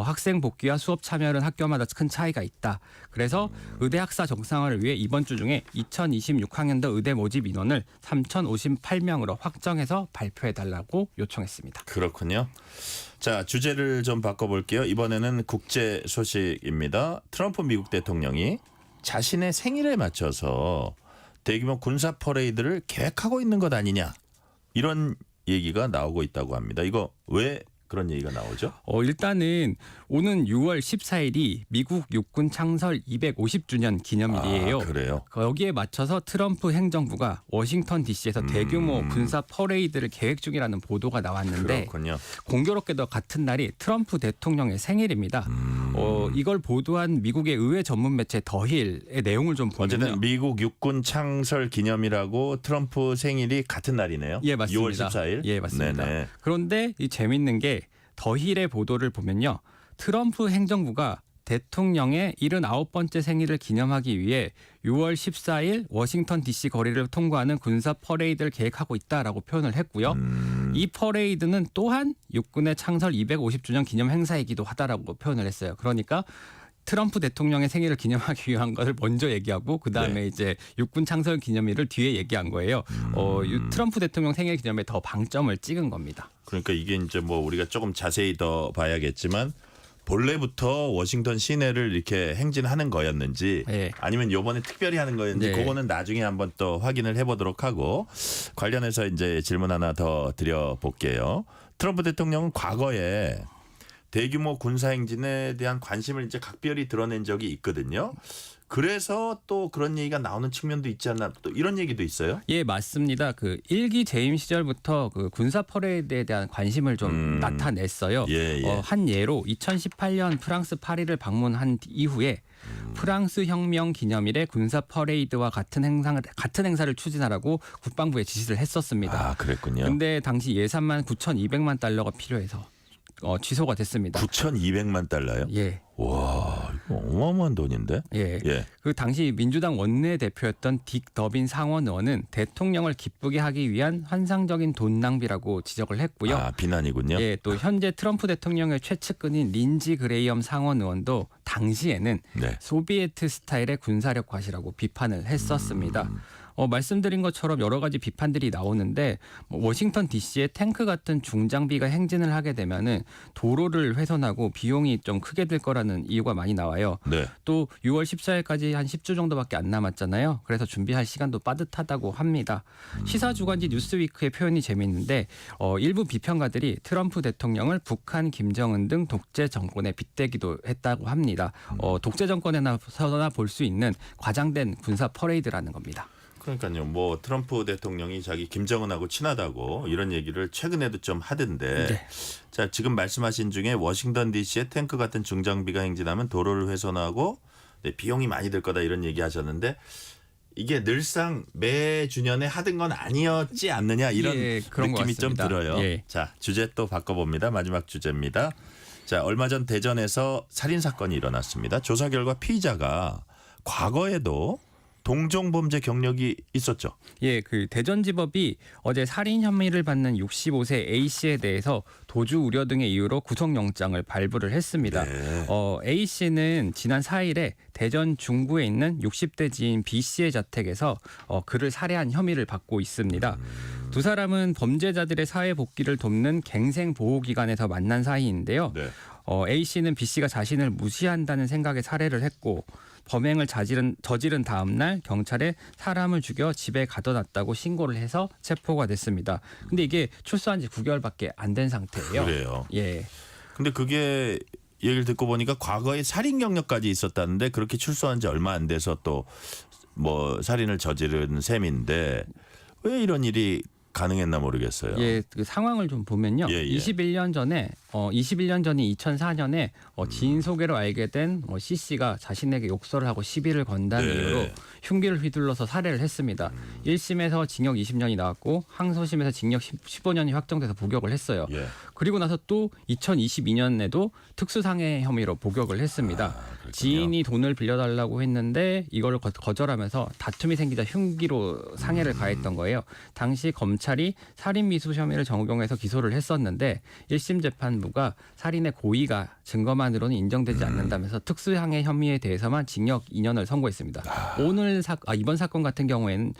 학생 복귀와 수업 참여는 학교마다 큰 차이가 있다. 그래서 의대 학사 정상화를 위해 이번 주 중에 2026학년도 의대 모집 인원을 3,058명으로 확정해서 발표해달라고 요청했습니다. 그렇군요. 자, 주제를 좀 바꿔볼게요. 이번에는 국제 소식입니다. 트럼프 미국 대통령이 자신의 생일에 맞춰서 대규모 군사 퍼레이드를 계획하고 있는 것 아니냐, 이런 얘기가 나오고 있다고 합니다. 이거 왜 그런 얘기가 나오죠? 일단은 오는 6월 14일이 미국 육군 창설 250주년 기념일이에요. 아, 그래요? 거기에 맞춰서 트럼프 행정부가 워싱턴 DC에서 대규모 군사 퍼레이드를 계획 중이라는 보도가 나왔는데 그렇군요. 공교롭게도 같은 날이 트럼프 대통령의 생일입니다. 이걸 보도한 미국의 의회 전문 매체 더힐의 내용을 좀 보면요. 어쨌든 미국 육군 창설 기념이라고 트럼프 생일이 같은 날이네요. 예, 맞습니다. 6월 14일. 예, 맞습니다. 네네. 그런데 이 재밌는 게 더힐의 보도를 보면요. 트럼프 행정부가 대통령의 79번째 생일을 기념하기 위해 6월 14일 워싱턴 DC 거리를 통과하는 군사 퍼레이드를 계획하고 있다라고 표현을 했고요. 이 퍼레이드는 또한 육군의 창설 250주년 기념 행사이기도 하다라고 표현을 했어요. 그러니까 트럼프 대통령의 생일을 기념하기 위한 것을 먼저 얘기하고 그다음에 네. 이제 육군 창설 기념일을 뒤에 얘기한 거예요. 트럼프 대통령 생일 기념에 더 방점을 찍은 겁니다. 그러니까 이게 이제 뭐 우리가 조금 자세히 더 봐야겠지만 본래부터 워싱턴 시내를 이렇게 행진하는 거였는지 네. 아니면 요번에 특별히 하는 거였는지 네. 그거는 나중에 한번 또 확인을 해보도록 하고, 관련해서 이제 질문 하나 더 드려볼게요. 트럼프 대통령은 과거에 대규모 군사 행진에 대한 관심을 이제 각별히 드러낸 적이 있거든요. 그래서 또 그런 얘기가 나오는 측면도 있지 않나, 또 이런 얘기도 있어요? 예, 맞습니다. 그 일기 재임 시절부터 그 군사 퍼레이드에 대한 관심을 좀 나타냈어요. 예, 예. 한 예로 2018년 프랑스 파리를 방문한 이후에 프랑스 혁명 기념일에 군사 퍼레이드와 같은 행사를 추진하라고 국방부에 지시를 했었습니다. 아, 그랬군요. 근데 당시 예산만 9,200만 달러가 필요해서 취소가 됐습니다. 9,200만 달러요? 예. 와, 이거 어마어마한 돈인데? 예. 예. 그 당시 민주당 원내대표였던 딕 더빈 상원 의원은 대통령을 기쁘게 하기 위한 환상적인 돈 낭비라고 지적을 했고요. 아, 비난이군요. 예, 또 현재 트럼프 대통령의 최측근인 린지 그레이엄 상원 의원도 당시에는 네. 소비에트 스타일의 군사력 과시라고 비판을 했었습니다. 말씀드린 것처럼 여러 가지 비판들이 나오는데 워싱턴 DC에 탱크 같은 중장비가 행진을 하게 되면은 도로를 훼손하고 비용이 좀 크게 들 거라는 이유가 많이 나와요. 네. 또 6월 14일까지 한 10주 정도밖에 안 남았잖아요. 그래서 준비할 시간도 빠듯하다고 합니다. 시사주간지 뉴스위크의 표현이 재미있는데 일부 비평가들이 트럼프 대통령을 북한, 김정은 등 독재 정권에 빗대기도 했다고 합니다. 독재 정권에서나 볼 수 있는 과장된 군사 퍼레이드라는 겁니다. 그러니까요. 뭐 트럼프 대통령이 자기 김정은하고 친하다고 이런 얘기를 최근에도 좀 하던데. 네. 자, 지금 말씀하신 중에 워싱턴 DC에 탱크 같은 중장비가 행진하면 도로를 훼손하고 비용이 많이 들 거다 이런 얘기 하셨는데 이게 늘상 매주년에 하던 건 아니었지 않느냐 이런 그런 것 느낌이 좀 같습니다. 들어요. 예. 자, 주제 또 바꿔봅니다. 마지막 주제입니다. 자, 얼마 전 대전에서 살인 사건이 일어났습니다. 조사 결과 피의자가 과거에도 동종범죄 경력이 있었죠. 예, 그 대전지법이 어제 살인 혐의를 받는 65세 A 씨에 대해서 도주 우려 등의 이유로 구속영장을 발부를 했습니다. 네. A 씨는 지난 4일에 대전 중구에 있는 60대 지인 B 씨의 자택에서 그를 살해한 혐의를 받고 있습니다. 두 사람은 범죄자들의 사회 복귀를 돕는 갱생 보호기관에서 만난 사이인데요. 네. A 씨는 B 씨가 자신을 무시한다는 생각에 살해를 했고 범행을 저지른 다음 날 경찰에 사람을 죽여 집에 가둬놨다고 신고를 해서 체포가 됐습니다. 근데 이게 출소한 지 9개월밖에 안 된 상태예요. 그래요. 예. 근데 그게 얘기를 듣고 보니까 과거에 살인 경력까지 있었다는데 그렇게 출소한 지 얼마 안 돼서 또 뭐 살인을 저지른 셈인데 왜 이런 일이 가능했나 모르겠어요. 예, 그 상황을 좀 보면요. 예, 예. 21년 전에 21년 전인 2004년에 지인 소개로 알게 된 C 씨가 자신에게 욕설을 하고 시비를 건다는 네. 이유로 흉기를 휘둘러서 살해를 했습니다. 1심에서 징역 20년이 나왔고 항소심에서 징역 15년이 확정돼서 복역을 했어요. 예. 그리고 나서 또 2022년에도 특수상해 혐의로 복역을 했습니다. 지인이 돈을 빌려달라고 했는데 이걸 거절하면서 다툼이 생기자 흉기로 상해를 가했던 거예요. 당시 검찰이 살인미수 혐의를 적용해서 기소를 했었는데 1심 재판부가 살인의 고의가 증거만으로는 인정되지 않는다면서 특수상해 혐의에 대해서만 징역 2년을 선고했습니다. 이번 사건 같은 경우에는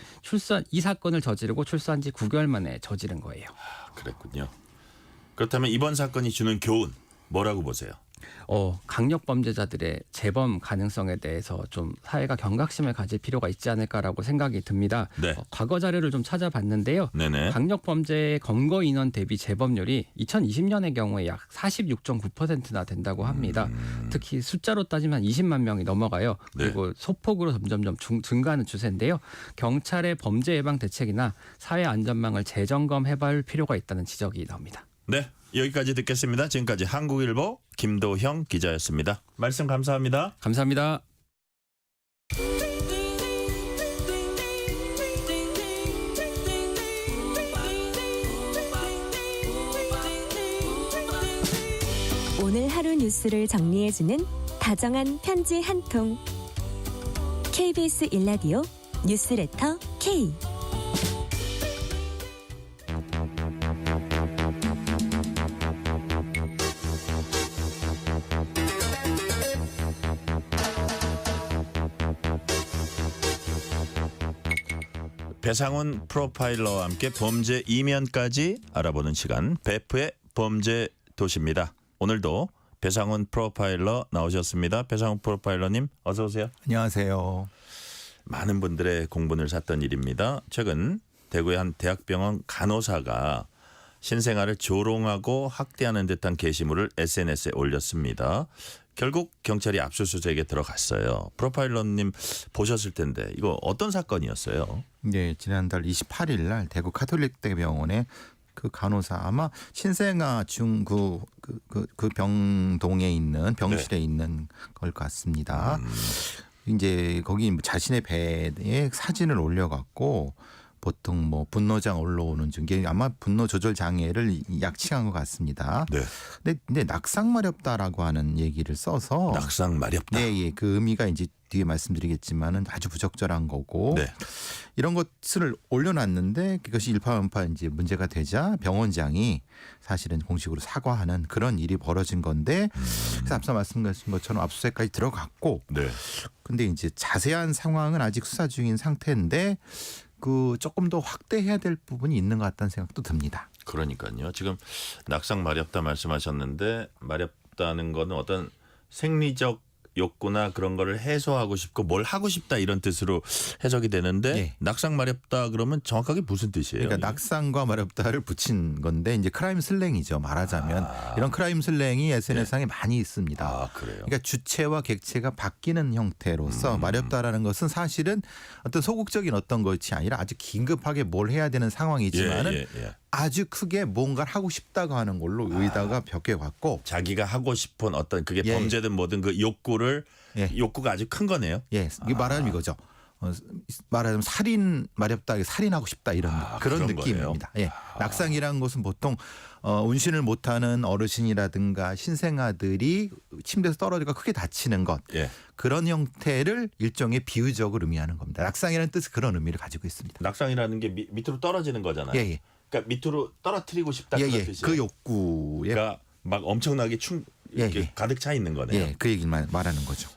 이 사건을 저지르고 출소한 지 9개월 만에 저지른 거예요. 그랬군요. 그렇다면 이번 사건이 주는 교훈 뭐라고 보세요? 강력 범죄자들의 재범 가능성에 대해서 좀 사회가 경각심을 가질 필요가 있지 않을까라고 생각이 듭니다. 네. 과거 자료를 좀 찾아봤는데요. 네네. 강력 범죄의 검거 인원 대비 재범률이 2020년의 경우에 약 46.9%나 된다고 합니다. 특히 숫자로 따지면 20만 명이 넘어가요. 그리고 소폭으로 점점점 증가하는 추세인데요. 경찰의 범죄 예방 대책이나 사회 안전망을 재점검해볼 필요가 있다는 지적이 나옵니다. 네, 여기까지 듣겠습니다. 지금까지 한국일보 김도형 기자였습니다. 말씀 감사합니다. 감사합니다. 오늘 하루 뉴스를 정리해주는 다정한 편지 한 통. KBS 일라디오 뉴스레터 K. 배상훈 프로파일러와 함께 범죄 이면까지 알아보는 시간 베프의 범죄 도시입니다. 오늘도 배상훈 프로파일러 나오셨습니다. 배상훈 프로파일러님 어서 오세요. 안녕하세요. 많은 분들의 공분을 샀던 일입니다. 최근 대구의 한 대학병원 간호사가 신생아를 조롱하고 학대하는 듯한 게시물을 SNS에 올렸습니다. 결국 경찰이 압수수색에 들어갔어요. 프로파일러님 보셨을 텐데 이거 어떤 사건이었어요? 네, 지난달 28일 날 대구 카톨릭대병원에 그 간호사 아마 신생아 중구 그 병동에 있는 병실에 있는 걸 같습니다. 이제 거기 자신의 배에 사진을 올려갖고 보통 뭐 분노장 올라오는 중에 아마 분노 조절 장애를 약칭한 것 같습니다. 네. 근데 낙상마렵다라고 하는 얘기를 써서 낙상마렵다. 네, 예, 그 의미가 이제 뒤에 말씀드리겠지만은 아주 부적절한 거고 네. 이런 것을 올려놨는데 그것이 일파만파 이제 문제가 되자 병원장이 사실은 공식으로 사과하는 그런 일이 벌어진 건데 그래서 앞서 말씀하신 것처럼 압수수색까지 들어갔고, 네. 근데 이제 자세한 상황은 아직 수사 중인 상태인데. 그 조금 더 확대해야 될 부분이 있는 것 같다는 생각도 듭니다. 그러니까요. 지금 낙상 마렵다 말씀하셨는데 마렵다는 거는 어떤 생리적 욕구나 그런 거를 해소하고 싶고 뭘 하고 싶다 이런 뜻으로 해석이 되는데 네. 낙상 마렵다 그러면 정확하게 무슨 뜻이에요? 그러니까 낙상과 마렵다를 붙인 건데 이제 크라임 슬랭이죠. 말하자면 이런 크라임 슬랭이 SNS상에 많이 있습니다. 그래요. 그러니까 주체와 객체가 바뀌는 형태로서 마렵다라는 것은 사실은 어떤 소극적인 어떤 것이 아니라 아주 긴급하게 뭘 해야 되는 상황이지만은 아주 크게 뭔가를 하고 싶다고 하는 걸로 의다가 벽해왔고 자기가 하고 싶은 어떤 그게 범죄든 뭐든 그 욕구가 아주 큰 거네요. 예, 이게 말하자면 이거죠. 말하자면 살인 마렵다, 살인하고 싶다 이런 그런 그런 느낌입니다. 예. 낙상이라는 것은 보통 운신을 못하는 어르신이라든가 신생아들이 침대에서 떨어지고 크게 다치는 것 예. 그런 형태를 일종의 비유적으로 의미하는 겁니다. 낙상이라는 뜻은 그런 의미를 가지고 있습니다. 낙상이라는 게 밑으로 떨어지는 거잖아요. 예, 예. 그러니까 밑으로 떨어뜨리고 싶다 예, 그런 예. 뜻이에요. 그 욕구에 그러니까 막 엄청나게 이렇게 예. 가득 차 있는 거네요. 예, 그 얘기를 말하는 거죠.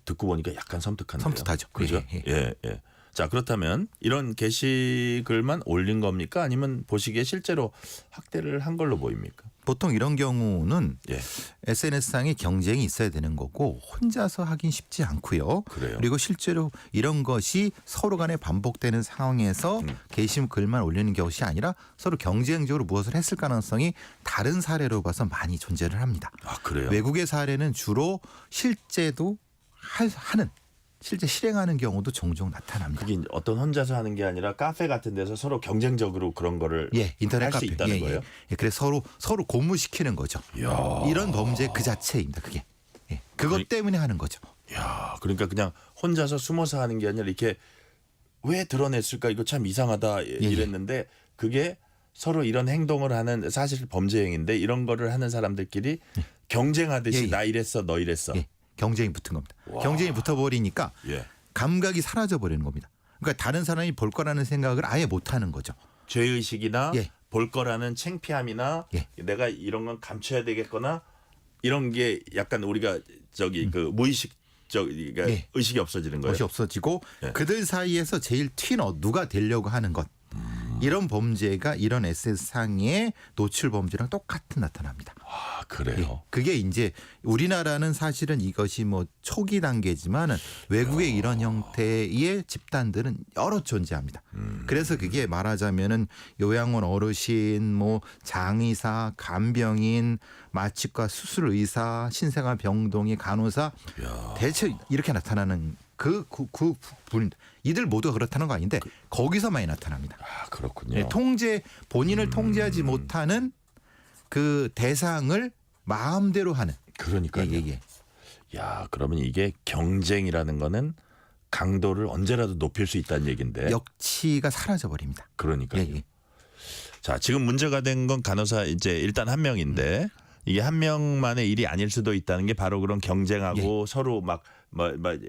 듣고 보니까 약간 섬뜩한데요. 섬뜩하죠. 그죠? 예, 예. 자, 그렇다면 이런 게시글만 올린 겁니까? 아니면 보시기에 실제로 학대를 한 걸로 보입니까? 보통 이런 경우는 예. SNS상에 경쟁이 있어야 되는 거고 혼자서 하긴 쉽지 않고요. 그래요. 그리고 실제로 이런 것이 서로 간에 반복되는 상황에서 게시글만 올리는 것이 아니라 서로 경쟁적으로 무엇을 했을 가능성이 다른 사례로 봐서 많이 존재를 합니다. 아, 그래요? 외국의 사례는 주로 실제도 하는 실제 실행하는 경우도 종종 나타납니다. 그게 어떤 혼자서 하는 게 아니라 카페 같은 데서 서로 경쟁적으로 그런 거를 인터넷 할 수 카페 있다는 거예요? 예, 그래서 서로 고무시키는 거죠. 이런 범죄 그 자체입니다. 그게 그것 때문에 하는 거죠. 야, 그러니까 그냥 혼자서 숨어서 하는 게 아니라 이렇게 왜 드러냈을까 이거 참 이상하다 이랬는데 그게 서로 이런 행동을 하는 사실 범죄 행위인데 이런 거를 하는 사람들끼리 경쟁하듯이 나 이랬어 너 이랬어. 경쟁이 붙은 겁니다. 경쟁이 붙어버리니까 감각이 사라져 버리는 겁니다. 그러니까 다른 사람이 볼 거라는 생각을 아예 못 하는 거죠. 죄의식이나 볼 거라는 창피함이나 내가 이런 건 감춰야 되겠거나 이런 게 약간 우리가 그 무의식 그러니까 의식이 없어지는 거예요. 의식이 없어지고 그들 사이에서 제일 누가 되려고 하는 것. 이런 범죄가 이런 SNS상의 노출 범죄랑 똑같은 나타납니다. 아, 그래요? 그게 이제 우리나라는 사실은 이것이 뭐 초기 단계지만은 외국의 이런 형태의 집단들은 여러 존재합니다. 그래서 그게 말하자면은 요양원 어르신, 뭐 장의사, 간병인, 마취과 수술 의사, 신생아 병동의 간호사 대체 이렇게 나타나는 분 이들 모두가 그렇다는 거 아닌데 거기서 많이 나타납니다. 아, 그렇군요. 본인을 통제하지 못하는 그 대상을 마음대로 하는. 그러니까요. 야, 그러면 이게 경쟁이라는 거는 강도를 언제라도 높일 수 있다는 얘기인데 역치가 사라져 버립니다. 그러니까요. 자, 지금 문제가 된 건 간호사 이제 일단 한 명인데 이게 한 명만의 일이 아닐 수도 있다는 게 바로 그런 경쟁하고 서로 막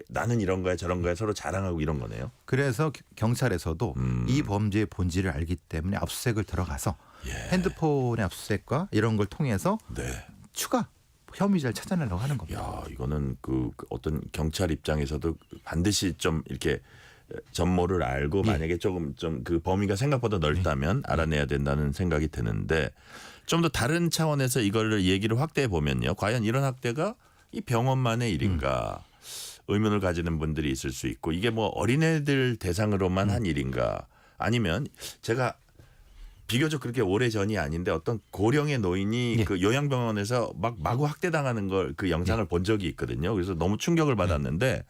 나는 이런 거야 저런 거야 서로 자랑하고 이런 거네요. 그래서 경찰에서도 이 범죄의 본질을 알기 때문에 압수수색을 들어가서 핸드폰의 압수수색과 이런 걸 통해서 추가 혐의자를 찾아내려고 하는 겁니다. 야, 이거는 그 어떤 경찰 입장에서도 반드시 좀 이렇게 전모를 알고 만약에 조금 좀 그 범위가 생각보다 넓다면 알아내야 된다는 생각이 드는데 좀 더 다른 차원에서 이거를 얘기를 확대해 보면요. 과연 이런 학대가 이 병원만의 일인가 의문을 가지는 분들이 있을 수 있고 이게 뭐 어린애들 대상으로만 한 일인가 아니면 제가 비교적 그렇게 오래 전이 아닌데 어떤 고령의 노인이 그 요양병원에서 마구 학대당하는 걸 그 영상을 본 적이 있거든요. 그래서 너무 충격을 받았는데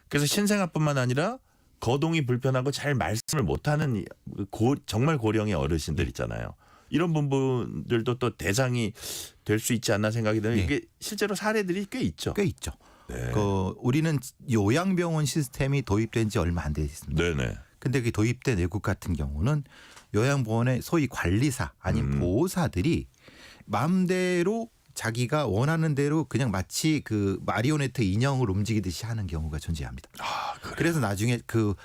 그래서 신생아뿐만 아니라 거동이 불편하고 잘 말씀을 못하는 정말 고령의 어르신들 있잖아요. 이런 부분들도 또 대상이 될 수 있지 않나 생각이 드는데 이게 실제로 사례들이 꽤 있죠. 꽤 있죠. 우리는 요양병원 시스템이 도입된 지 얼마 안 됐습니다. 네네. 근데 그 도입된 외국 같은 경우는 요양병원의 소위 관리사 아니면 보호사들이 마음대로 자기가 원하는 대로 그냥 마치 그 마리오네트 인형을 움직이듯이 하는 경우가 존재합니다. 그래서 나중에 그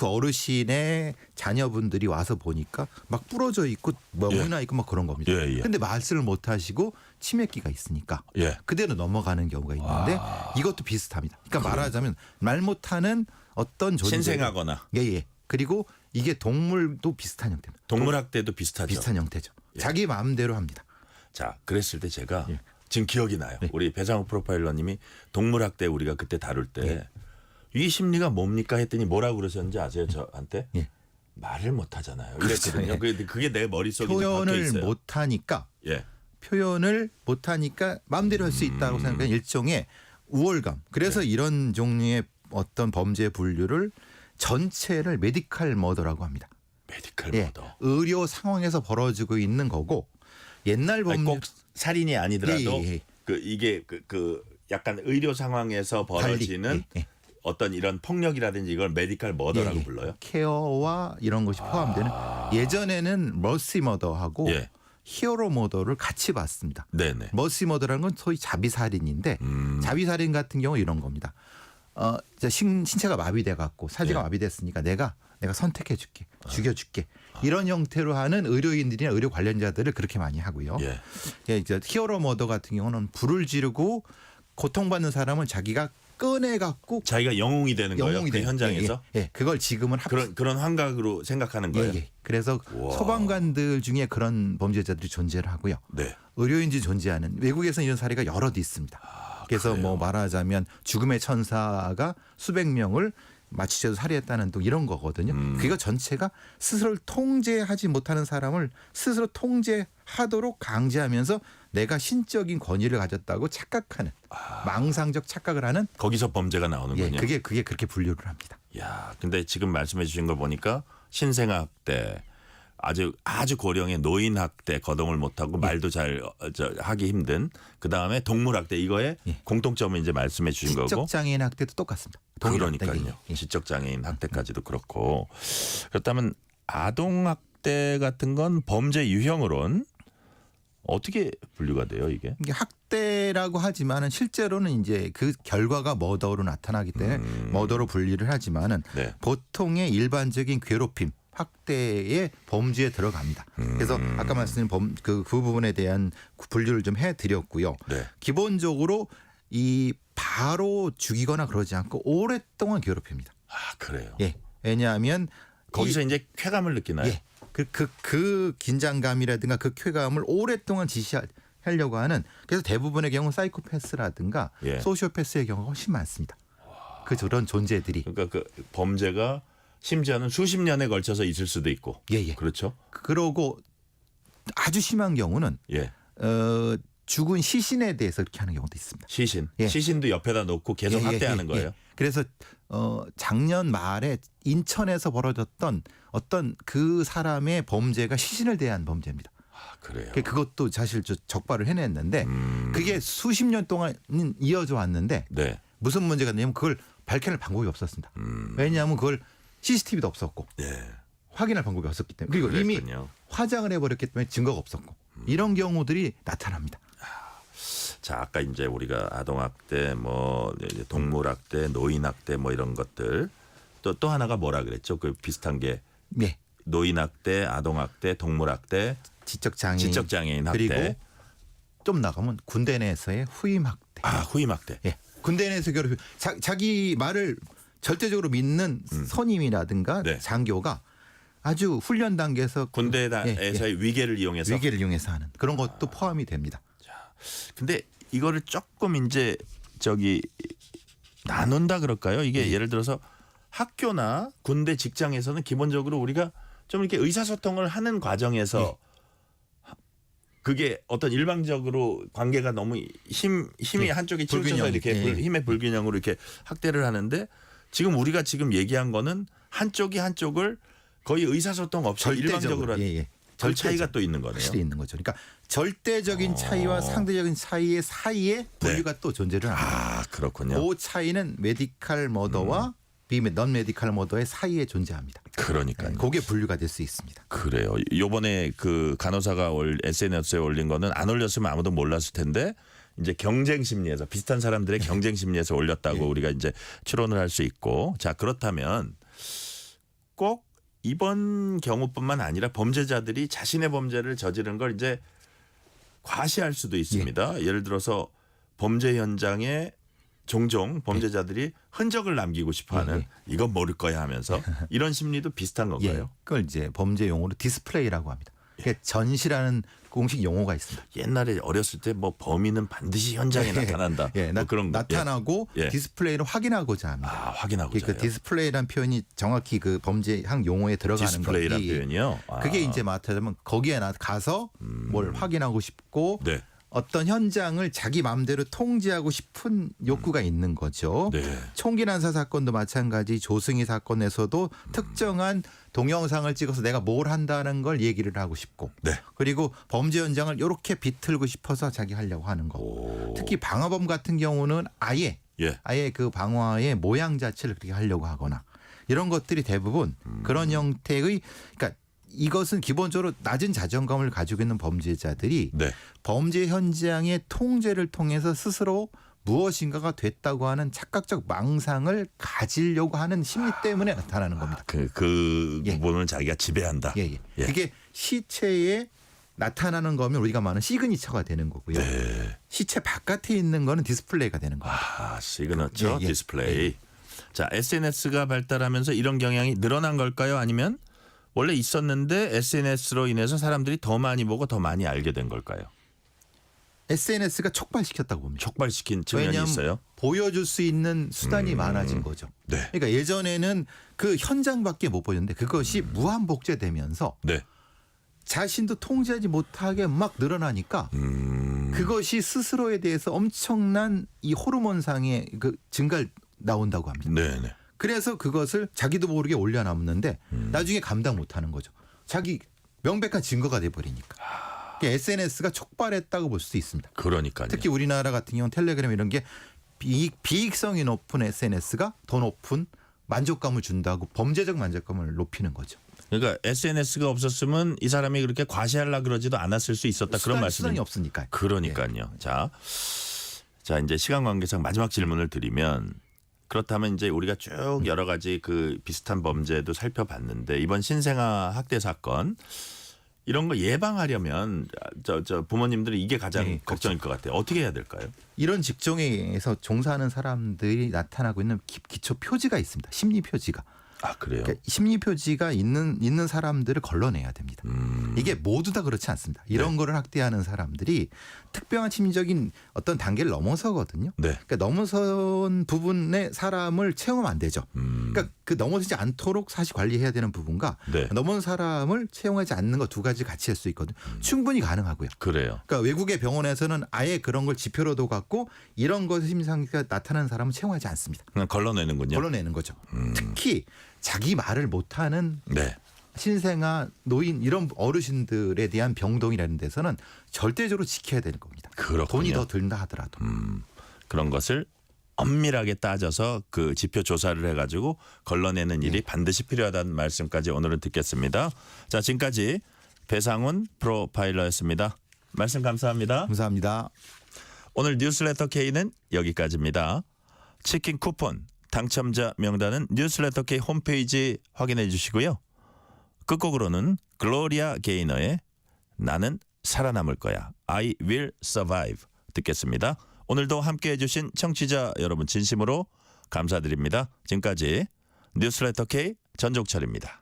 어르신의 자녀분들이 와서 보니까 막 부러져 있고 멍이나 있고 막 그런 겁니다. 근데 말씀을 못 하시고 치매기가 있으니까 그대로 넘어가는 경우가 있는데 이것도 비슷합니다. 그러니까 말하자면 말 못하는 어떤 존재 신생하거나 그리고 이게 동물도 비슷한 형태입니다. 동물 학대도 비슷하죠. 비슷한 형태죠. 자기 마음대로 합니다. 자, 그랬을 때 제가 지금 기억이 나요. 우리 배상욱 프로파일러님이 동물 학대 우리가 그때 다룰 때 이 심리가 뭡니까 했더니 뭐라고 그러셨는지 아세요? 저한테 말을 못 하잖아요. 이랬거든요. 그게 내 머릿속에 표현을 못 하니까 표현을 못 하니까 마음대로 할 수 있다고 생각하는 일종의 우월감. 그래서 이런 종류의 어떤 범죄 분류를 전체를 메디컬 머더라고 합니다. 메디컬 머더. 의료 상황에서 벌어지고 있는 거고 옛날 범죄 꼭 살인이 아니더라도 이게 그 약간 의료 상황에서 벌어지는 어떤 이런 폭력이라든지 이걸 메디컬 머더라고 예, 예. 불러요? 케어와 이런 것이 포함되는 예전에는 머시 머더하고 예. 히어로 머더를 같이 봤습니다. 네네. 머시 머더라는 건 소위 자비살인인데 자비살인 같은 경우 이런 겁니다. 이제 신체가 마비돼 갖고 사지가 예. 마비됐으니까 내가 선택해 줄게. 죽여 줄게. 이런 형태로 하는 의료인들이나 의료 관련자들을 그렇게 많이 하고요. 예. 예, 이제 히어로 머더 같은 경우는 불을 지르고 고통받는 사람을 자기가 꺼내 갖고 자기가 영웅이 되는 거예요. 그 현장에서. 예, 그걸 지금은 그런 환각으로 생각하는 거예요. 예. 그래서 우와. 소방관들 중에 그런 범죄자들이 존재를 하고요. 네. 의료인들이 존재하는 외국에서는 이런 사례가 여럿 있습니다. 그래서 그래요? 뭐 말하자면 죽음의 천사가 수백 명을 마취제도 살해했다는 또 이런 거거든요. 그거 전체가 스스로를 통제하지 못하는 사람을 스스로 통제하도록 강제하면서 내가 신적인 권위를 가졌다고 착각하는 망상적 착각을 하는 거기서 범죄가 나오는군요. 예, 그게 그렇게 분류를 합니다. 야, 근데 지금 말씀해 주신 걸 보니까 신생학대, 아주 고령의 노인 학대, 거동을 못하고 말도 잘 하기 힘든, 그 다음에 동물학대, 이거에 공통점을 이제 말씀해 주신 거고. 지적장애인 학대도 똑같습니다. 그러니까요. 지적장애인 학대까지도 그렇고. 그렇다면 아동학대 같은 건 범죄 유형으론 어떻게 분류가 돼요, 이게? 이게 학대라고 하지만은 실제로는 이제 그 결과가 머더로 나타나기 때문에 머더로 분리를 하지만은 네. 보통의 일반적인 괴롭힘, 학대의 범죄에 들어갑니다. 그래서 아까 말씀드린 그 부분에 대한 분류를 좀 해드렸고요. 네. 기본적으로 이 바로 죽이거나 그러지 않고 오랫동안 괴롭힙니다. 아, 그래요? 예. 왜냐하면 거기서 이제 쾌감을 느끼나요? 예. 그 긴장감이라든가 그 쾌감을 오랫동안 지시하려고 하는, 그래서 대부분의 경우 사이코패스라든가 예. 소시오패스의 경우가 훨씬 많습니다. 그런 존재들이. 그러니까 그 범죄가 심지어는 수십 년에 걸쳐서 있을 수도 있고. 예. 그렇죠? 그러고 아주 심한 경우는 예. 죽은 시신에 대해서 이렇게 하는 경우도 있습니다. 시신. 예. 시신도 옆에다 놓고 계속 학대하는 거예요. 그래서 작년 말에 인천에서 벌어졌던 어떤 그 사람의 범죄가 시신을 대한 범죄입니다. 아, 그래요. 그것도 사실 적발을 해냈는데 그게 수십 년 동안 이어져 왔는데 네. 무슨 문제가 있냐면 그걸 밝혀낼 방법이 없었습니다. 왜냐하면 그걸 CCTV도 없었고 예. 확인할 방법이 없었기 때문에, 그리고 이미 그랬군요. 화장을 해버렸기 때문에 증거가 없었고 이런 경우들이 나타납니다. 자, 아까 이제 우리가 아동학대, 뭐 동물학대, 노인학대, 뭐 이런 것들, 또 하나가 뭐라 그랬죠? 그 비슷한 게 네. 노인학대, 아동학대, 동물학대, 지적장애인 학대. 그리고 좀 나가면 군대 내에서의 후임학대. 아, 후임학대. 예. 군대 내에서 괴롭힘. 자기 말을 절대적으로 믿는 선임이라든가 네. 장교가 아주 훈련 단계에서 군대에서의 위계를 이용해서 하는 그런 것도 포함이 됩니다. 근데 이거를 조금 이제 나눈다 그럴까요? 이게 예를 들어서 학교나 군대, 직장에서는 기본적으로 우리가 좀 이렇게 의사소통을 하는 과정에서 그게 어떤 일방적으로 관계가 너무 힘이 한쪽에 치우쳐서 이렇게 힘의 불균형으로 이렇게 학대를 하는데, 지금 우리가 지금 얘기한 거는 한쪽이 한쪽을 거의 의사소통 없이 일방적으로 그 차이가 또 있는 거네요. 확실히 있는 거죠. 그러니까 절대적인 차이와 상대적인 차이의 사이에 분류가 또 존재를 합니다. 아, 그렇군요. 그 차이는 메디컬 머더와 넌 메디컬 머더의 사이에 존재합니다. 그러니까요. 그게 분류가 될 수 있습니다. 그래요. 요번에 그 간호사가 SNS에 올린 거는 안 올렸으면 아무도 몰랐을 텐데, 이제 경쟁 심리에서 비슷한 사람들의 경쟁 심리에서 올렸다고 우리가 이제 추론을 할 수 있고. 자, 그렇다면 꼭 이번 경우뿐만 아니라 범죄자들이 자신의 범죄를 저지른 걸 이제 과시할 수도 있습니다. 예를 들어서 범죄 현장에 종종 범죄자들이 흔적을 남기고 싶어하는, 이건 모를 거야 하면서 이런 심리도 비슷한 건가요? 그걸 이제 범죄 용어로 디스플레이라고 합니다. 전시라는 공식 용어가 있습니다. 옛날에 어렸을 때 뭐 범인은 반드시 현장에 나타난다. 뭐 그런 나타나고 디스플레이를 확인하고자 합니다. 아, 확인하고자. 그 디스플레이란 표현이 정확히 그 범죄학 용어에 들어가는 디스플레이란 거지. 표현이요. 그게 이제 말하자면 거기에 가서 뭘 확인하고 싶고 어떤 현장을 자기 마음대로 통제하고 싶은 욕구가 있는 거죠. 총기 난사 사건도 마찬가지, 조승희 사건에서도 특정한 동영상을 찍어서 내가 뭘 한다는 걸 얘기를 하고 싶고, 그리고 범죄 현장을 이렇게 비틀고 싶어서 자기 하려고 하는 거. 특히 방화범 같은 경우는 아예 예. 아예 그 방화의 모양 자체를 그렇게 하려고 하거나 이런 것들이 대부분 그런 형태의 그러니까 이것은 기본적으로 낮은 자존감을 가지고 있는 범죄자들이 네. 범죄 현장의 통제를 통해서 스스로 무엇인가가 됐다고 하는 착각적 망상을 가지려고 하는 심리 때문에 나타나는 겁니다. 그 부분을 자기가 지배한다. 예. 그게 시체에 나타나는 거면 우리가 말하는 시그니처가 되는 거고요. 네. 시체 바깥에 있는 거는 디스플레이가 되는 겁니다. 아, 시그너처 디스플레이. 자, SNS가 발달하면서 이런 경향이 늘어난 걸까요? 아니면 원래 있었는데 SNS로 인해서 사람들이 더 많이 보고 더 많이 알게 된 걸까요? SNS가 촉발시켰다고 봅니다. 촉발시킨 측면이 왜냐하면 있어요. 보여줄 수 있는 수단이 많아진 거죠. 네. 그러니까 예전에는 그 현장밖에 못 보였는데 그것이 무한 복제되면서 네. 자신도 통제하지 못하게 막 늘어나니까 그것이 스스로에 대해서 엄청난 이 호르몬상의 그 증가를 나온다고 합니다. 네네. 그래서 그것을 자기도 모르게 올려놨는데 나중에 감당 못하는 거죠. 자기 명백한 증거가 돼버리니까. SNS가 촉발했다고 볼 수도 있습니다. 그러니까요. 특히 우리나라 같은 경우는 텔레그램 이런 게 비익성이 높은 SNS가 더 높은 만족감을 준다고 범죄적 만족감을 높이는 거죠. 그러니까 SNS가 없었으면 이 사람이 그렇게 과시하려 그러지도 않았을 수 있었다. 그런 말씀이 수단이 없으니까. 그러니까요. 자 이제 시간 관계상 마지막 질문을 드리면 그렇다면 이제 우리가 쭉 여러 가지 그 비슷한 범죄도 살펴봤는데 이번 신생아 학대 사건 이런 거 예방하려면 저 부모님들이 이게 가장 걱정일 것 같아요. 어떻게 해야 될까요? 이런 직종에서 종사하는 사람들이 나타나고 있는 기초 표지가 있습니다. 심리 표지가. 아, 그래요? 그러니까 심리 표지가 있는 사람들을 걸러내야 됩니다. 이게 모두 다 그렇지 않습니다. 이런 거를 학대하는 사람들이 특별한 심리적인 어떤 단계를 넘어서거든요. 네. 그러니까 넘어선 부분에 사람을 채용하면 안 되죠. 그러니까 그 넘어서지 않도록 사실 관리해야 되는 부분과 넘어선 사람을 채용하지 않는 거 두 가지 같이 할 수 있거든요. 충분히 가능하고요. 그래요. 그러니까 외국의 병원에서는 아예 그런 걸 지표로도 갖고 이런 것에 심리상태가 나타나는 사람은 채용하지 않습니다. 그냥 걸러내는군요. 걸러내는 거죠. 특히 자기 말을 못하는 신생아, 노인 이런 어르신들에 대한 병동이라는 데서는 절대적으로 지켜야 되는 겁니다. 그렇군요. 돈이 더 든다 하더라도. 그런 것을 엄밀하게 따져서 그 지표 조사를 해가지고 걸러내는 일이 반드시 필요하다는 말씀까지 오늘은 듣겠습니다. 자, 지금까지 배상훈 프로파일러였습니다. 말씀 감사합니다. 감사합니다. 오늘 뉴스레터 K는 여기까지입니다. 치킨 쿠폰 당첨자 명단은 뉴스레터 K 홈페이지 확인해 주시고요. 끝곡으로는 글로리아 게이너의 나는 살아남을 거야. I will survive 듣겠습니다. 오늘도 함께해 주신 청취자 여러분 진심으로 감사드립니다. 지금까지 뉴스레터 K 전종철입니다.